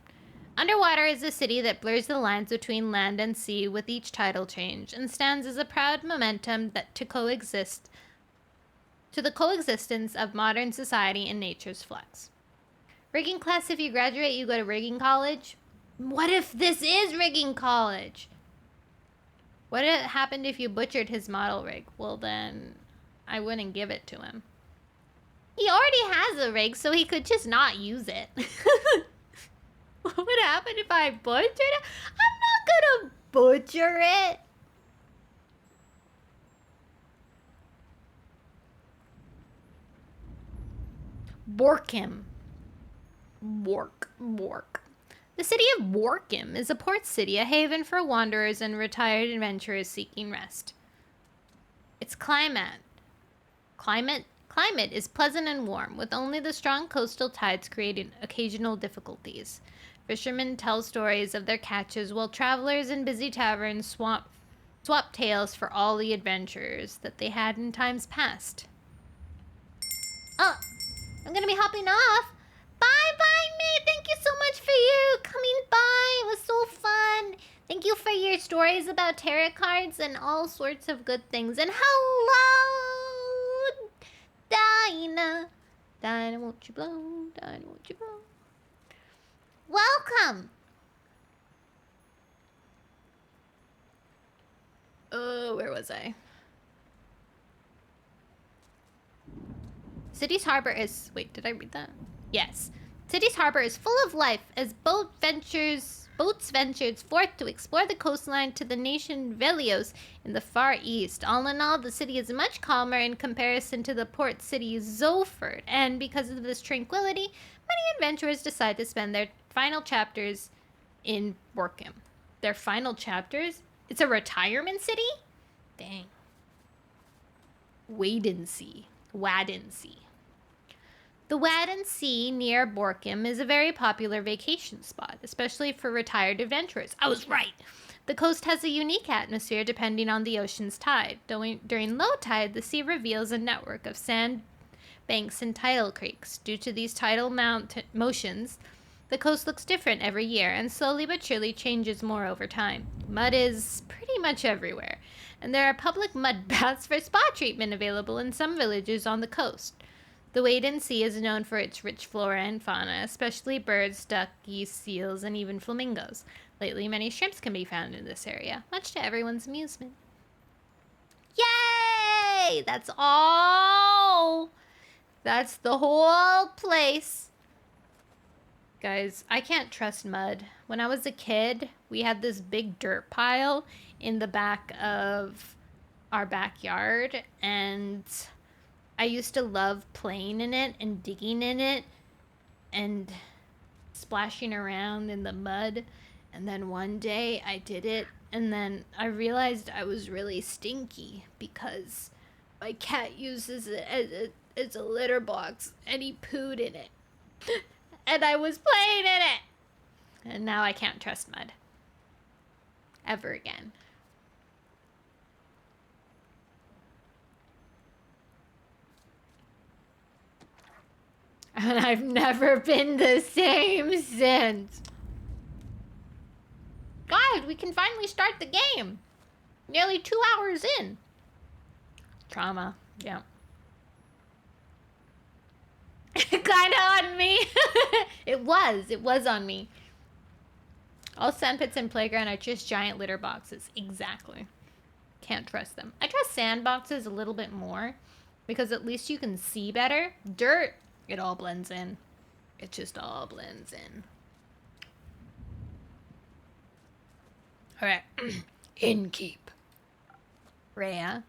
Underwater is a city that blurs the lines between land and sea with each tidal change, and stands as a proud momentum to the coexistence of modern society and nature's flux. Rigging class, if you graduate, you go to rigging college? What if this is rigging college? What happened if you butchered his model rig? Well, then I wouldn't give it to him. He already has a rig, so he could just not use it. What would happen if I butchered it? I'm not gonna butcher it. Borkim. Bork. The city of Borkim is a port city, a haven for wanderers and retired adventurers seeking rest. Its climate is pleasant and warm, with only the strong coastal tides creating occasional difficulties. Fishermen tell stories of their catches, while travelers in busy taverns swap tales for all the adventures that they had in times past. Oh, I'm gonna be hopping off. Bye, mate. Thank you so much for you coming by. It was so fun. Thank you for your stories about tarot cards and all sorts of good things. And hello, Dinah. Dinah, won't you blow? Dinah, won't you blow? Welcome. Where was I? City's harbor is... Wait, did I read that? Yes. City's harbor is full of life as boats ventured forth to explore the coastline to the nation Velios in the far east. All in all, the city is much calmer in comparison to the port city Zoford, and because of this tranquility, many adventurers decide to spend their final chapters in Borkum. Their final chapters? It's a retirement city? Dang. Wadensee. The Wadden Sea near Borkum is a very popular vacation spot, especially for retired adventurers. I was right! The coast has a unique atmosphere depending on the ocean's tide. During low tide, the sea reveals a network of sand banks and tidal creeks. Due to these tidal motions, the coast looks different every year and slowly but surely changes more over time. Mud is pretty much everywhere, and there are public mud baths for spa treatment available in some villages on the coast. The Wadden Sea is known for its rich flora and fauna, especially birds, duck, geese, seals, and even flamingos. Lately, many shrimps can be found in this area, much to everyone's amusement. Yay! That's all! That's the whole place. Guys, I can't trust mud. When I was a kid, we had this big dirt pile in the back of our backyard, and I used to love playing in it and digging in it and splashing around in the mud. And then one day I did it, and then I realized I was really stinky because my cat uses it as a litter box, and he pooed in it. And I was playing in it. And now I can't trust mud. Ever again. And I've never been the same since. Guys, we can finally start the game. Nearly 2 hours in. Trauma, yeah. Kinda on me. It was on me. All sandpits and playground are just giant litter boxes. Exactly. Can't trust them. I trust sandboxes a little bit more because at least you can see better. Dirt, it all blends in. It just all blends in. Alright. Innkeep. Rhea.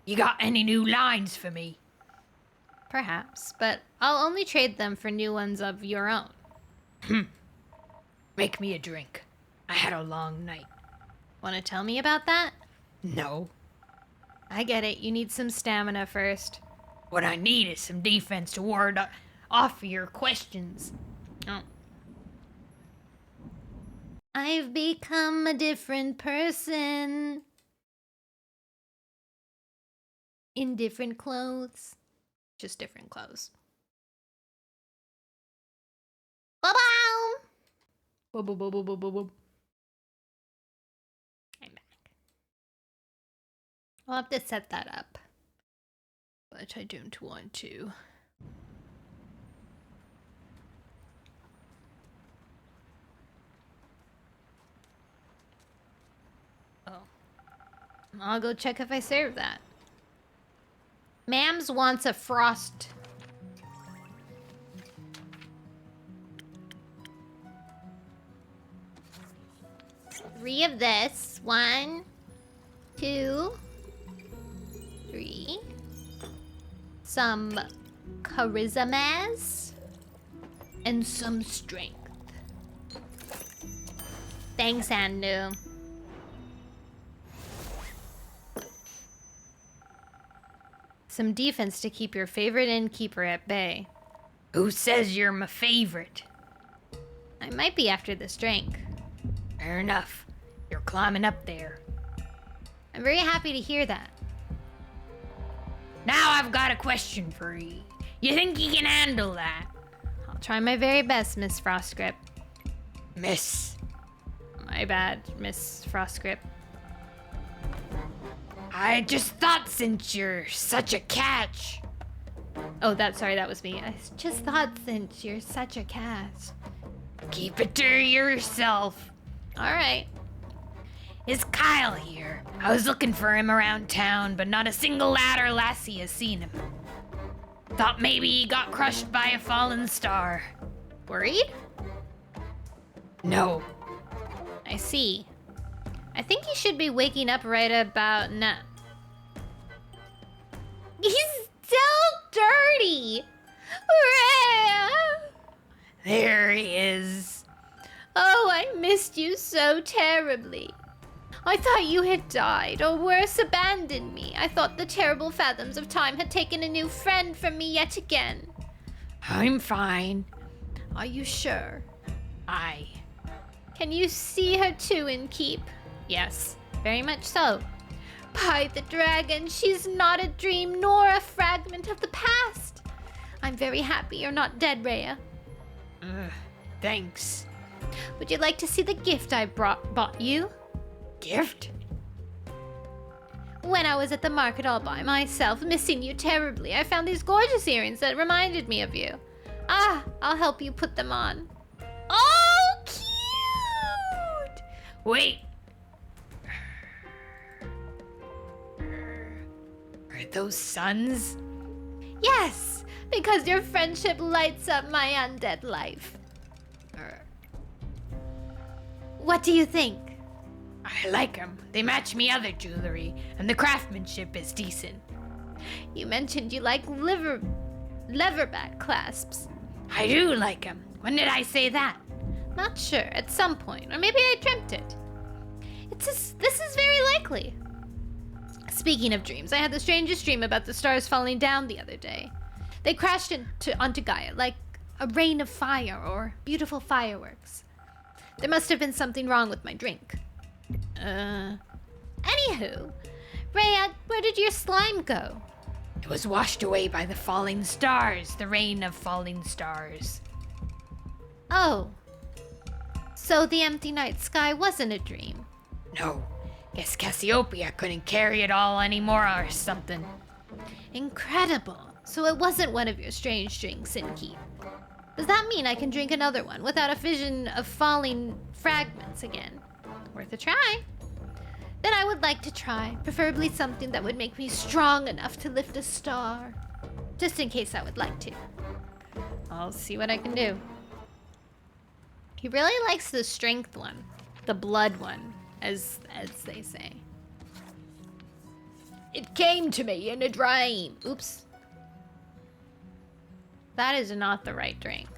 You got any new lines for me? Perhaps, but I'll only trade them for new ones of your own. Make me a drink. I had a long night. Want to tell me about that? No. I get it. You need some stamina first. What I need is some defense to ward off your questions. Oh. I've become a different person. In different clothes. Just different clothes. Ba-bow! Boom. I'm back. I'll have to set that up. But I don't want to. Oh. I'll go check if I saved that. Mams wants a frost. 3 of this. 1, 2, 3. Some charismas. And some strength. Thanks, Andu. Some defense to keep your favorite innkeeper at bay. Who says you're my favorite? I might be after this drink. Fair enough. You're climbing up there. I'm very happy to hear that. Now I've got a question for you. You think you can handle that? I'll try my very best, Miss Frostgrip. Miss. My bad, Miss Frostgrip. I just thought since you're such a catch. Oh, sorry, that was me. I just thought since you're such a catch. Keep it to yourself. Alright. Is Kyle here? I was looking for him around town, but not a single lad or lassie has seen him. Thought maybe he got crushed by a fallen star. Worried? No. I see. I think he should be waking up right about now. He's still dirty! There he is. Oh, I missed you so terribly. I thought you had died, or worse, abandoned me. I thought the terrible fathoms of time had taken a new friend from me yet again. I'm fine. Are you sure? Aye. Can you see her too, Innkeep? Yes, very much so. By the dragon, she's not a dream nor a fragment of the past. I'm very happy you're not dead, Rhea. Thanks. Would you like to see the gift I bought you? Gift? When I was at the market all by myself, missing you terribly, I found these gorgeous earrings that reminded me of you. Ah, I'll help you put them on. Oh, cute! Wait. Are those suns? Yes, because your friendship lights up my undead life. What do you think? I like them. They match me other jewelry, and the craftsmanship is decent. You mentioned you like leatherback clasps. I do like them. When did I say that? Not sure, at some point, or maybe I dreamt it. This is very likely. Speaking of dreams, I had the strangest dream about the stars falling down the other day. They crashed onto Gaia like a rain of fire or beautiful fireworks. There must have been something wrong with my drink. Anywho, Rhea, where did your slime go? It was washed away by the falling stars, the rain of falling stars. Oh. So the empty night sky wasn't a dream. No. Guess Cassiopeia couldn't carry it all anymore or something. Incredible. So it wasn't one of your strange drinks, Innkeep. Does that mean I can drink another one without a vision of falling fragments again? Worth a try. Then I would like to try, preferably something that would make me strong enough to lift a star. Just in case I would like to. I'll see what I can do. He really likes the strength one. The blood one, as they say. It came to me in a dream. Oops. That is not the right drink.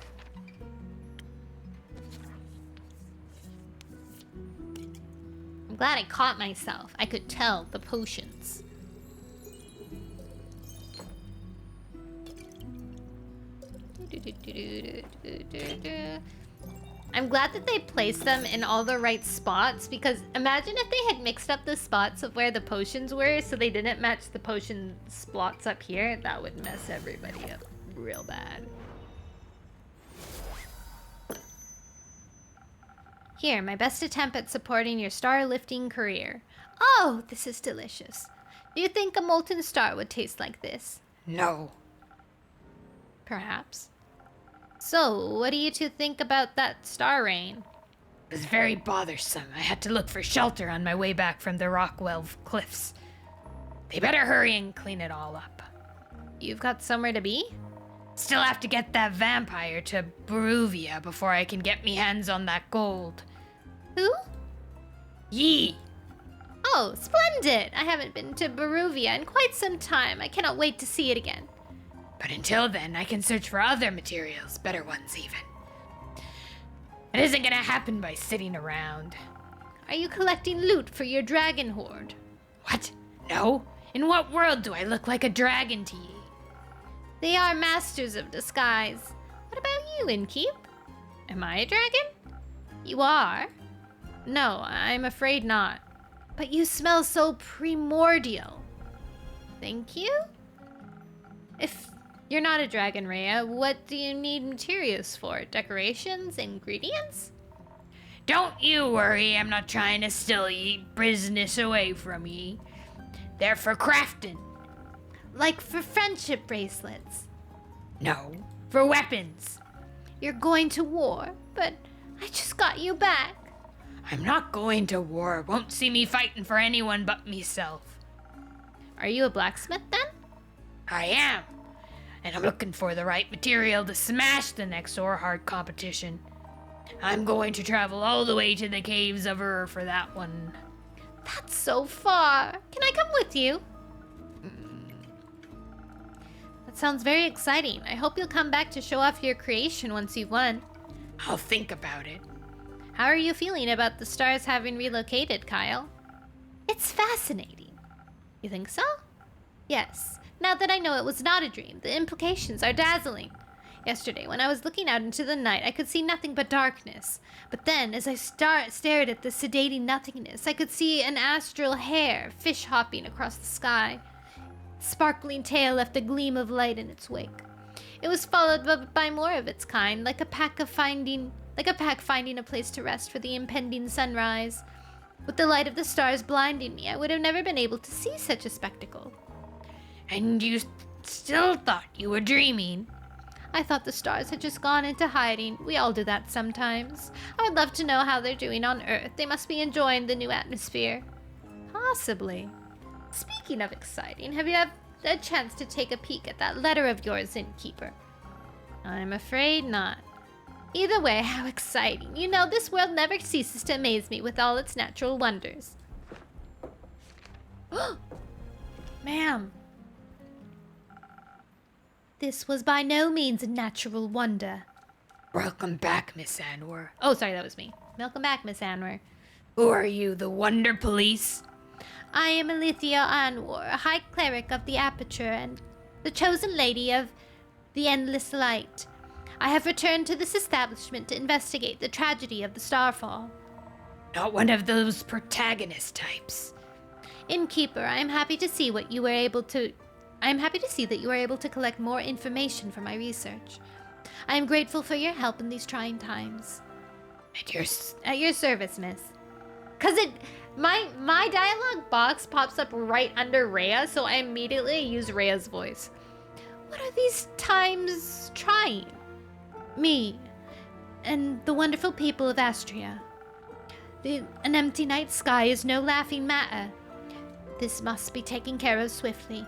I'm glad I caught myself. I could tell the potions. I'm glad that they placed them in all the right spots, because imagine if they had mixed up the spots of where the potions were so they didn't match the potion spots up here. That would mess everybody up real bad. Here, my best attempt at supporting your star-lifting career. Oh, this is delicious. Do you think a molten star would taste like this? No. Perhaps. So, what do you two think about that star rain? It was very bothersome. I had to look for shelter on my way back from the Rockwell cliffs. They better hurry and clean it all up. You've got somewhere to be? Still have to get that vampire to Beruvia before I can get me hands on that gold. Who? Yee! Oh, splendid! I haven't been to Baruvia in quite some time. I cannot wait to see it again. But until then, I can search for other materials, better ones even. It isn't gonna happen by sitting around. Are you collecting loot for your dragon horde? What? No? In what world do I look like a dragon to ye? They are masters of disguise. What about you, Innkeep? Am I a dragon? You are? No, I'm afraid not. But you smell so primordial. Thank you? If you're not a dragon, Rhea, what do you need materials for? Decorations? Ingredients? Don't you worry, I'm not trying to steal ye business away from ye. They're for crafting. Like for friendship bracelets. No, for weapons. You're going to war, but I just got you back. I'm not going to war. Won't see me fighting for anyone but myself. Are you a blacksmith then? I am. And I'm looking for the right material to smash the next Orhard competition. I'm going to travel all the way to the caves of Ur for that one. That's so far. Can I come with you? That sounds very exciting. I hope you'll come back to show off your creation once you've won. I'll think about it. How are you feeling about the stars having relocated, Kyle? It's fascinating. You think so? Yes. Now that I know it was not a dream, the implications are dazzling. Yesterday, when I was looking out into the night, I could see nothing but darkness. But then, as I stared at the sedating nothingness, I could see an astral hare fish hopping across the sky. Its sparkling tail left a gleam of light in its wake. It was followed by more of its kind, like a pack finding a place to rest for the impending sunrise. With the light of the stars blinding me, I would have never been able to see such a spectacle. And you still thought you were dreaming? I thought the stars had just gone into hiding. We all do that sometimes. I would love to know how they're doing on Earth. They must be enjoying the new atmosphere. Possibly. Speaking of exciting, have you had a chance to take a peek at that letter of yours, Innkeeper? I'm afraid not. Either way, how exciting. You know, this world never ceases to amaze me with all its natural wonders. Ma'am. This was by no means a natural wonder. Welcome back, Miss Anwar. Oh, sorry, that was me. Welcome back, Miss Anwar. Who are you, the Wonder Police? I am Alithia Anwar, a high cleric of the Aperture and the chosen lady of the Endless Light. I have returned to this establishment to investigate the tragedy of the Starfall. Not one of those protagonist types. Innkeeper, I am happy to see that you were able to collect more information for my research. I am grateful for your help in these trying times. At your service, miss. Cause my dialogue box pops up right under Rhea, so I immediately use Rhea's voice. What are these times trying? Me, and the wonderful people of Astria. An empty night sky is no laughing matter. This must be taken care of swiftly.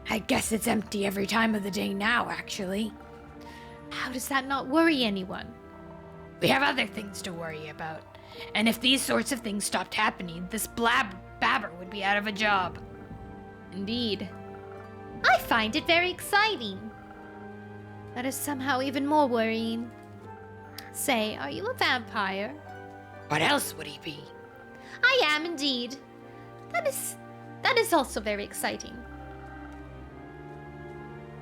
I guess it's empty every time of the day now, actually. How does that not worry anyone? We have other things to worry about. And if these sorts of things stopped happening, this babber would be out of a job. Indeed. I find it very exciting. That is somehow even more worrying. Say, are you a vampire? What else would he be? I am indeed. That is also very exciting.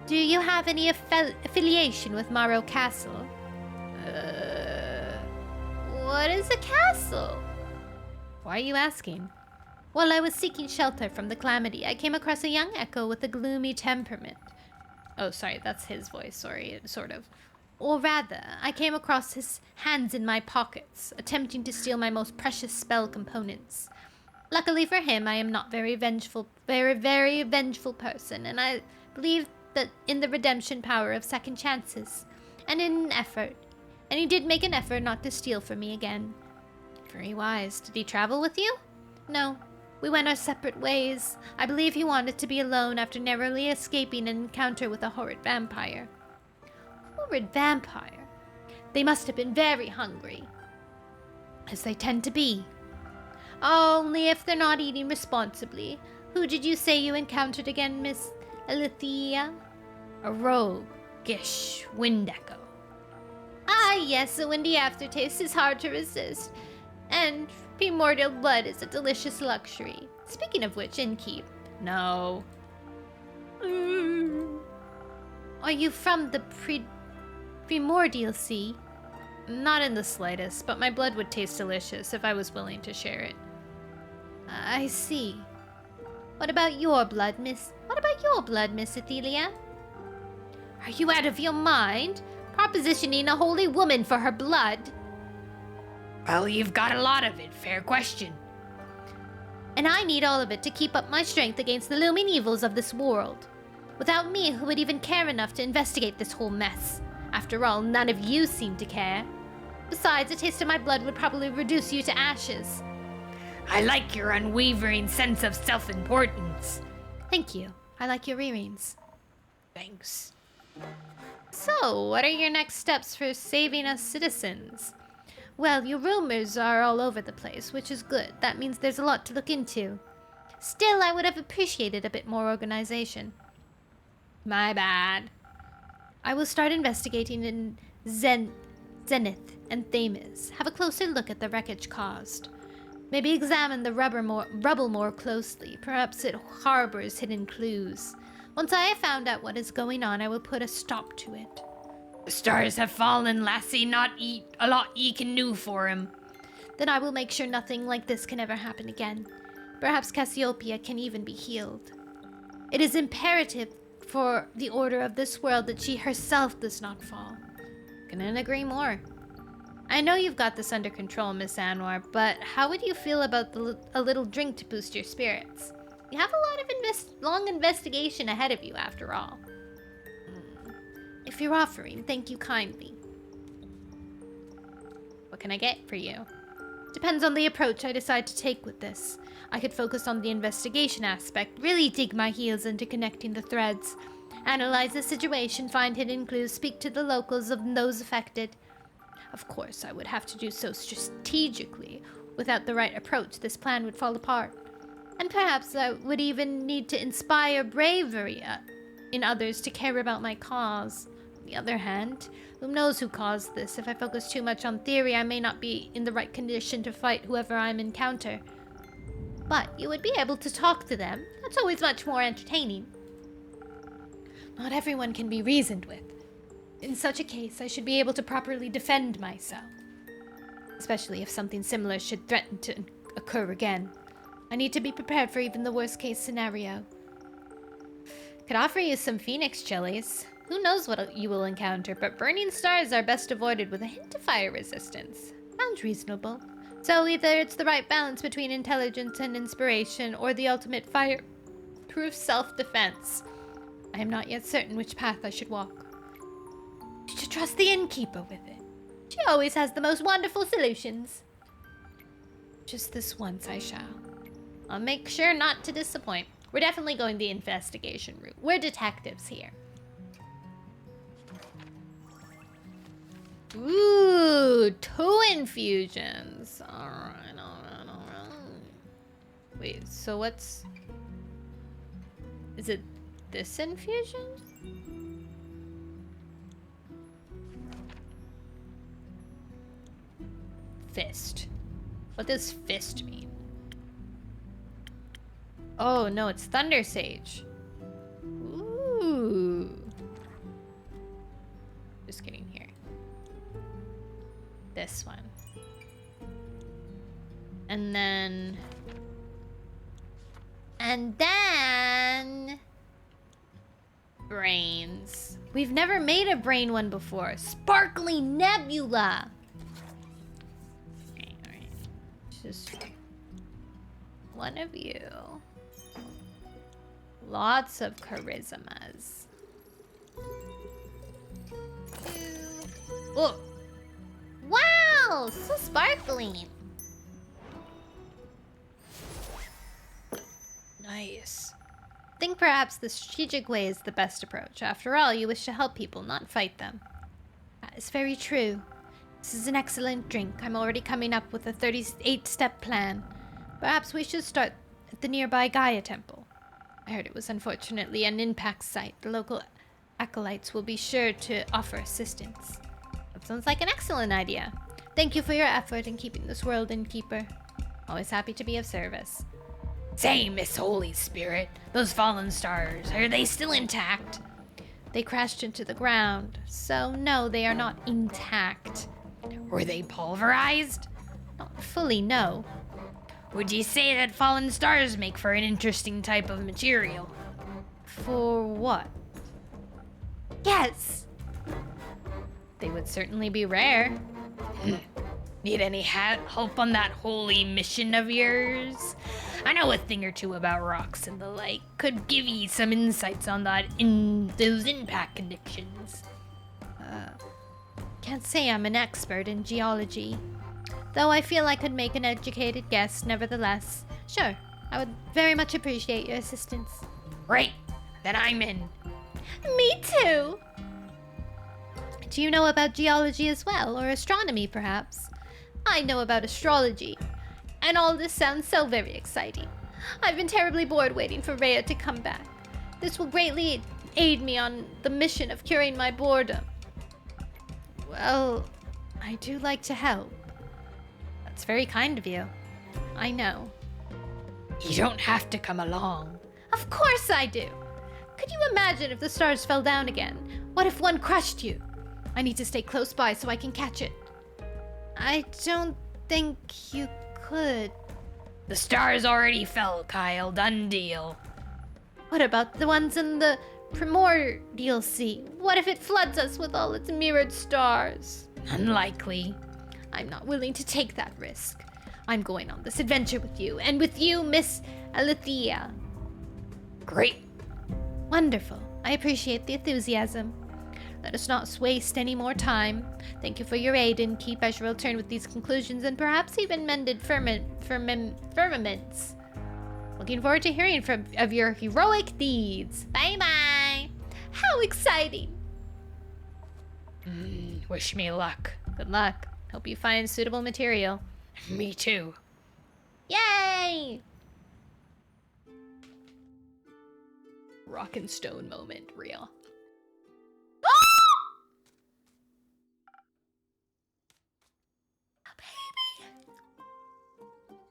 Do you have any affiliation with Morrow Castle? What is a castle? Why are you asking? While I was seeking shelter from the calamity, I came across a young echo with a gloomy temperament. Oh, sorry, that's his voice, sorry, sort of. Or rather, I came across his hands in my pockets, attempting to steal my most precious spell components. Luckily for him, I am not very vengeful person, and I believe that in the redemption power of second chances, and he did make an effort not to steal from me again. Very wise. Did he travel with you? No. We went our separate ways. I believe he wanted to be alone after narrowly escaping an encounter with a horrid vampire. Horrid vampire? They must have been very hungry. As they tend to be. Only if they're not eating responsibly. Who did you say you encountered again, Miss Alethea? A roguish wind echo. Ah, yes, a windy aftertaste is hard to resist. And primordial blood is a delicious luxury. Speaking of which, innkeep. No. Are you from the primordial sea? Not in the slightest, but my blood would taste delicious if I was willing to share it. I see. What about your blood, Miss? What about your blood, Miss Athelia? Are you out of your mind? Propositioning a holy woman for her blood? Well, you've got a lot of it. Fair question. And I need all of it to keep up my strength against the looming evils of this world. Without me, who would even care enough to investigate this whole mess? After all, none of you seem to care. Besides, a taste of my blood would probably reduce you to ashes. I like your unwavering sense of self-importance. Thank you. I like your earrings. Thanks. So, what are your next steps for saving us citizens? Well, your rumors are all over the place, which is good. That means there's a lot to look into. Still, I would have appreciated a bit more organization. My bad. I will start investigating in Zenith and Thames. Have a closer look at the wreckage caused. Maybe examine the rubble more closely. Perhaps it harbors hidden clues. Once I have found out what is going on, I will put a stop to it. The stars have fallen, lassie. Not a lot ye can do for him. Then I will make sure nothing like this can ever happen again. Perhaps Cassiopeia can even be healed. It is imperative for the order of this world that she herself does not fall. Couldn't agree more. I know you've got this under control, Miss Anwar, but how would you feel about a little drink to boost your spirits? You have a lot of long investigation ahead of you, after all. If you're offering, thank you kindly. What can I get for you? Depends on the approach I decide to take with this. I could focus on the investigation aspect, really dig my heels into connecting the threads, analyze the situation, find hidden clues, speak to the locals of those affected. Of course, I would have to do so strategically. Without the right approach, this plan would fall apart. And perhaps I would even need to inspire bravery in others to care about my cause. On the other hand, who knows who caused this? If I focus too much on theory, I may not be in the right condition to fight whoever I encounter. But you would be able to talk to them. That's always much more entertaining. Not everyone can be reasoned with. In such a case, I should be able to properly defend myself. Especially if something similar should threaten to occur again. I need to be prepared for even the worst case scenario. Could offer you some phoenix chilies. Who knows what you will encounter, but burning stars are best avoided with a hint of fire resistance. Sounds reasonable. So either it's the right balance between intelligence and inspiration, or the ultimate fire-proof self-defense. I am not yet certain which path I should walk. You should trust the innkeeper with it. She always has the most wonderful solutions. Just this once I shall. I'll make sure not to disappoint. We're definitely going the investigation route. We're detectives here. Ooh, 2 infusions. Alright. Wait, so what's... Is it this infusion? Fist. What does fist mean? Oh, no, it's Thunder Sage. Ooh. Just kidding here. This one. And then... brains. We've never made a brain one before. Sparkling Nebula! Alright. Just... one of you. Lots of charismas. Oh! Wow! So sparkling! Nice. I think perhaps the strategic way is the best approach. After all, you wish to help people, not fight them. That is very true. This is an excellent drink. I'm already coming up with a 38-step plan. Perhaps we should start at the nearby Gaia Temple. I heard it was unfortunately an impact site. The local acolytes will be sure to offer assistance. That sounds like an excellent idea. Thank you for your effort in keeping this world in keeper. Always happy to be of service. Say, Miss Holy Spirit, those fallen stars, are they still intact? They crashed into the ground, so no, they are not intact. Were they pulverized? Not fully, no. Would you say that fallen stars make for an interesting type of material? For what? Yes. They would certainly be rare. Need any help on that holy mission of yours? I know a thing or two about rocks and the like. Could give you some insights on that in those impact conditions. Can't say I'm an expert in geology. Though I feel I could make an educated guess, nevertheless. Sure, I would very much appreciate your assistance. Great, then I'm in. Me too! Do you know about geology as well, or astronomy perhaps? I know about astrology, and all this sounds so very exciting. I've been terribly bored waiting for Rhea to come back. This will greatly aid me on the mission of curing my boredom. Well, I do like to help. That's very kind of you. I know. You don't have to come along. Of course I do! Could you imagine if the stars fell down again? What if one crushed you? I need to stay close by so I can catch it. I don't think you could. The stars already fell, Kyle. Done deal. What about the ones in the primordial sea? What if it floods us with all its mirrored stars? Unlikely. I'm not willing to take that risk. I'm going on this adventure with you, and with you, Miss Alethea. Great. Wonderful. I appreciate the enthusiasm. Let us not waste any more time. Thank you for your aid, and keep I shall return with these conclusions and perhaps even mended firmaments. Looking forward to hearing of your heroic deeds. Bye-bye. How exciting. Wish me luck. Good luck. Hope you find suitable material. Me too. Yay! Rock and stone moment, real. A baby!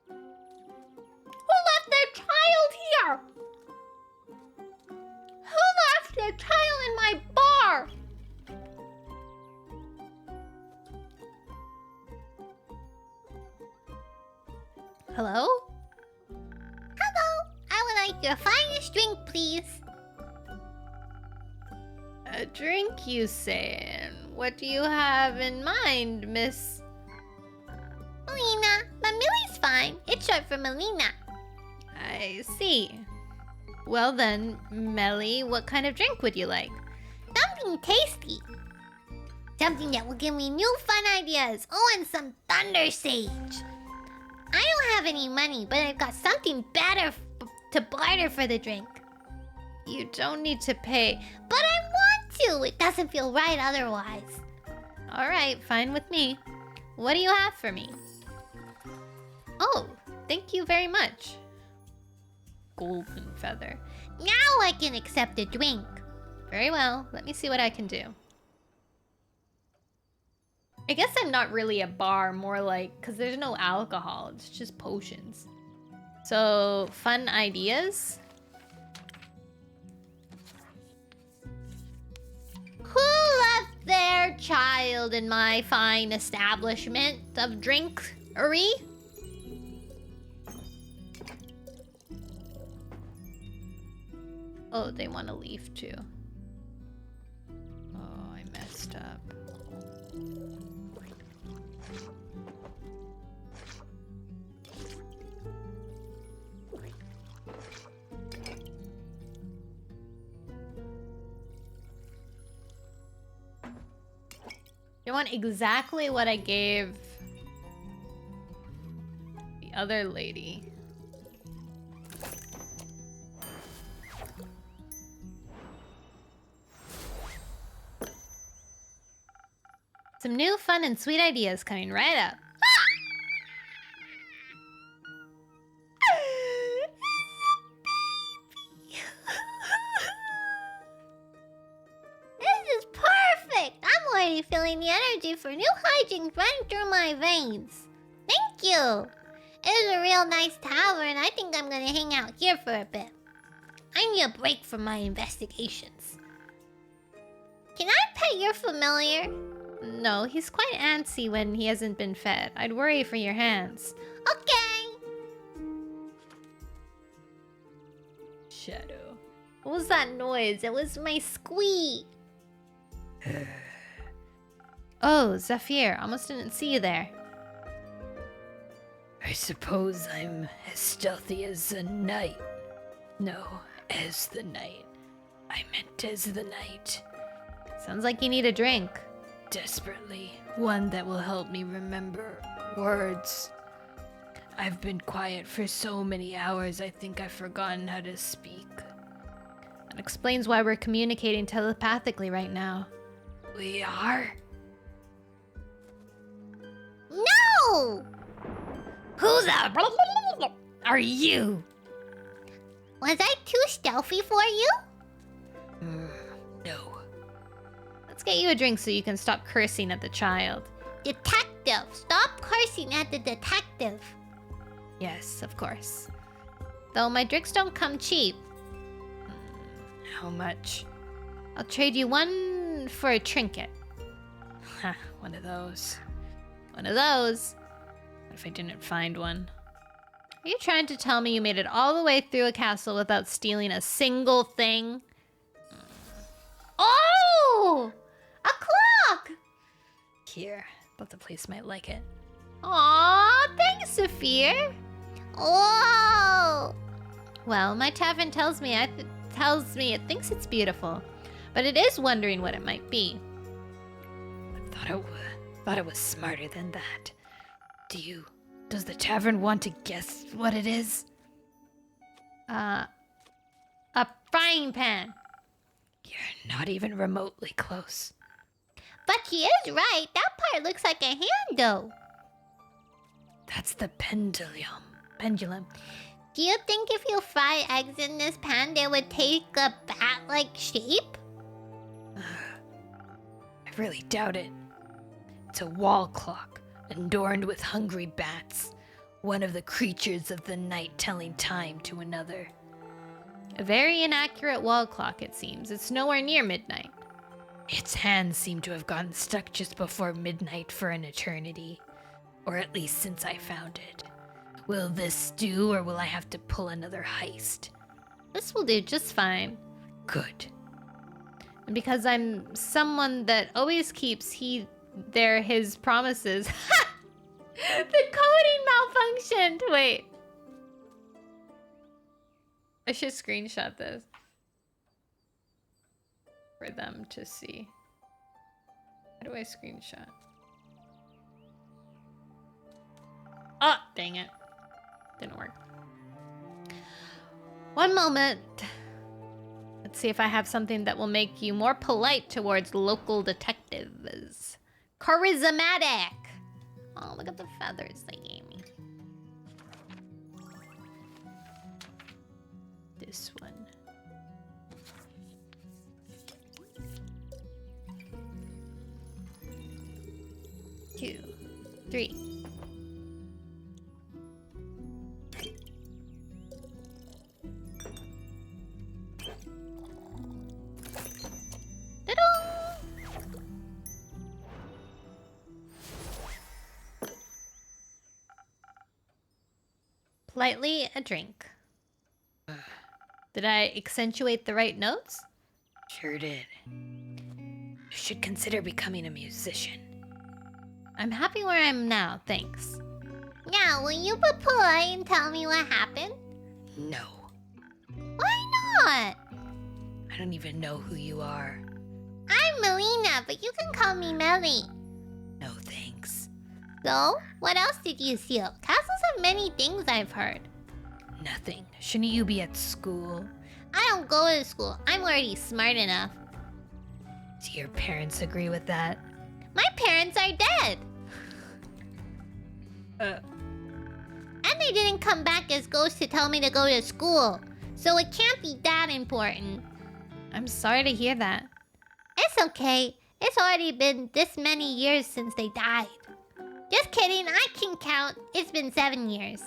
Who left their child here? Who left their child in my bar? Hello? Hello, I would like your finest drink, please. A drink, you say? What do you have in mind, Miss? Melina, but Millie's fine. It's short for Melina. I see. Well then, Melly, what kind of drink would you like? Something tasty. Something that will give me new fun ideas. Oh, and some Thunder Sage. I don't have any money, but I've got something better to barter for the drink. You don't need to pay. But I want to. It doesn't feel right otherwise. Alright, fine with me. What do you have for me? Oh, thank you very much. Golden feather. Now I can accept a drink. Very well, let me see what I can do. I guess I'm not really a bar, more like, because there's no alcohol, it's just potions. So, fun ideas? Who left their child in my fine establishment of drinkery? Oh, they want to leave too. Oh, I messed up. You want exactly what I gave the other lady. Some new fun and sweet ideas coming right up. finally feeling the energy for new hijinks running through my veins. Thank you. It is a real nice tavern. I think I'm gonna hang out here for a bit. I need a break from my investigations. Can I pet your familiar? No, he's quite antsy when he hasn't been fed. I'd worry for your hands. Okay. Shadow. What was that noise? It was my squeak. Oh, Zephyr. Almost didn't see you there. I suppose I'm as stealthy as the night. No, as the night. I meant as the night. Sounds like you need a drink. Desperately. One that will help me remember words. I've been quiet for so many hours, I think I've forgotten how to speak. That explains why we're communicating telepathically right now. We are? No! Who's that? Are you? Was I too stealthy for you? No. Let's get you a drink so you can stop cursing at the child. Detective, stop cursing at the detective. Yes, of course. Though my drinks don't come cheap. How much? I'll trade you one for a trinket. Ha, one of those. One of those. What if I didn't find one? Are you trying to tell me you made it all the way through a castle without stealing a single thing? Oh! A clock! Here, thought the place might like it. Aw, thanks, Saphir. Oh! Well, my tavern tells me it thinks it's beautiful, but it is wondering what it might be. Thought it was smarter than that. Does the tavern want to guess what it is? A frying pan. You're not even remotely close. But she is right. That part looks like a handle. That's the pendulum. Do you think if you fry eggs in this pan, they would take a bat-like shape? I really doubt it. It's a wall clock, adorned with hungry bats. One of the creatures of the night telling time to another. A very inaccurate wall clock, it seems. It's nowhere near midnight. Its hands seem to have gotten stuck just before midnight for an eternity. Or at least since I found it. Will this do, or will I have to pull another heist? This will do just fine. Good. And because I'm someone that always keeps his promises. The coding malfunctioned! Wait. I should screenshot this. For them to see. How do I screenshot? Oh, dang it. Didn't work. One moment. Let's see if I have something that will make you more polite towards local detectives. Charismatic. Oh, look at the feathers they gave me. This one. Two, three. Politely, a drink. Did I accentuate the right notes? Sure did. You should consider becoming a musician. I'm happy where I am now, thanks. Now, will you be polite and tell me what happened? No. Why not? I don't even know who you are. I'm Melina, but you can call me Melly. No thanks. So, what else did you steal? Castles have many things, I've heard. Nothing. Shouldn't you be at school? I don't go to school. I'm already smart enough. Do your parents agree with that? My parents are dead. And they didn't come back as ghosts to tell me to go to school. So it can't be that important. I'm sorry to hear that. It's okay. It's already been this many years since they died. Just kidding, I can count. It's been 7 years.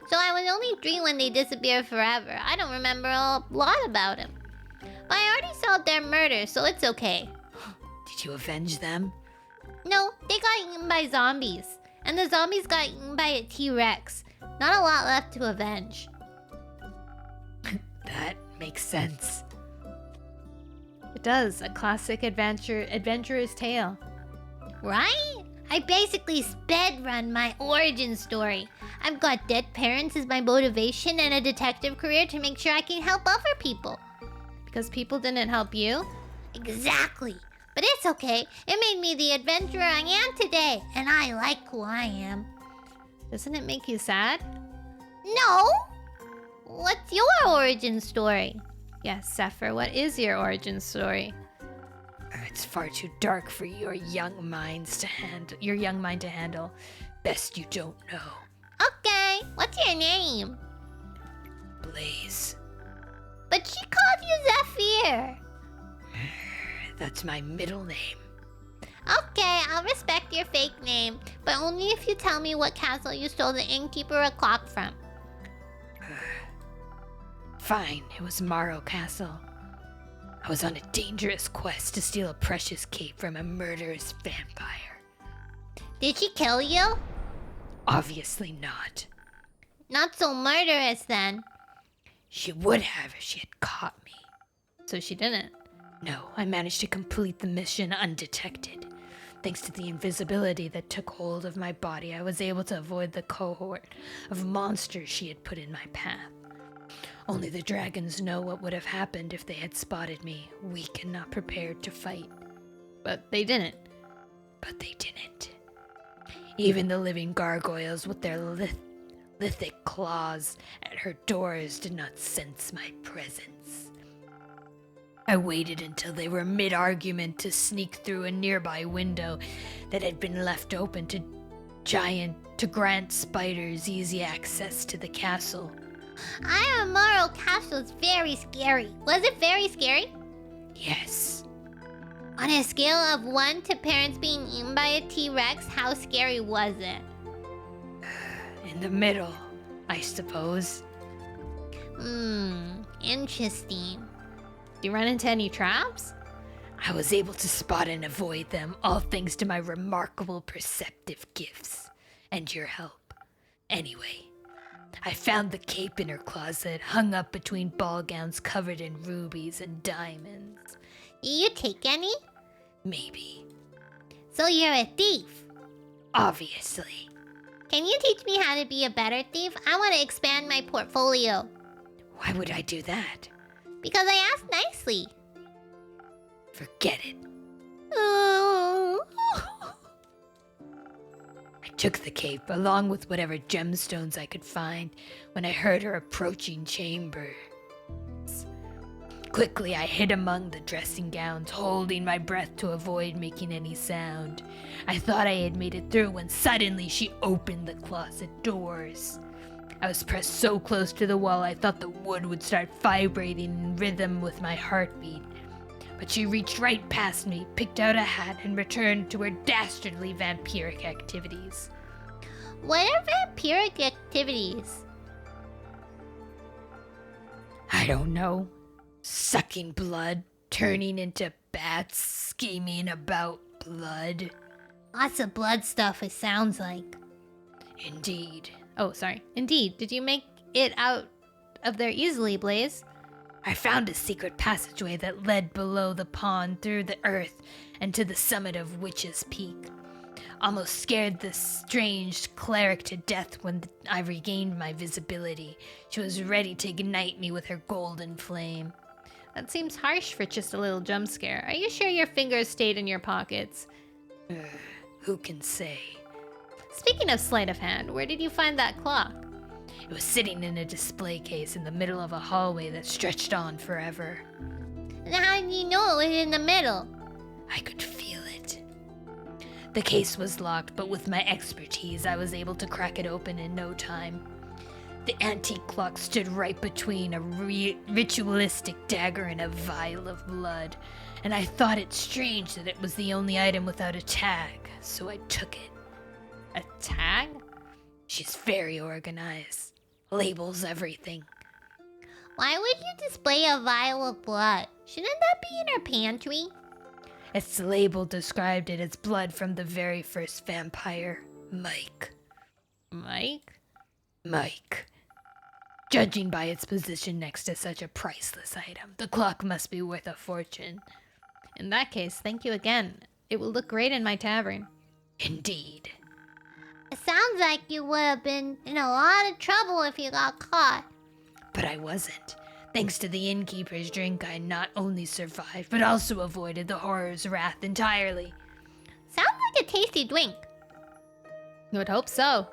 So I was only 3 when they disappeared forever. I don't remember a lot about them. But I already solved their murder, so it's okay. Did you avenge them? No, they got eaten by zombies. And the zombies got eaten by a T-Rex. Not a lot left to avenge. That makes sense. It does. A classic adventurer's tale. Right? I basically sped run my origin story. I've got dead parents as my motivation and a detective career to make sure I can help other people. Because people didn't help you? Exactly. But it's okay. It made me the adventurer I am today. And I like who I am. Doesn't it make you sad? No! What's your origin story? Yes, Zephyr, what is your origin story? It's far too dark for your young mind to handle. Best you don't know. Okay, what's your name? Blaze. But she called you Zephyr. That's my middle name. Okay, I'll respect your fake name, but only if you tell me what castle you stole the innkeeper a clock from. Fine, it was Morrow Castle. I was on a dangerous quest to steal a precious cape from a murderous vampire. Did she kill you? Obviously not. Not so murderous then. She would have if she had caught me. So she didn't. No, I managed to complete the mission undetected. Thanks to the invisibility that took hold of my body, I was able to avoid the cohort of monsters she had put in my path. Only the dragons know what would have happened if they had spotted me, weak and not prepared to fight. But they didn't. But they didn't. Even the living gargoyles with their lithic claws at her doors did not sense my presence. I waited until they were mid-argument to sneak through a nearby window that had been left open to grant spiders easy access to the castle. Morrow Castle is very scary. Was it very scary? Yes. On a scale of 1 to parents being eaten by a T-Rex, how scary was it? In the middle, I suppose. Interesting. Do you run into any traps? I was able to spot and avoid them, all thanks to my remarkable perceptive gifts. And your help. Anyway, I found the cape in her closet, hung up between ball gowns covered in rubies and diamonds. Did you take any? Maybe. So you're a thief. Obviously. Can you teach me how to be a better thief? I want to expand my portfolio. Why would I do that? Because I asked nicely. Forget it. Oh. I took the cape, along with whatever gemstones I could find, when I heard her approaching chamber. Quickly, I hid among the dressing gowns, holding my breath to avoid making any sound. I thought I had made it through when suddenly she opened the closet doors. I was pressed so close to the wall I thought the wood would start vibrating in rhythm with my heartbeat. But she reached right past me, picked out a hat, and returned to her dastardly vampiric activities. What are vampiric activities? I don't know. Sucking blood, turning into bats, scheming about blood. Lots of blood stuff, it sounds like. Indeed. Oh, sorry. Indeed. Did you make it out of there easily, Blaze? I found a secret passageway that led below the pond through the earth and to the summit of Witch's Peak. Almost scared the strange cleric to death when I regained my visibility. She was ready to ignite me with her golden flame. That seems harsh for just a little jump scare. Are you sure your fingers stayed in your pockets? Who can say? Speaking of sleight of hand, where did you find that clock? It was sitting in a display case in the middle of a hallway that stretched on forever. And how did you know it was in the middle? I could feel it. The case was locked, but with my expertise, I was able to crack it open in no time. The antique clock stood right between a ritualistic dagger and a vial of blood, and I thought it strange that it was the only item without a tag, so I took it. A tag? She's very organized. Labels everything. Why would you display a vial of blood? Shouldn't that be in her pantry? Its label described it as blood from the very first vampire, Mike. Mike? Mike. Judging by its position next to such a priceless item, the clock must be worth a fortune. In that case, thank you again. It will look great in my tavern. Indeed. It sounds like you would have been in a lot of trouble if you got caught. But I wasn't. Thanks to the innkeeper's drink, I not only survived, but also avoided the horror's wrath entirely. Sounds like a tasty drink. I would hope so.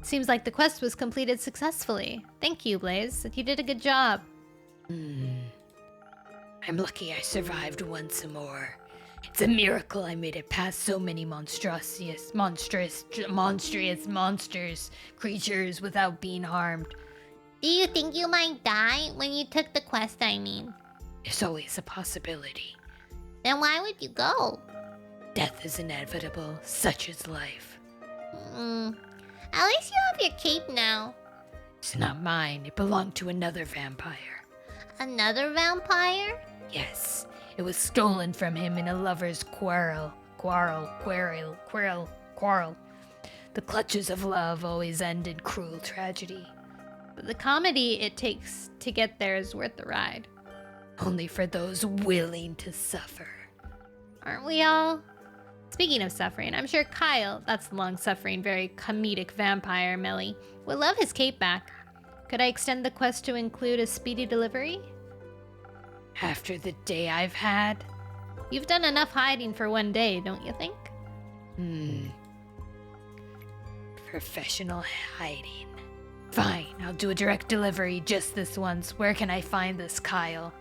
Seems like the quest was completed successfully. Thank you, Blaze. You did a good job. I'm lucky I survived once more. It's a miracle I made it past so many monstrous creatures without being harmed. Do you think you might die when you took the quest, I mean? There's always a possibility. Then why would you go? Death is inevitable, such is life. At least you have your cape now. It's not mine, it belonged to another vampire. Another vampire? Yes, it was stolen from him in a lover's quarrel. The clutches of love always end in cruel tragedy. But the comedy it takes to get there is worth the ride. Only for those willing to suffer. Aren't we all? Speaking of suffering, I'm sure Kyle, that's the long-suffering, very comedic vampire, Melly, will love his cape back. Could I extend the quest to include a speedy delivery? After the day I've had? You've done enough hiding for one day, don't you think? Professional hiding. Fine, I'll do a direct delivery just this once. Where can I find this Kyle?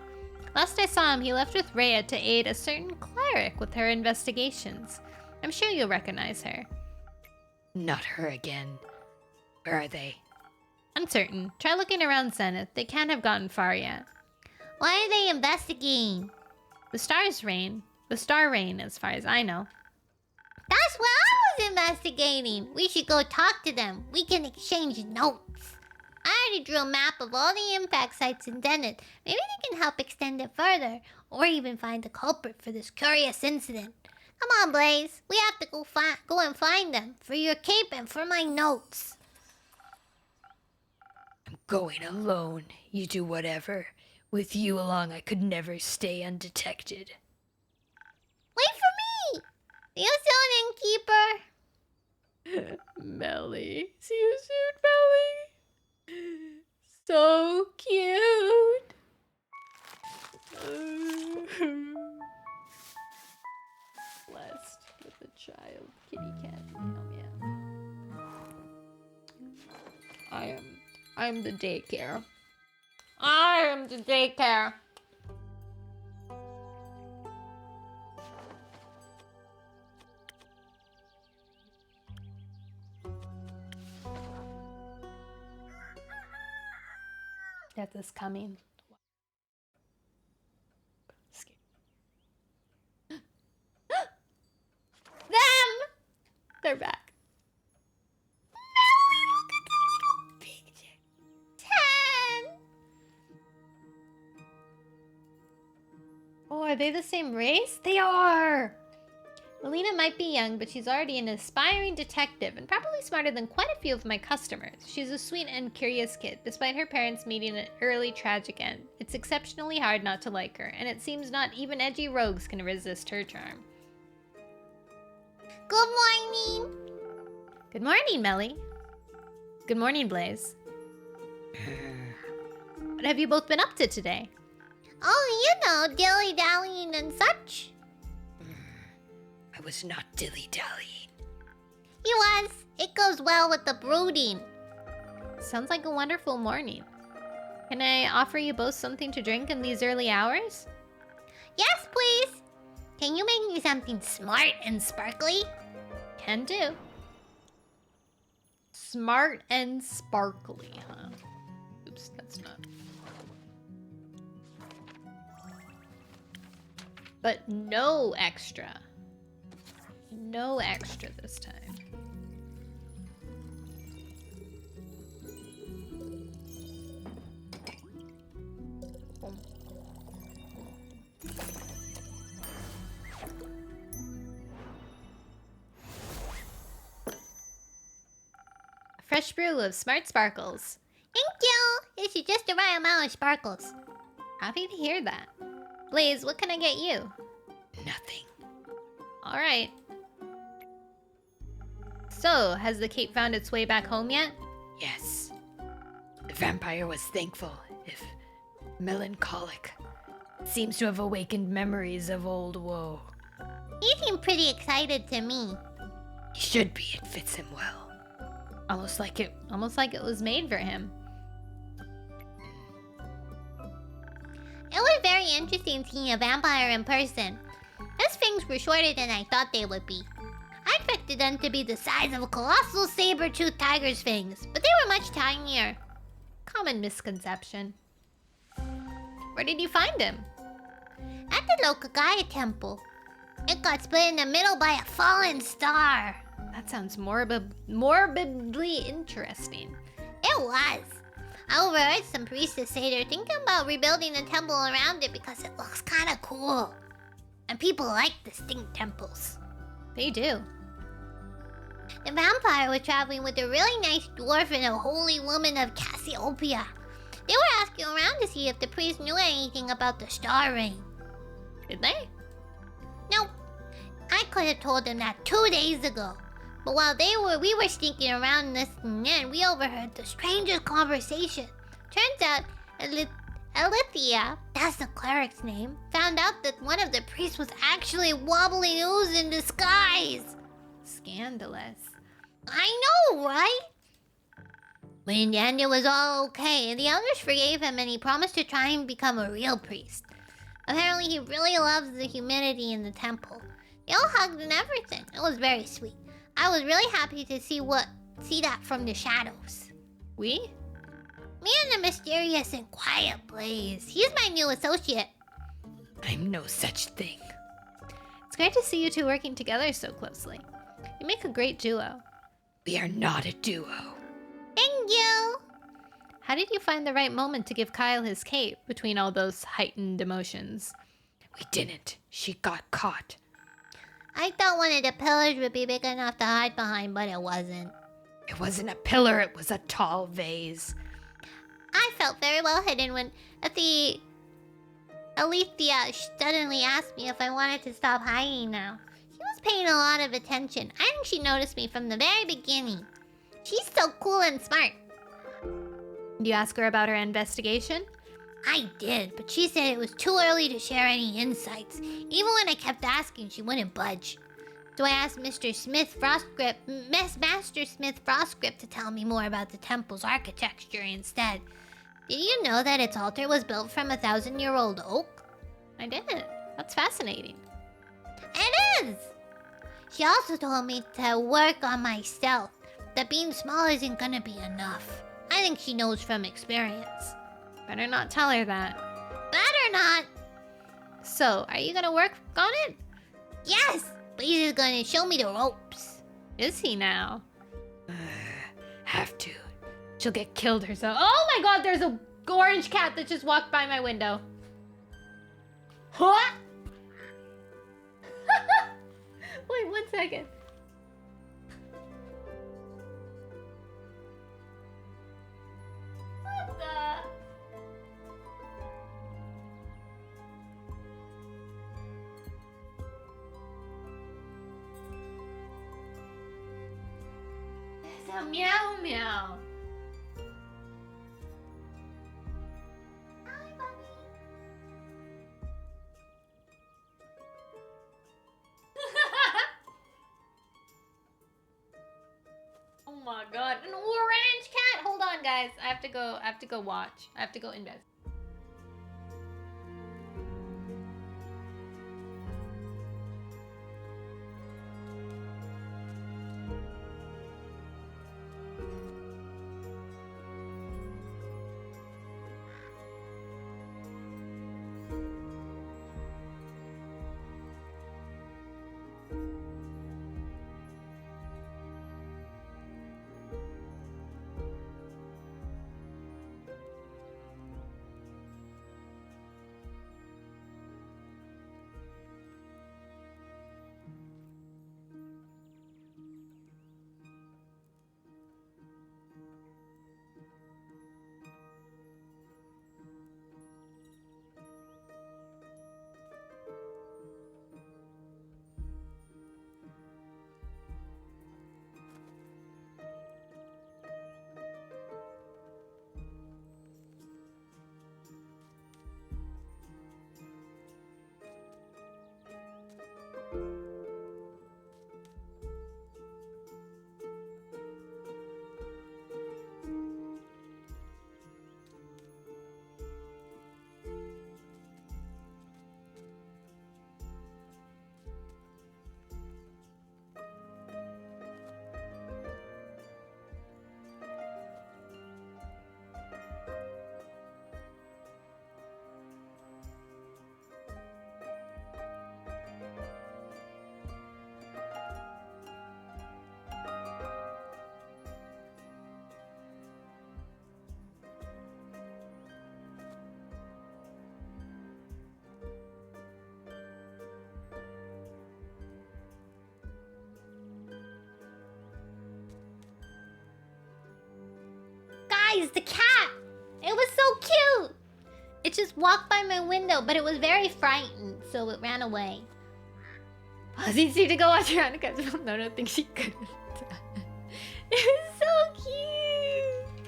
Last I saw him, he left with Rhea to aid a certain cleric with her investigations. I'm sure you'll recognize her. Not her again. Where are they? Uncertain. Try looking around Zenith. They can't have gotten far yet. Why are they investigating? The stars reign. The star reign, as far as I know. That's what I was investigating. We should go talk to them. We can exchange notes. I already drew a map of all the impact sites in Zenith. Maybe they can help extend it further, or even find the culprit for this curious incident. Come on, Blaze. We have to go and find them for your cape and for my notes. I'm going alone. You do whatever. With you along, I could never stay undetected. Wait for me! See you soon, innkeeper. Melly. See you soon, Melly. So cute. Blessed with a child, kitty cat. Meow meow. I'm the daycare. I am the daycare. Death is coming. Them! They're back. Melly, look at the little picture. 10. Oh, are they the same race? They are! Melina might be young, but she's already an aspiring detective and probably smarter than quite a few of my customers. She's a sweet and curious kid, despite her parents meeting an early tragic end. It's exceptionally hard not to like her, and it seems not even edgy rogues can resist her charm. Good morning. Good morning, Melly. Good morning, Blaze. What have you both been up to today? Oh, you know, dilly-dallying and such. I was not dilly-dallying. He was. It goes well with the brooding. Sounds like a wonderful morning. Can I offer you both something to drink in these early hours? Yes, please. Can you make me something smart and sparkly? Can do. Smart and sparkly, huh? But no extra. No extra this time. Fresh brew of smart sparkles. Thank you! This is just the right amount of sparkles. Happy to hear that. Blaze, what can I get you? Nothing. Alright. So, has the cape found its way back home yet? Yes. The vampire was thankful, if melancholic. Seems to have awakened memories of old woe. He seemed pretty excited to me. He should be, it fits him well. Almost like it was made for him. It was very interesting seeing a vampire in person. His fangs were shorter than I thought they would be. I expected them to be the size of a colossal saber-toothed tiger's fangs, but they were much tinier. Common misconception. Where did you find him? At the local Gaia temple. It got split in the middle by a fallen star. That sounds morbidly interesting. It was. I overheard some priestess say they're thinking about rebuilding the temple around it because it looks kind of cool. And people like distinct temples. They do. The vampire was traveling with a really nice dwarf and a holy woman of Cassiopeia. They were asking around to see if the priest knew anything about the star ring. Did they? Nope. I could have told them that 2 days ago. But while we were sneaking around listening in, we overheard the strangest conversation. Turns out, Alithia, that's the cleric's name, found out that one of the priests was actually wobbly ooze in disguise. Scandalous. I know, right? But in the end, it was all okay, and the elders forgave him, and he promised to try and become a real priest. Apparently, he really loves the humidity in the temple. They all hugged and everything. It was very sweet. I was really happy to see that from the shadows. We? Me and the mysterious and quiet Blaze. He's my new associate. I'm no such thing. It's great to see you two working together so closely. You make a great duo. We are not a duo. Thank you. How did you find the right moment to give Kyle his cape between all those heightened emotions? We didn't. She got caught. I thought one of the pillars would be big enough to hide behind, but it wasn't. It wasn't a pillar, it was a tall vase. I felt very well hidden when Alethea suddenly asked me if I wanted to stop hiding now. She was paying a lot of attention. I think she noticed me from the very beginning. She's so cool and smart. Did you ask her about her investigation? I did, but she said it was too early to share any insights. Even when I kept asking, she wouldn't budge. So I asked Master Smith Frostgrip to tell me more about the temple's architecture instead. Did you know that its altar was built from a 1,000-year-old oak? I didn't. That's fascinating. It is! She also told me to work on my stealth, that being small isn't gonna be enough. I think she knows from experience. Better not tell her that. Better not! So, are you gonna work on it? Yes! Blaze is gonna show me the ropes. Is he now? Have to. She'll get killed herself. Oh my god, there's a orange cat that just walked by my window. What? Wait 1 second. What the? It's a meow meow. Hi, Bubby. Oh my god, an orange cat! Hold on, guys. I have to go watch. I have to go invest. guys, the cat! It was so cute! It just walked by my window, but it was very frightened, so it ran away. It's easy to go watch around because Nono thinks she couldn't. It was so cute.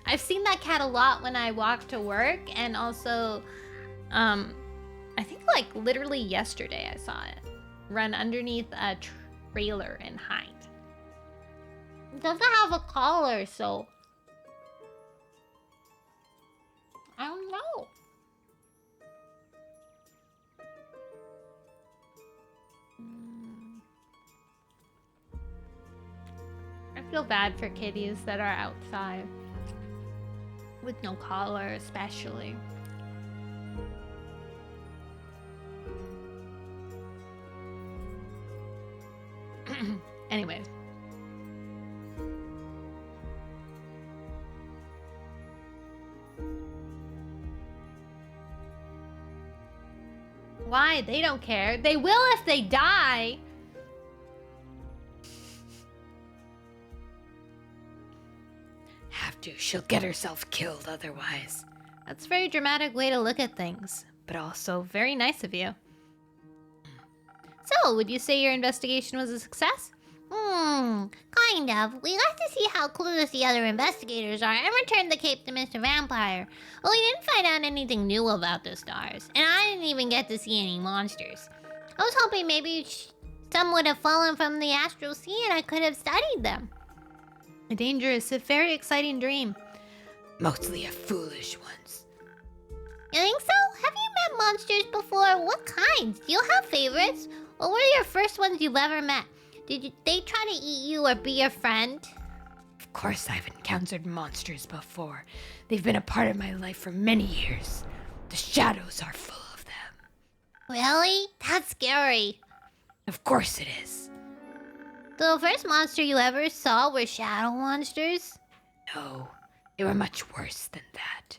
I've seen that cat a lot when I walk to work, and also, I think like literally yesterday I saw it run underneath a trailer and hide. It doesn't have a collar, so I don't know. I feel bad for kitties that are outside with no collar, especially. Anyways. Why? They don't care. They will if they die. Have to. She'll get herself killed otherwise. That's a very dramatic way to look at things, but also very nice of you. So, would you say your investigation was a success? Kind of. We got to see how clueless the other investigators are and returned the cape to Mr. Vampire. Well, we didn't find out anything new about the stars, and I didn't even get to see any monsters. I was hoping maybe some would have fallen from the astral sea and I could have studied them. A dangerous, if very exciting dream. Mostly a foolish ones. You think so? Have you met monsters before? What kinds? Do you have favorites? What were your first ones you've ever met? Did they try to eat you or be your friend? Of course I've encountered monsters before. They've been a part of my life for many years. The shadows are full of them. Really? That's scary. Of course it is. So the first monster you ever saw were shadow monsters? No, they were much worse than that.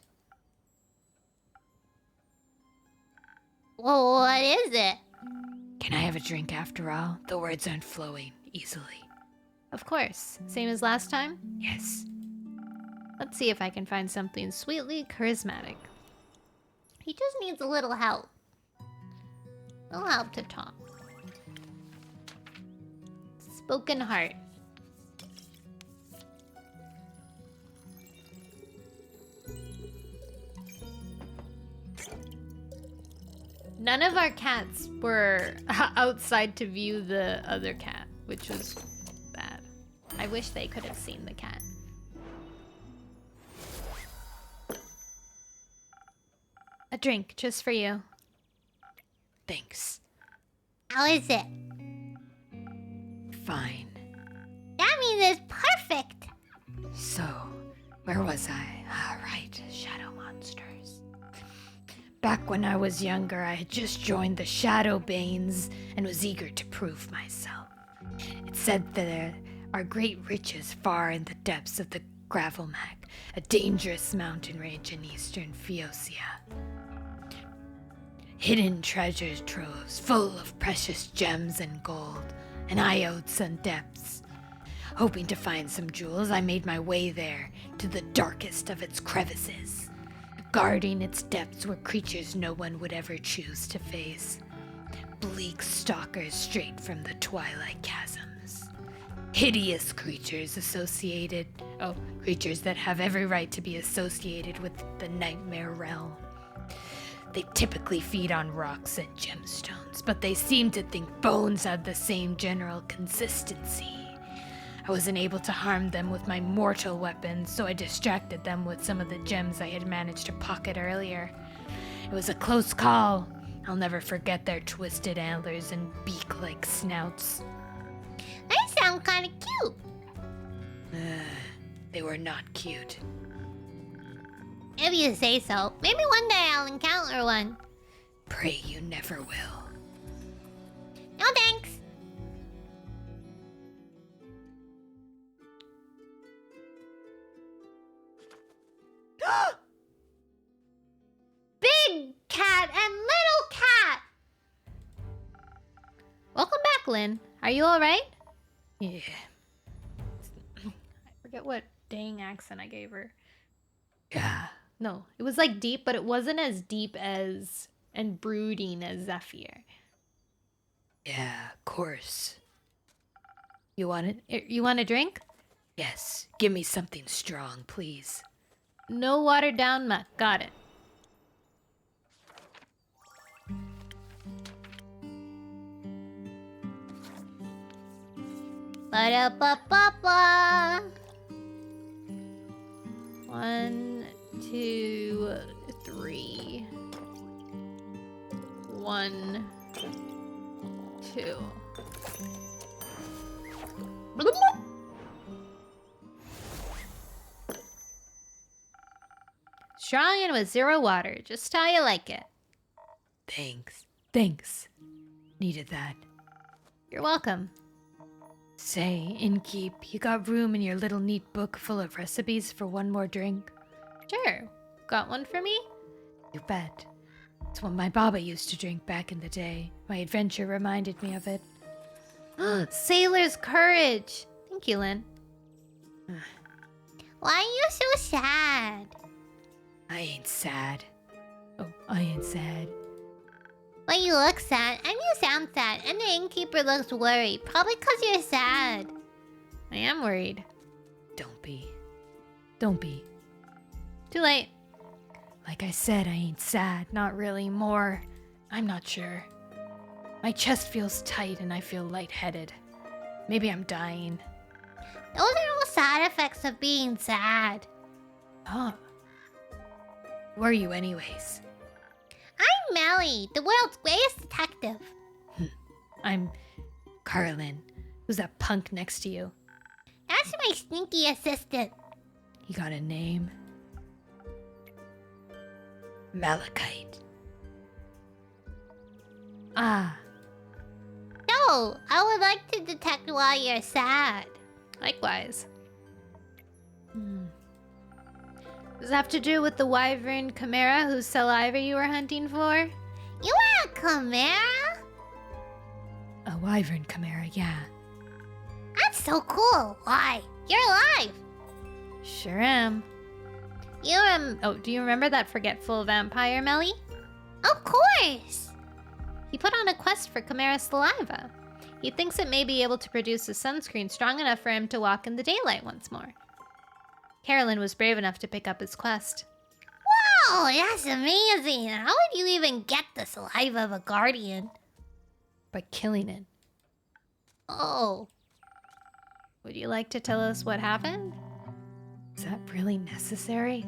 Well, what is it? Can I have a drink after all? The words aren't flowing easily. Of course. Same as last time? Yes. Let's see if I can find something sweetly charismatic. He just needs a little help. A little help to talk. Spoken heart. None of our cats were outside to view the other cat, which was bad. I wish they could have seen the cat. A drink, just for you. Thanks. How is it? Fine. That means it's perfect. So, where was I? Ah, right, shadow monsters. Back when I was younger, I had just joined the Shadow Banes and was eager to prove myself. It said that there are great riches far in the depths of the Gravelmac, a dangerous mountain range in eastern Phaeocia. Hidden treasure troves full of precious gems and gold, and Iodes and depths. Hoping to find some jewels, I made my way there, to the darkest of its crevices. Guarding its depths were creatures no one would ever choose to face. Bleak stalkers straight from the twilight chasms. Hideous creatures creatures that have every right to be associated with the nightmare realm. They typically feed on rocks and gemstones, but they seem to think bones have the same general consistency. I wasn't able to harm them with my mortal weapons, so I distracted them with some of the gems I had managed to pocket earlier. It was a close call. I'll never forget their twisted antlers and beak-like snouts. They sound kind of cute. They were not cute. If you say so. Maybe one day I'll encounter one. Pray you never will. No thanks. Big cat and little cat! Welcome back, Lynn. Are you alright? Yeah. I forget what dang accent I gave her. Yeah. No, it was like deep, but it wasn't as deep as and brooding as Zephyr. Yeah, of course. You want it? You want a drink? Yes. Give me something strong, please. No watered down muck. Got it. Ba-da-ba-ba-ba. 1, 2, 3. 1, 2. Strong and with 0 water, just how you like it. Thanks. Thanks. Needed that. You're welcome. Say, innkeep, you got room in your little neat book full of recipes for one more drink? Sure. Got one for me? You bet. It's what my baba used to drink back in the day. My adventure reminded me of it. Sailor's courage. Thank you, Lynn. Why are you so sad? I ain't sad. Oh, I ain't sad. Well, you look sad, and you sound sad, and the innkeeper looks worried. Probably because you're sad. I am worried. Don't be. Don't be. Too late. Like I said, I ain't sad. Not really. More. I'm not sure. My chest feels tight and I feel lightheaded. Maybe I'm dying. Those are all side effects of being sad. Huh. Who are you anyways? I'm Melly, the world's greatest detective. I'm Carlin. Who's that punk next to you? That's my sneaky assistant. He got a name? Malachite. Ah, No, I would like to detect why you're sad. Likewise. Does it have to do with the wyvern chimera whose saliva you were hunting for? You are a chimera? a wyvern chimera, yeah. That's so cool. Why? You're alive. Sure am. You're Oh, do you remember that forgetful vampire, Melly? Of course. He put on a quest for chimera saliva. He thinks it may be able to produce a sunscreen strong enough for him to walk in the daylight once more. Carolyn was brave enough to pick up his quest. Wow, that's amazing. How would you even get the saliva of a guardian? By killing it. Oh. Would you like to tell us what happened? Is that really necessary?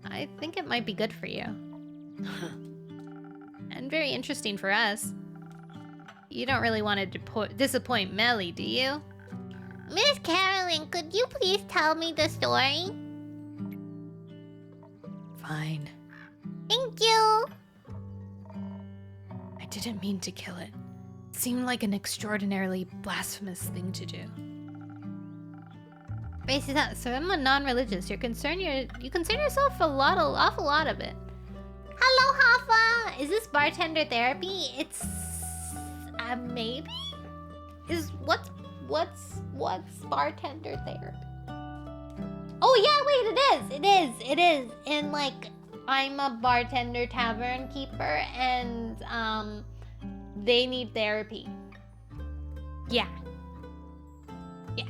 I think it might be good for you. And very interesting for us. You don't really want to disappoint Melly, do you? Miss Carolyn, could you please tell me the story? Fine. Thank you. I didn't mean to kill it. It seemed like an extraordinarily blasphemous thing to do. Basically, so I'm a non-religious. You concern yourself awful lot of it. Hello, Hoffa. Is this bartender therapy? It's maybe. What's bartender therapy? Oh yeah, wait, it is. And like, I'm a bartender tavern keeper, and they need therapy. Yeah. Yes.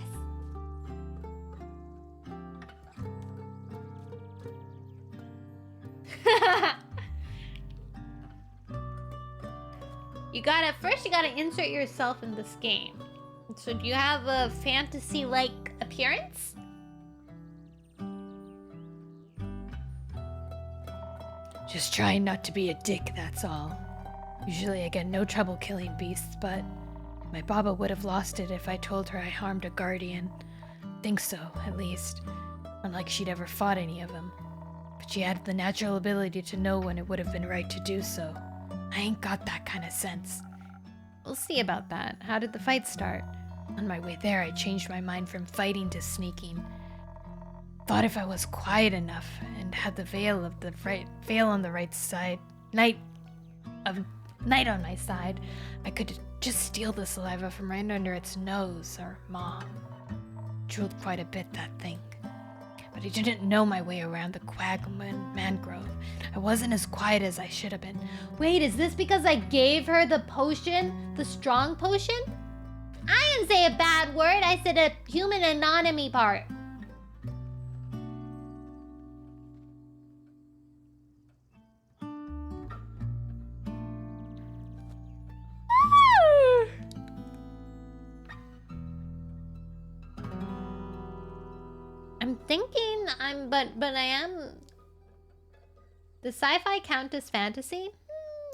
You gotta insert yourself in this game. So do you have a fantasy-like appearance? Just trying not to be a dick, that's all. Usually I get no trouble killing beasts, but my baba would have lost it if I told her I harmed a guardian. Think so, at least. Unlike she'd ever fought any of them. But she had the natural ability to know when it would have been right to do so. I ain't got that kind of sense. We'll see about that. How did the fight start? On my way there, I changed my mind from fighting to sneaking. Thought if I was quiet enough and had the veil on the right side, night on my side, I could just steal the saliva from right under its nose, or mom. Drooled quite a bit, that thing. but I didn't know my way around the quagmire mangrove. I wasn't as quiet as I should have been. Wait, is this because I gave her the potion? The strong potion? I didn't say a bad word. I said a human anatomy part. I'm thinking but I am. Does sci-fi count as fantasy?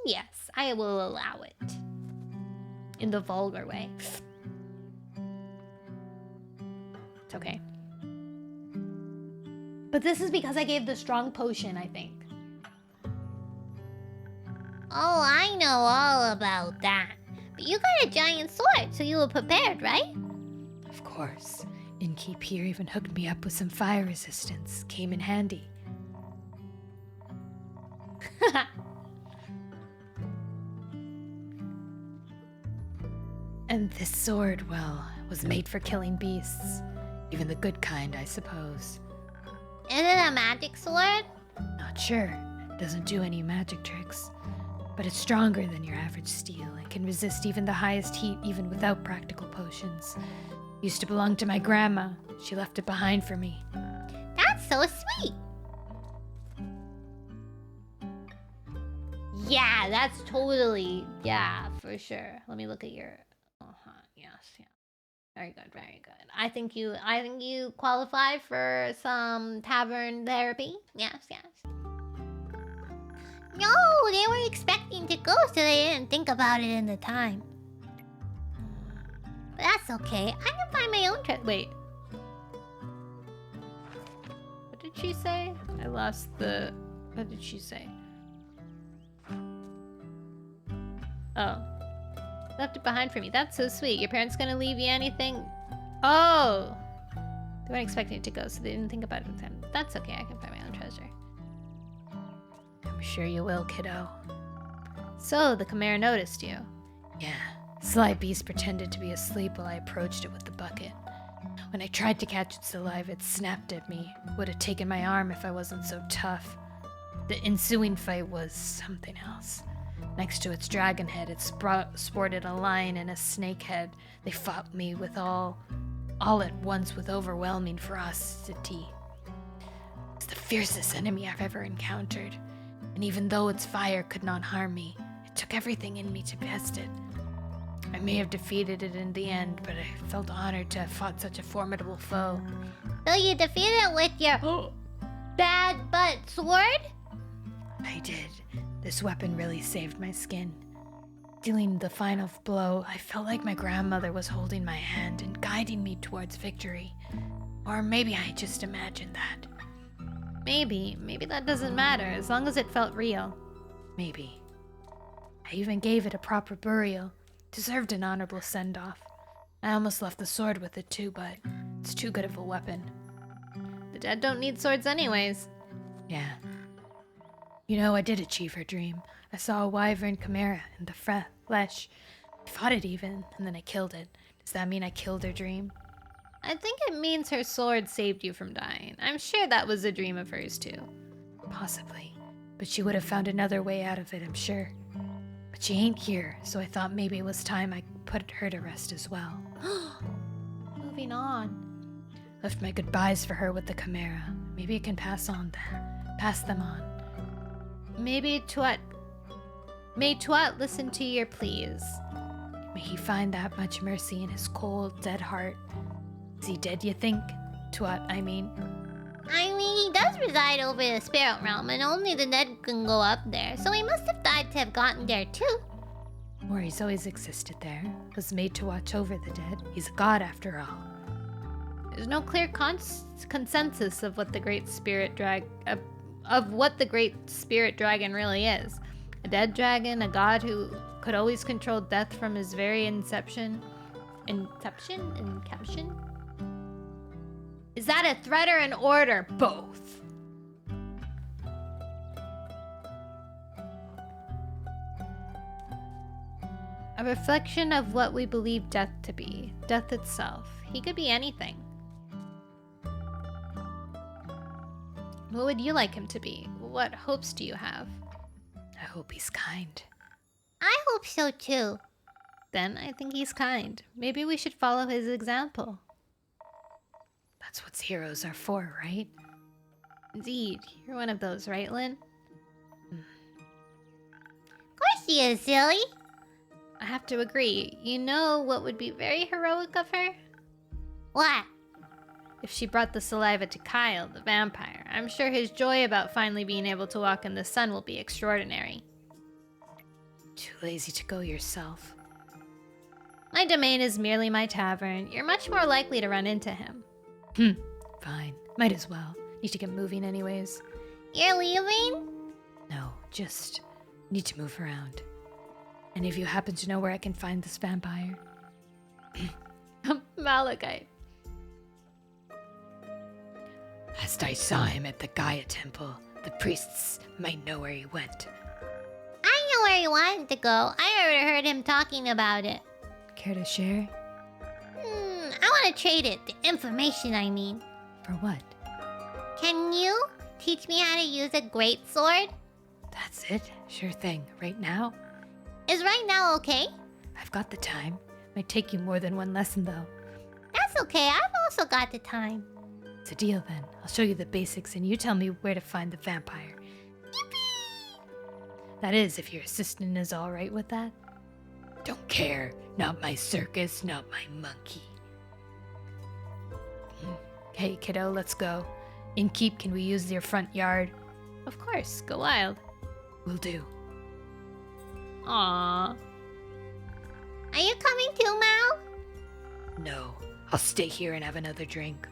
Yes, I will allow it. In the vulgar way. It's okay. But this is because I gave the strong potion, I think. Oh, I know all about that. But you got a giant sword, so you were prepared, right? Of course. Innkeep here even hooked me up with some fire resistance. Came in handy. And this sword, well, was made for killing beasts. Even the good kind, I suppose. Is it a magic sword? Not sure. Doesn't do any magic tricks. But it's stronger than your average steel and can resist even the highest heat even without practical potions. Used to belong to my grandma. She left it behind for me. That's so sweet. Yeah, that's totally, yeah, for sure. Let me look at your, yes, yeah. Very good, very good. I think you qualify for some tavern therapy. Yes, yes. No, they were expecting to go, so they didn't think about it in the time. But that's okay. I can find my own Wait. What did she say? I lost the, what did she say? Oh. Left it behind for me. That's so sweet. Your parents gonna leave you anything? Oh! They weren't expecting it to go, so they didn't think about it. That's okay. I can find my own treasure. I'm sure you will, kiddo. So, the Chimera noticed you. Yeah. Sly beast pretended to be asleep while I approached it with the bucket. When I tried to catch its saliva, it snapped at me. Would have taken my arm if I wasn't so tough. The ensuing fight was something else. Next to its dragon head, it sported a lion and a snake head. They fought me with all at once with overwhelming ferocity. It's the fiercest enemy I've ever encountered. And even though its fire could not harm me, it took everything in me to best it. I may have defeated it in the end, but I felt honored to have fought such a formidable foe. So you defeated it with your bad butt sword? I did. This weapon really saved my skin. Dealing the final blow, I felt like my grandmother was holding my hand and guiding me towards victory. Or maybe I just imagined that. Maybe that doesn't matter, as long as it felt real. Maybe. I even gave it a proper burial. Deserved an honorable send-off. I almost left the sword with it too, but it's too good of a weapon. The dead don't need swords anyways. Yeah. You know, I did achieve her dream. I saw a wyvern chimera in the flesh. I fought it even, and then I killed it. Does that mean I killed her dream? I think it means her sword saved you from dying. I'm sure that was a dream of hers too. Possibly. But she would have found another way out of it, I'm sure. But she ain't here, so I thought maybe it was time I put her to rest as well. Moving on. Left my goodbyes for her with the chimera. Maybe I can pass them on. May Tuat listen to your pleas. May he find that much mercy in his cold, dead heart. Is he dead, you think? Tuat, I mean. I mean, he does reside over the spirit realm, and only the dead can go up there, so he must have died to have gotten there too. Or he's always existed there. Was made to watch over the dead. He's a god after all. There's no clear consensus of what the great spirit dragon really is. A dead dragon, a god who could always control death from his very inception. Inception? Is that a threat or an order? Both. A reflection of what we believe death to be. Death itself. He could be anything. What would you like him to be? What hopes do you have? I hope he's kind. I hope so too. Then I think he's kind. Maybe we should follow his example. That's what heroes are for, right? Indeed. You're one of those, right, Lynn? Of course she is, silly. I have to agree. You know what would be very heroic of her? What? If she brought the saliva to Kyle, the vampire. I'm sure his joy about finally being able to walk in the sun will be extraordinary. Too lazy to go yourself. My domain is merely my tavern. You're much more likely to run into him. Fine. Might as well. Need to get moving anyways. You're leaving? No, just need to move around. Any of you happen to know where I can find this vampire? Malachite. Last I saw him at the Gaia temple. The priests might know where he went. I know where he wanted to go. I already heard him talking about it. Care to share? I want to trade it. The information, I mean. For what? Can you teach me how to use a great sword? That's it. Sure thing. Right now? Is right now okay? I've got the time. Might take you more than one lesson, though. That's okay. I've also got the time. It's a deal, then. I'll show you the basics, and you tell me where to find the vampire. Yippee! That is, if your assistant is all right with that. Don't care. Not my circus, not my monkey. Hey, kiddo, let's go. In keep, can we use your front yard? Of course, go wild. Will do. Aww. Are you coming too, Mal? No, I'll stay here and have another drink.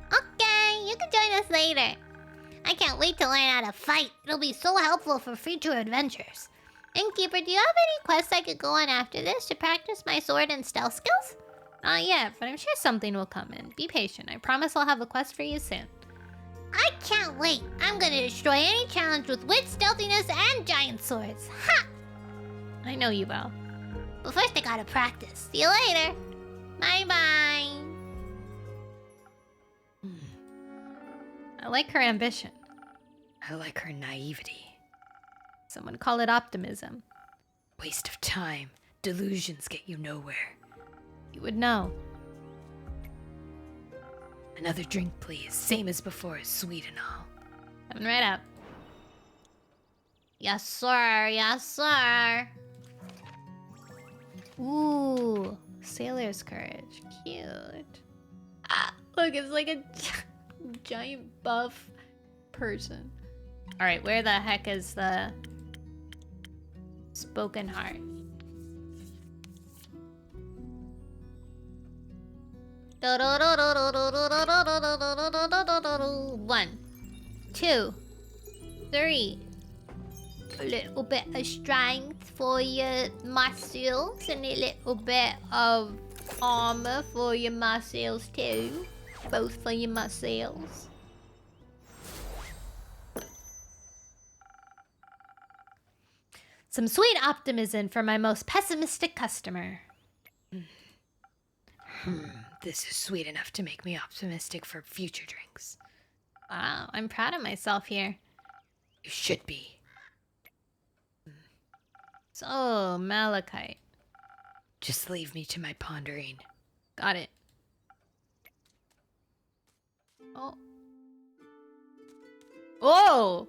Okay, you can join us later. I can't wait to learn how to fight. It'll be so helpful for future adventures. Innkeeper, do you have any quests I could go on after this to practice my sword and stealth skills? Not yet, but I'm sure something will come in. Be patient. I promise I'll have a quest for you soon. I can't wait. I'm gonna destroy any challenge with wit, stealthiness, and giant swords. Ha! I know you will. But first I gotta practice. See you later. Bye-bye. I like her ambition. I like her naivety. Some would call it optimism. Waste of time. Delusions get you nowhere. You would know. Another drink, please. Same as before, sweet and all. Coming right up. Yes, sir. Yes, sir. Ooh, sailor's courage. Cute. Ah, look, it's like a giant buff person. Alright, where the heck is the spoken heart? One, two, three. A little bit of strength for your muscles and a little bit of armor for your muscles too. Both for your muscles. Some sweet optimism for my most pessimistic customer. This is sweet enough to make me optimistic for future drinks. Wow, I'm proud of myself here. You should be. So, Malachite. Just leave me to my pondering. Got it. Oh. Oh!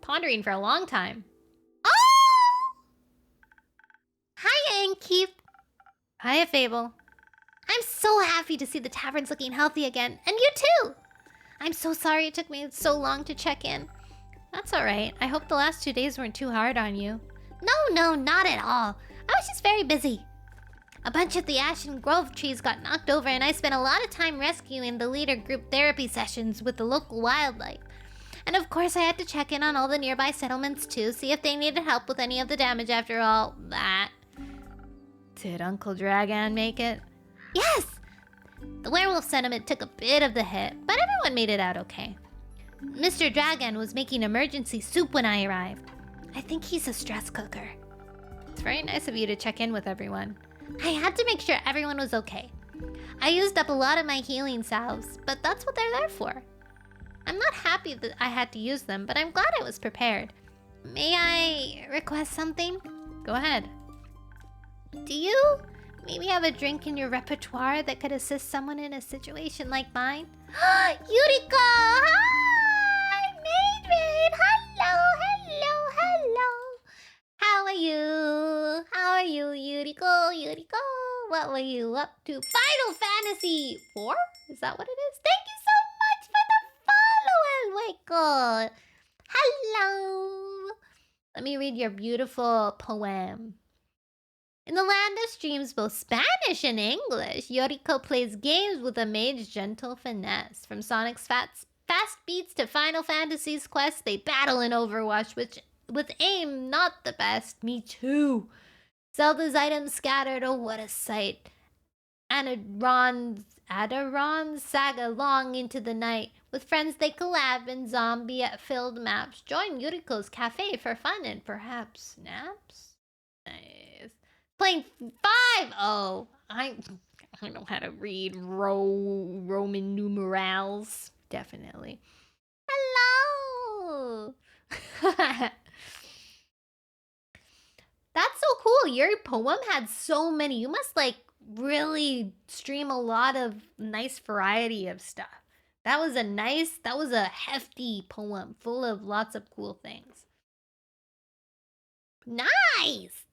Pondering for a long time. Oh! Hiya, Innkeep. Hiya, Fable. I'm so happy to see the tavern's looking healthy again. And you too! I'm so sorry it took me so long to check in. That's alright. I hope the last 2 days weren't too hard on you. No, not at all. I was just very busy. A bunch of the Ashen Grove trees got knocked over and I spent a lot of time rescuing the leader group therapy sessions with the local wildlife. And of course I had to check in on all the nearby settlements too, see if they needed help with any of the damage after all that. Did Uncle Dragan make it? Yes! The werewolf sentiment took a bit of the hit, but everyone made it out okay. Mr. Dragan was making emergency soup when I arrived. I think he's a stress cooker. It's very nice of you to check in with everyone. I had to make sure everyone was okay. I used up a lot of my healing salves, but that's what they're there for. I'm not happy that I had to use them, but I'm glad I was prepared. May I request something? Go ahead. Do you maybe have a drink in your repertoire that could assist someone in a situation like mine? Yuriko! Hi! Maid! Hello! How are you? How are you, Yuriko? What were you up to? Final Fantasy 4? Is that what it is? Thank you so much for the follow, Enrico! Hello! Let me read your beautiful poem. In the land of streams, both Spanish and English, Yoriko plays games with a maid's gentle finesse. From Sonic's fast beats to Final Fantasy's quest, they battle in Overwatch, with aim not the best. Me too. Zelda's items scattered, oh what a sight. Adaron's saga long into the night. With friends they collab in zombie-filled maps. Join Yuriko's cafe for fun and perhaps snaps? Nice. Playing 5-0. I know how to read Roman numerals. Definitely. Hello! That's so cool. Your poem had so many. You must like really stream a lot of nice variety of stuff. That was a hefty poem full of lots of cool things. Nice!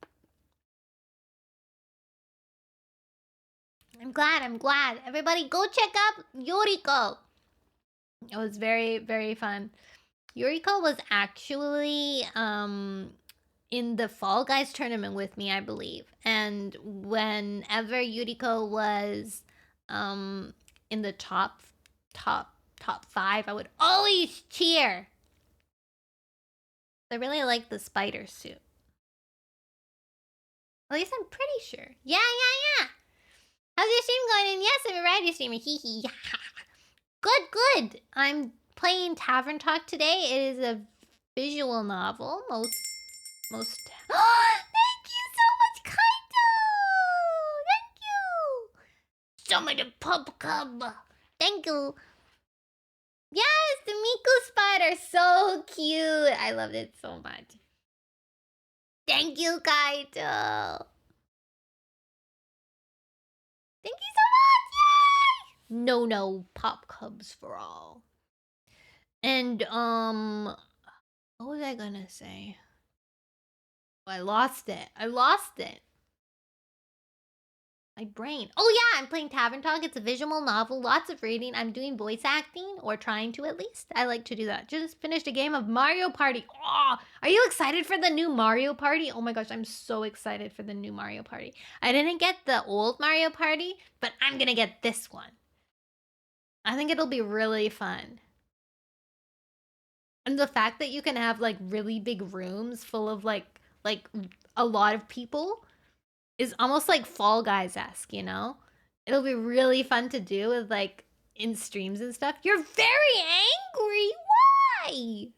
I'm glad. Everybody go check out Yoriko. It was very, very fun. Yoriko was actually in the Fall Guys tournament with me, I believe. And whenever Yuriko was in the top 5, I would always cheer. I really like the spider suit. At least I'm pretty sure. Yeah. How's your stream going? And yes, I'm a radio streamer. Hee hee. Good. I'm playing Tavern Talk today. It is a visual novel. Most. Thank you so much, Kaito. Thank you. Some of the pub cub. Thank you. Yes, the Miku spider, so cute. I loved it so much. Thank you, Kaito. Thank you so much! Yay! No, pop cubs for all. And, what was I gonna say? Oh, I lost it. My brain. Oh yeah, I'm playing Tavern Talk. It's a visual novel, lots of reading. I'm doing voice acting, or trying to at least. I like to do that. Just finished a game of Mario Party. Oh, are you excited for the new Mario Party? Oh my gosh, I'm so excited for the new Mario Party. I didn't get the old Mario Party, but I'm gonna get this one. I think it'll be really fun. And the fact that you can have like really big rooms full of like a lot of people is almost like Fall Guys-esque, you know? It'll be really fun to do with like in streams and stuff. You're very angry. Why?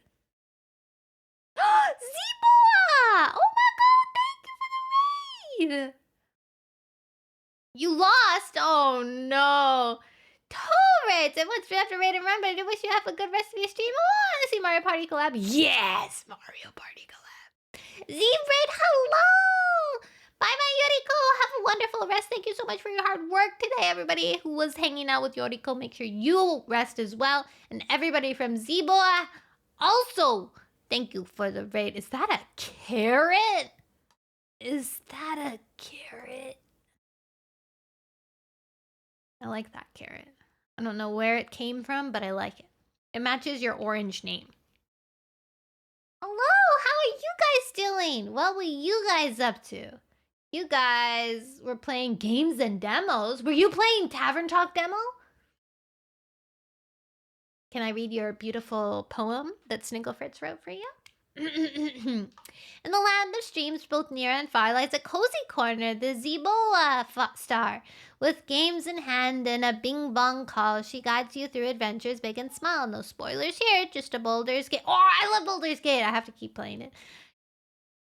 Ziboa! Oh my god, thank you for the raid! You lost? Oh no. Torrent! And once we have to raid and run, but I do wish you have a good rest of your stream. Oh, I want to see Mario Party collab. Yes! Mario Party collab. Z-Braid, hello! Bye-bye, Yoriko. Have a wonderful rest. Thank you so much for your hard work today, everybody who was hanging out with Yoriko. Make sure you rest as well. And everybody from Ziboa, also, thank you for the raid. Is that a carrot? Is that a carrot? I like that carrot. I don't know where it came from, but I like it. It matches your orange name. Hello, how are you guys doing? What were you guys up to? You guys were playing games and demos. Were you playing Tavern Talk demo? Can I read your beautiful poem that Snigglefritz wrote for you? In the land of streams, both near and far, lies a cozy corner, the Ziboa star. With games in hand and a bing bong call, she guides you through adventures big and small. No spoilers here, just a Baldur's Gate. Oh, I love Baldur's Gate. I have to keep playing it.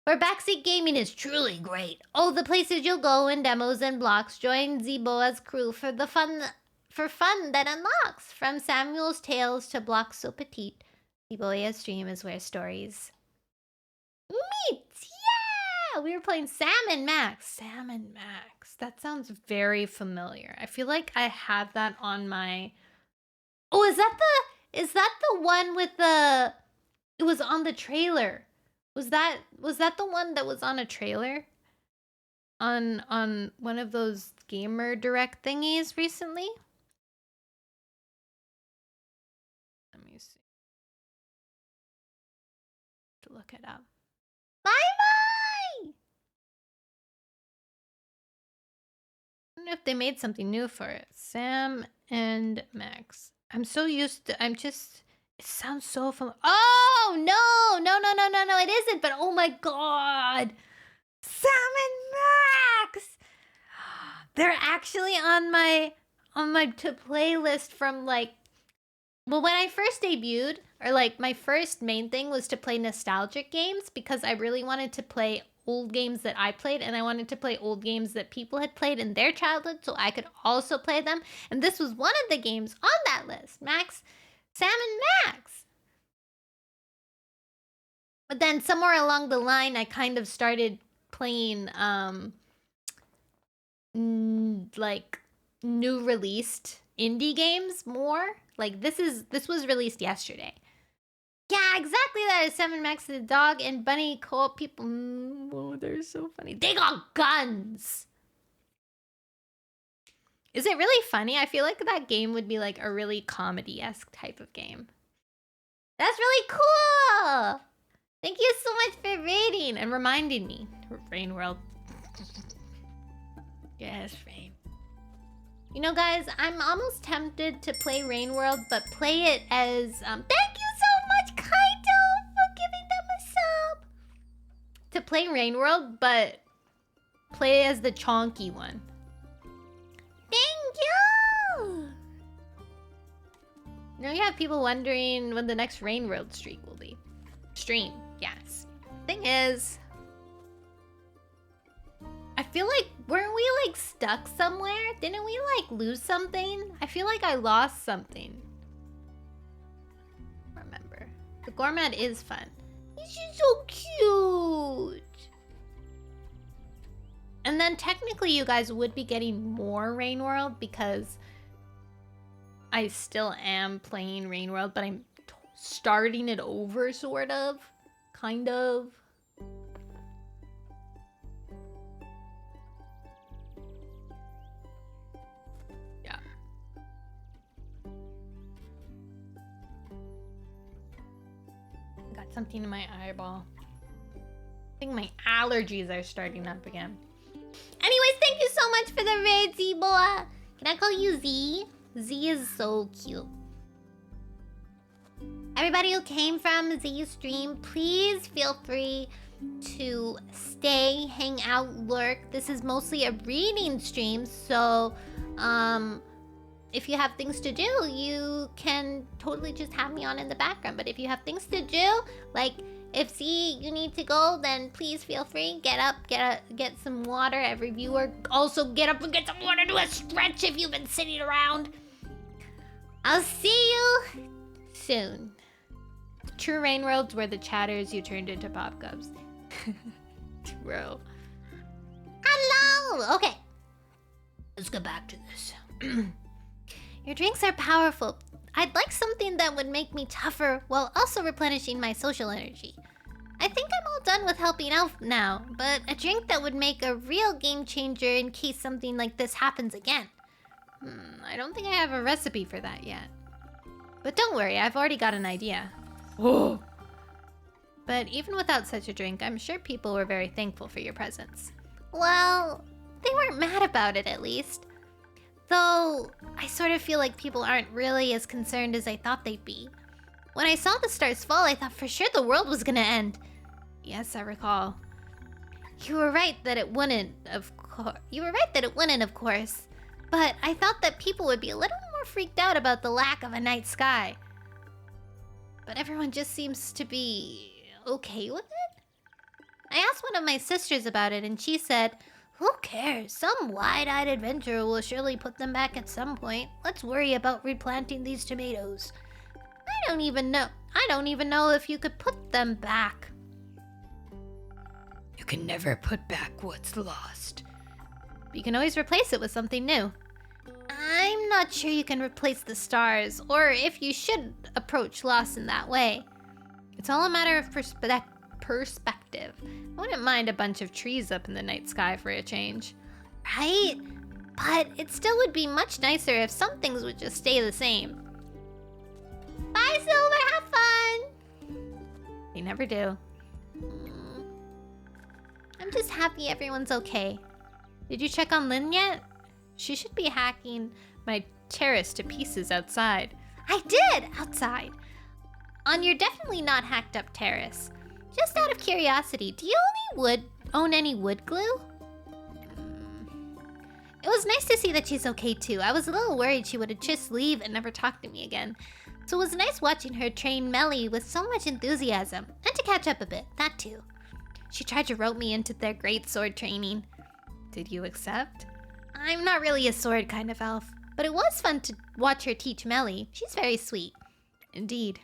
Where backseat gaming is truly great. Oh, the places you'll go in demos and blocks. Join Ziboa's crew for the fun for fun that unlocks. From Samuel's Tales to Block So Petite, Siboya's stream is where stories meet. Yeah! We were playing Salmon Max. Salmon Max. That sounds very familiar. I feel like I have that on my... Oh, is that the one with the... It was on the trailer. Was that the one that was on a trailer? On one of those gamer direct thingies recently? Let me see. To look it up. Bye-bye! I don't know if they made something new for it. Sam and Max. I'm so used to... It sounds so familiar. Oh, no! No, it isn't. But oh my god! Sam and Max! They're actually on my to play list from like... Well, when I first debuted, or like my first main thing was to play nostalgic games because I really wanted to play old games that I played, and I wanted to play old games that people had played in their childhood so I could also play them. And this was one of the games on that list. Sam and Max. But then somewhere along the line, I kind of started playing like new released indie games more. Like this was released yesterday. Yeah, exactly that is Sam and Max, the dog and bunny co-op people. Oh, they're so funny. They got guns. Is it really funny? I feel like that game would be like a really comedy-esque type of game. That's really cool! Thank you so much for raiding and reminding me. Rain World. Yes, Rain. You know, guys, I'm almost tempted to play Rain World, but play it as... Thank you so much, Kaito, for giving them a sub! To play Rain World, but play it as the chonky one. Thank you! Now you have people wondering when the next Rain World streak will be. Stream, yes. Thing is... I feel like, weren't we like stuck somewhere? Didn't we like lose something? I feel like I lost something. Remember. The Gourmet is fun. He's just so cute. And then technically you guys would be getting more Rain World because I still am playing Rain World, but I'm starting it over, sort of. Kind of. Yeah. Got something in my eyeball. I think my allergies are starting up again. Anyways, thank you so much for the raid, Z-Boa. Can I call you Z? Z is so cute. Everybody who came from Z's stream, please feel free to stay, hang out, lurk. This is mostly a reading stream, so if you have things to do, you can totally just have me on in the background. But if you have things to do, like if Z, you need to go, then please feel free. Get up, get some water. Every viewer, also get up and get some water. Do a stretch if you've been sitting around. I'll see you soon. True Rain Worlds were the chatters you turned into pop cubs. Bro. Hello! Okay. Let's get back to this. Your drinks are powerful. I'd like something that would make me tougher while also replenishing my social energy. I think I'm all done with helping out now, but a drink that would make a real game changer in case something like this happens again. I don't think I have a recipe for that yet. But don't worry, I've already got an idea. Oh. But even without such a drink, I'm sure people were very thankful for your presence. Well, they weren't mad about it at least. Though, I sort of feel like people aren't really as concerned as I thought they'd be. When I saw the stars fall, I thought for sure the world was gonna end. Yes, I recall. You were right that it wouldn't, of course. But I thought that people would be a little more freaked out about the lack of a night sky. But everyone just seems to be okay with it? I asked one of my sisters about it and she said, Who cares? Some wide-eyed adventurer will surely put them back at some point. Let's worry about replanting these tomatoes. I don't even know if you could put them back. You can never put back what's lost. You can always replace it with something new. I'm not sure you can replace the stars, or if you should approach loss in that way. It's all a matter of perspective. I wouldn't mind a bunch of trees up in the night sky for a change. Right? But it still would be much nicer if some things would just stay the same. Bye, Silver! Have fun! They never do. I'm just happy everyone's okay. Did you check on Lynn yet? She should be hacking my terrace to pieces outside. I did! Outside. On your definitely not hacked up terrace. Just out of curiosity, do you own any wood glue? It was nice to see that she's okay too. I was a little worried she would just leave and never talk to me again. So it was nice watching her train Melly with so much enthusiasm. And to catch up a bit, that too. She tried to rope me into their great sword training. Did you accept? I'm not really a sword kind of elf, but it was fun to watch her teach Melly. She's very sweet. Indeed.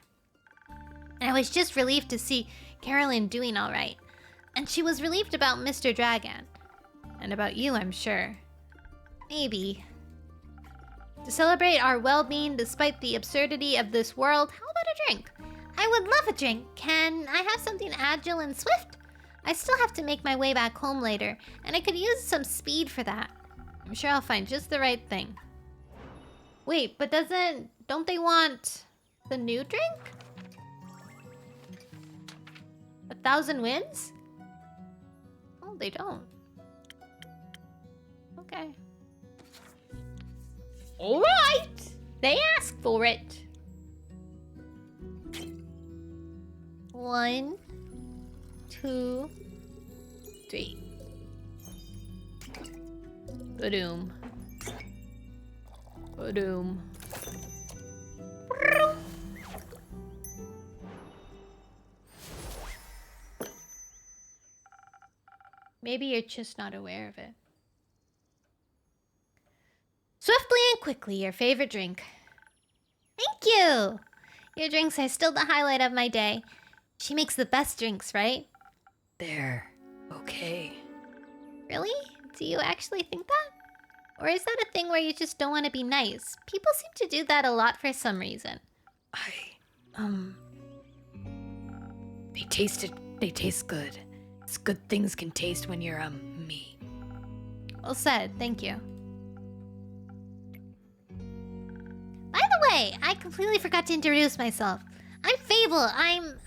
And I was just relieved to see Carolyn doing all right. And she was relieved about Mr. Dragon. And about you, I'm sure. Maybe. To celebrate our well-being despite the absurdity of this world, how about a drink? I would love a drink. Can I have something agile and swift? I still have to make my way back home later, and I could use some speed for that. I'm sure I'll find just the right thing. Wait, but don't they want the new drink? 1,000 wins? Oh, they don't. Okay. Alright! They asked for it. 1, 2, 3. Ba-doom. Ba-doom. Maybe you're just not aware of it. Swiftly and quickly, your favorite drink. Thank you! Your drinks are still the highlight of my day. She makes the best drinks, right? They're okay. Really? Do you actually think that? Or is that a thing where you just don't want to be nice? People seem to do that a lot for some reason. They taste good. It's good things can taste when you're, me. Well said, thank you. By the way, I completely forgot to introduce myself. I'm Fable. I'm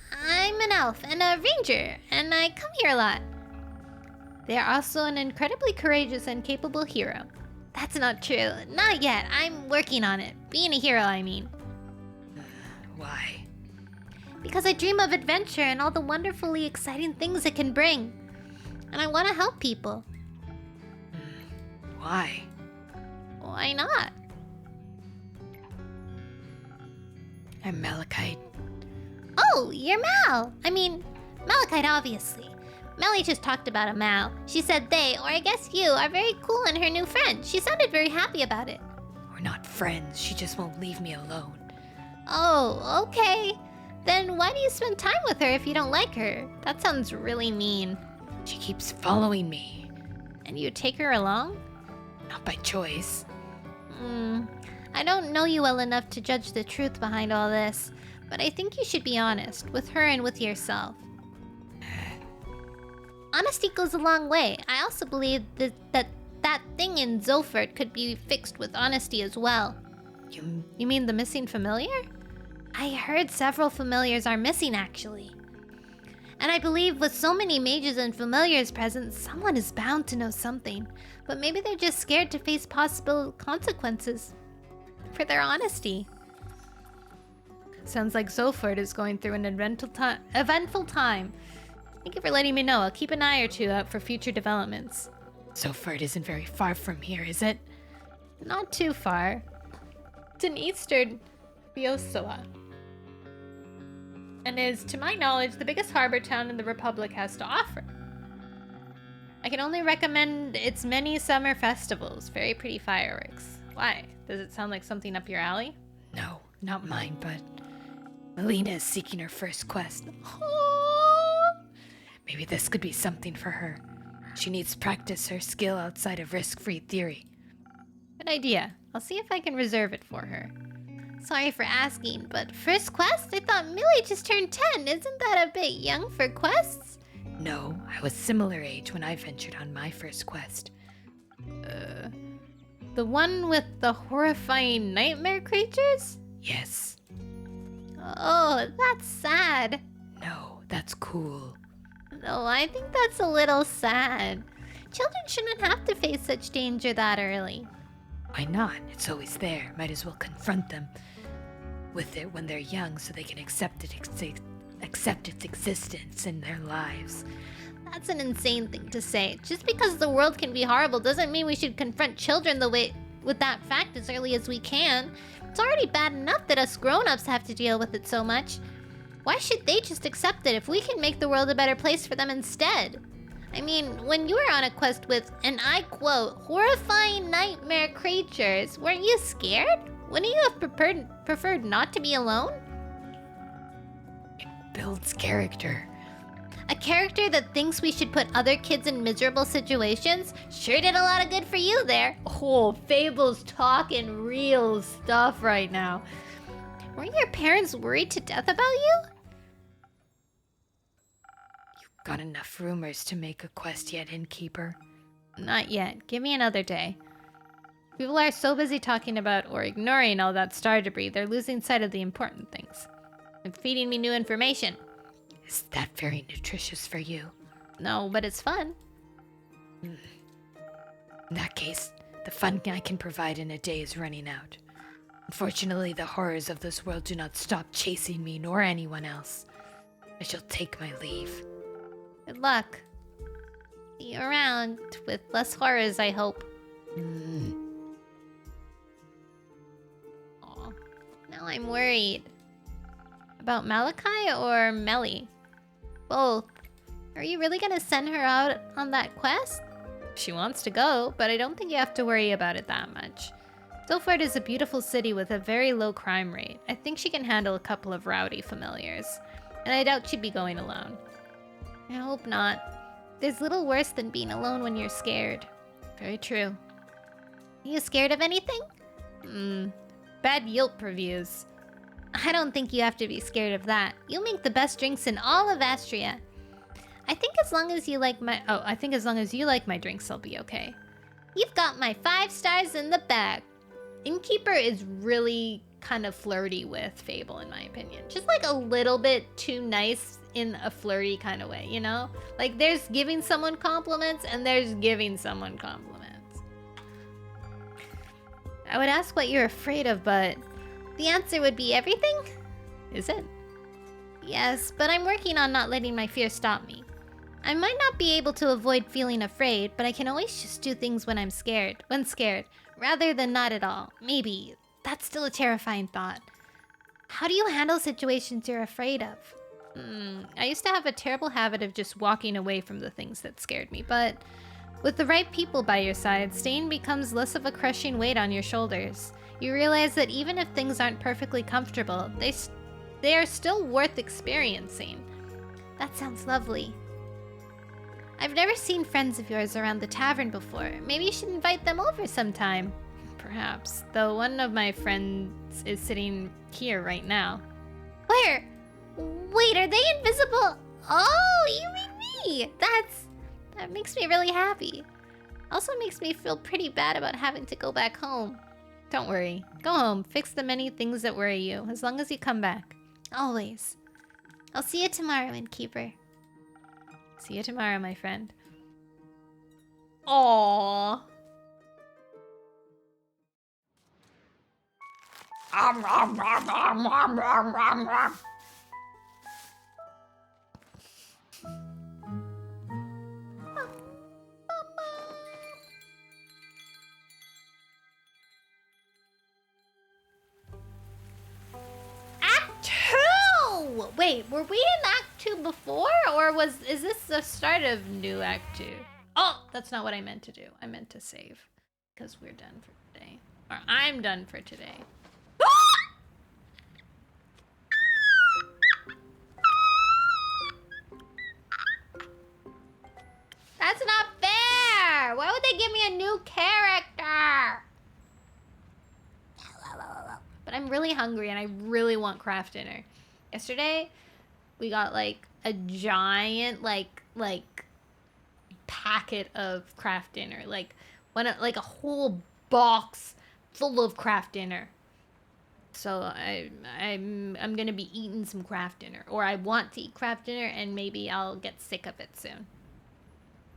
an elf and a ranger, and I come here a lot. They are also an incredibly courageous and capable hero. That's not true. Not yet. I'm working on it. Being a hero, I mean. Why? Because I dream of adventure and all the wonderfully exciting things it can bring. And I want to help people. Why? Why not? I'm Malachite. Oh, you're Mal. I mean, Malachite, obviously. Melly just talked about a Mal. She said they, or I guess you, are very cool and her new friend. She sounded very happy about it. We're not friends. She just won't leave me alone. Oh, okay. Then why do you spend time with her if you don't like her? That sounds really mean. She keeps following me. And you take her along? Not by choice. I don't know you well enough to judge the truth behind all this, but I think you should be honest with her and with yourself. Honesty goes a long way. I also believe that thing in Zofert could be fixed with honesty as well. You mean the missing familiar? I heard several familiars are missing, actually. And I believe with so many mages and familiars present, someone is bound to know something. But maybe they're just scared to face possible consequences for their honesty. Sounds like Zofert is going through an eventful time. Thank you for letting me know. I'll keep an eye or two out for future developments. Zofert isn't very far from here, is it? Not too far. It's in eastern Biosoa, and is, to my knowledge, the biggest harbor town in the Republic has to offer. I can only recommend its many summer festivals. Very pretty fireworks. Why? Does it sound like something up your alley? No, not mine, but Melina is seeking her first quest. Maybe this could be something for her. She needs to practice her skill outside of risk-free theory. Good idea. I'll see if I can reserve it for her. Sorry for asking, but first quest? I thought Millie just turned 10. Isn't that a bit young for quests? No, I was similar age when I ventured on my first quest. The one with the horrifying nightmare creatures? Yes. Oh, that's sad. No, that's cool. No, I think that's a little sad. Children shouldn't have to face such danger that early. Why not? It's always there. Might as well confront them with it when they're young so they can accept its existence in their lives. That's an insane thing to say. Just because the world can be horrible doesn't mean we should confront children with that fact as early as we can. It's already bad enough that us grown-ups have to deal with it so much. Why should they just accept it if we can make the world a better place for them instead? I mean, when you were on a quest with, and I quote, horrifying nightmare creatures, weren't you scared? Wouldn't you have preferred not to be alone? It builds character. A character that thinks we should put other kids in miserable situations sure did a lot of good for you there. Oh, Fable's talking real stuff right now. Weren't your parents worried to death about you? Got enough rumors to make a quest yet, Innkeeper? Not yet. Give me another day. People are so busy talking about or ignoring all that star debris, they're losing sight of the important things. And feeding me new information. Is that very nutritious for you? No, but it's fun. In that case, the fun I can provide in a day is running out. Unfortunately, the horrors of this world do not stop chasing me nor anyone else. I shall take my leave. Good luck. See you around with less horrors, I hope. Aw. Now I'm worried. About Malachi or Melly? Both. Are you really gonna send her out on that quest? She wants to go, but I don't think you have to worry about it that much. Silford is a beautiful city with a very low crime rate. I think she can handle a couple of rowdy familiars. And I doubt she'd be going alone. I hope not. There's little worse than being alone when you're scared. Very true. Are you scared of anything? Bad Yelp reviews. I don't think you have to be scared of that. You make the best drinks in all of Astria. I think as long as you like my... Oh, I think as long as you like my drinks, I'll be okay. You've got my 5 stars in the bag. Innkeeper is really kind of flirty with Fable, in my opinion. Just like a little bit too nice in a flirty kind of way, you know? Like there's giving someone compliments and there's giving someone compliments. I would ask what you're afraid of, but The answer would be everything? is it? Yes, but I'm working on not letting my fear stop me. I might not be able to avoid feeling afraid, but I can always just do things when I'm scared. When scared, rather than not at all. Maybe. That's still a terrifying thought. How do you handle situations you're afraid of? I used to have a terrible habit of just walking away from the things that scared me, but with the right people by your side, staying becomes less of a crushing weight on your shoulders. You realize that even if things aren't perfectly comfortable, they are still worth experiencing. That sounds lovely. I've never seen friends of yours around the tavern before. Maybe you should invite them over sometime. Perhaps, though one of my friends is sitting here right now. Where? Wait, are they invisible? Oh, you mean me? That makes me really happy. Also makes me feel pretty bad about having to go back home. Don't worry. Go home, fix the many things that worry you, as long as you come back. Always. I'll see you tomorrow, Innkeeper. See you tomorrow, my friend. Aww. Act 2! Wait, were we in Act 2 before? Or is this the start of new Act 2? Oh, that's not what I meant to do. I meant to save. Because we're done for today. Or I'm done for today. That's not fair! Why would they give me a new character? But I'm really hungry and I really want craft dinner. Yesterday, we got like a giant like packet of craft dinner. Like a whole box full of craft dinner. So I'm gonna be eating some craft dinner. Or I want to eat craft dinner and maybe I'll get sick of it soon.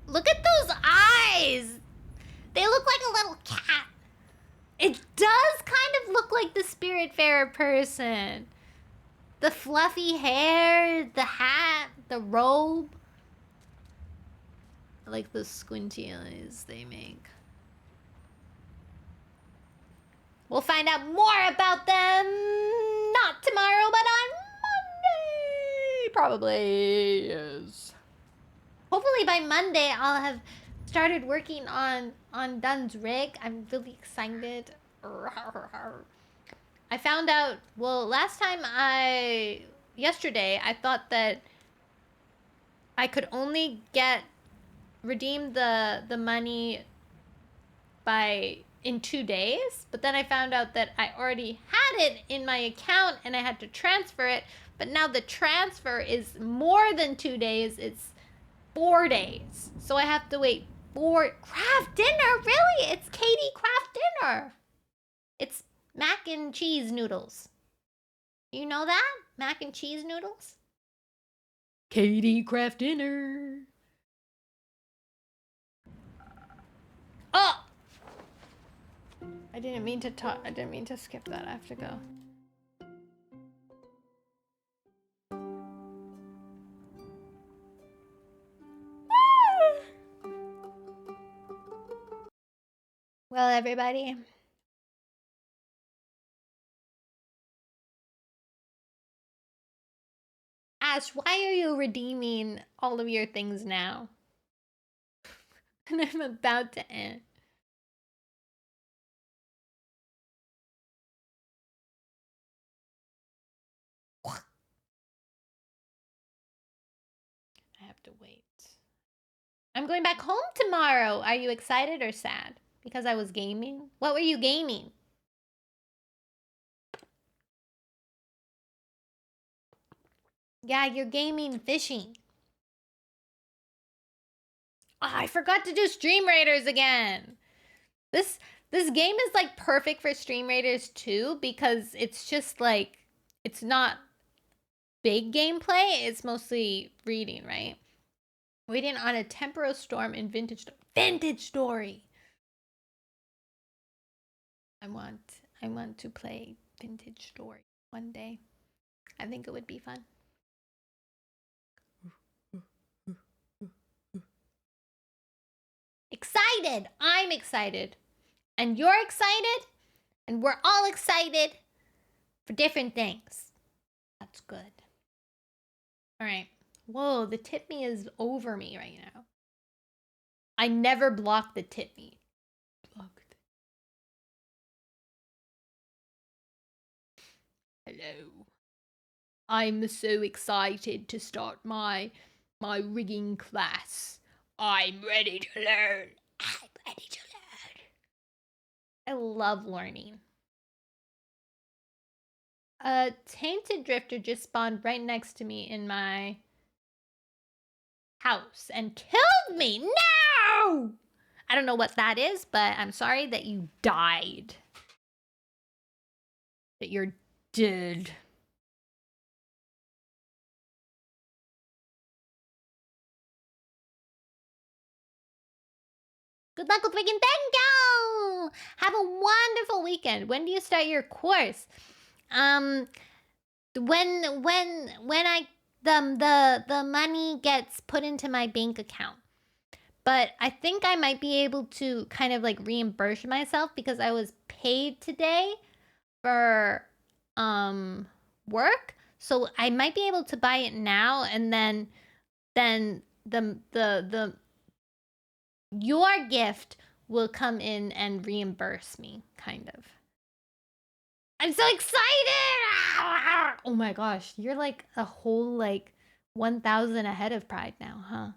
Look at those eyes! They look like a little cat. It does kind of look like the Spiritfarer person. The fluffy hair, the hat, the robe. I like the squinty eyes they make. We'll find out more about them not tomorrow, but on Monday. Probably, yes. Hopefully by Monday I'll have started working on Dun's rig. I'm really excited. I found out, well, yesterday I thought that I could only redeem the money in 2 days, but then I found out that I already had it in my account and I had to transfer it, but now the transfer is more than 2 days, it's 4 days. So I have to wait for craft dinner, really? It's Katie craft dinner. It's mac and cheese noodles. You know that? Mac and cheese noodles? Katie craft dinner. Oh! I didn't mean to skip that. I have to go. Well, everybody. Ash, why are you redeeming all of your things now? And I'm about to end. I have to wait. I'm going back home tomorrow. Are you excited or sad? Because I was gaming? What were you gaming? Yeah, you're gaming fishing. Oh, I forgot to do Stream Raiders again. This game is like perfect for Stream Raiders too because it's just like, it's not big gameplay. It's mostly reading, right? Reading on a temporal storm in Vintage Story. I want to play Vintage Story one day. I think it would be fun. Excited! I'm excited. And you're excited? And we're all excited for different things. That's good. Alright. Whoa, the tip me is over me right now. I never block the tip me. Blocked. Hello. I'm so excited to start my rigging class. I'm ready to learn. I'm ready to learn. I love learning. A tainted drifter just spawned right next to me in my house and killed me. No! I don't know what that is, but I'm sorry that you died. That you're dead. Good luck with Wigan. Thank you. Have a wonderful weekend. When do you start your course? When the money gets put into my bank account. But I think I might be able to kind of like reimburse myself because I was paid today for work. So I might be able to buy it now and then the your gift will come in and reimburse me, kind of. I'm so excited! Oh my gosh, you're like a whole like 1,000 ahead of Pride now, huh?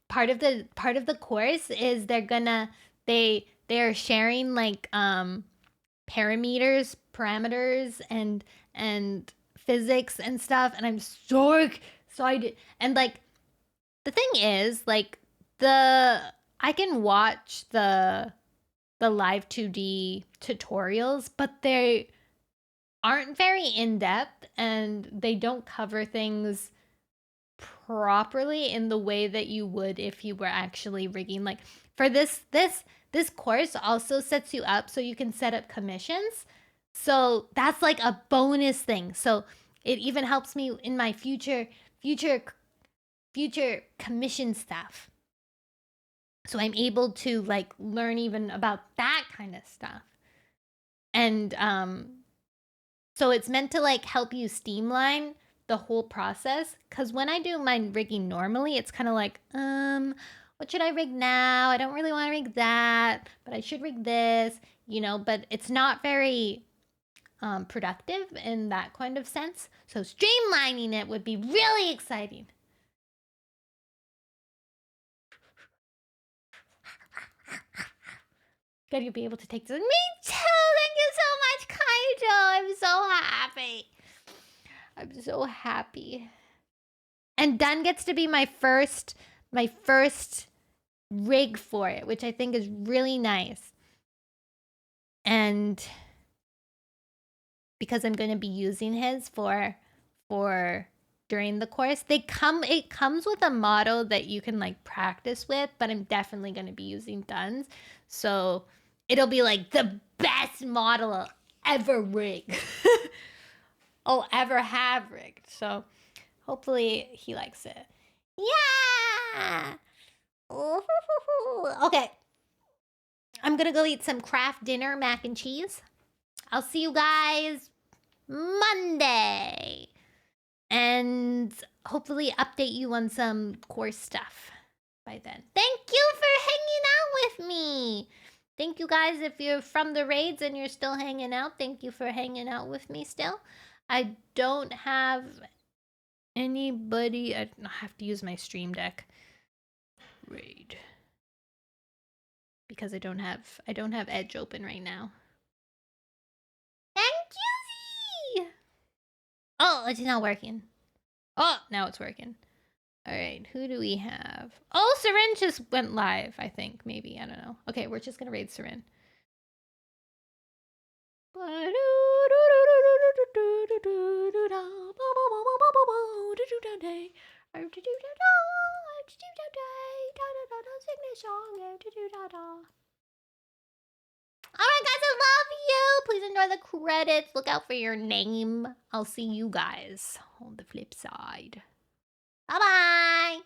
Part of the course is they're sharing like parameters and physics and stuff, and I'm so excited. And like the thing is, like I can watch the live 2D tutorials, but they aren't very in-depth and they don't cover things properly in the way that you would if you were actually rigging. Like for this course also sets you up so you can set up commissions. So that's like a bonus thing. So it even helps me in my future commission stuff. So I'm able to like learn even about that kind of stuff. And so it's meant to like help you streamline the whole process, because when I do my rigging normally, it's kind of like, what should I rig now? I don't really want to rig that, but I should rig this, you know, but it's not very productive in that kind of sense. So streamlining it would be really exciting. Good, you'll be able to take this. Me too! Thank you so much, Kaijo! I'm so happy. I'm so happy. And Dun gets to be my first rig for it, which I think is really nice. And because I'm going to be using his for during the course, it comes with a model that you can like practice with, but I'm definitely going to be using Dun's. So it'll be like the best model I'll ever rig. I'll ever have rigged. So hopefully he likes it. Yeah! Okay. I'm gonna go eat some craft dinner mac and cheese. I'll see you guys Monday. And hopefully update you on some course stuff by then. Thank you for hanging out with me. Thank you guys if you're from the raids and you're still hanging out. Thank you for hanging out with me still. I don't have anybody. I have to use my stream deck raid because I don't have Edge open right now. Thank you, Z. Oh, it's not working. Oh, now it's working. All right, who do we have? Oh, Seren just went live, I think. Maybe, I don't know. Okay, we're just gonna raid Seren. Alright guys, I love you! Please enjoy the credits. Look out for your name. I'll see you guys on the flip side. Bye-bye!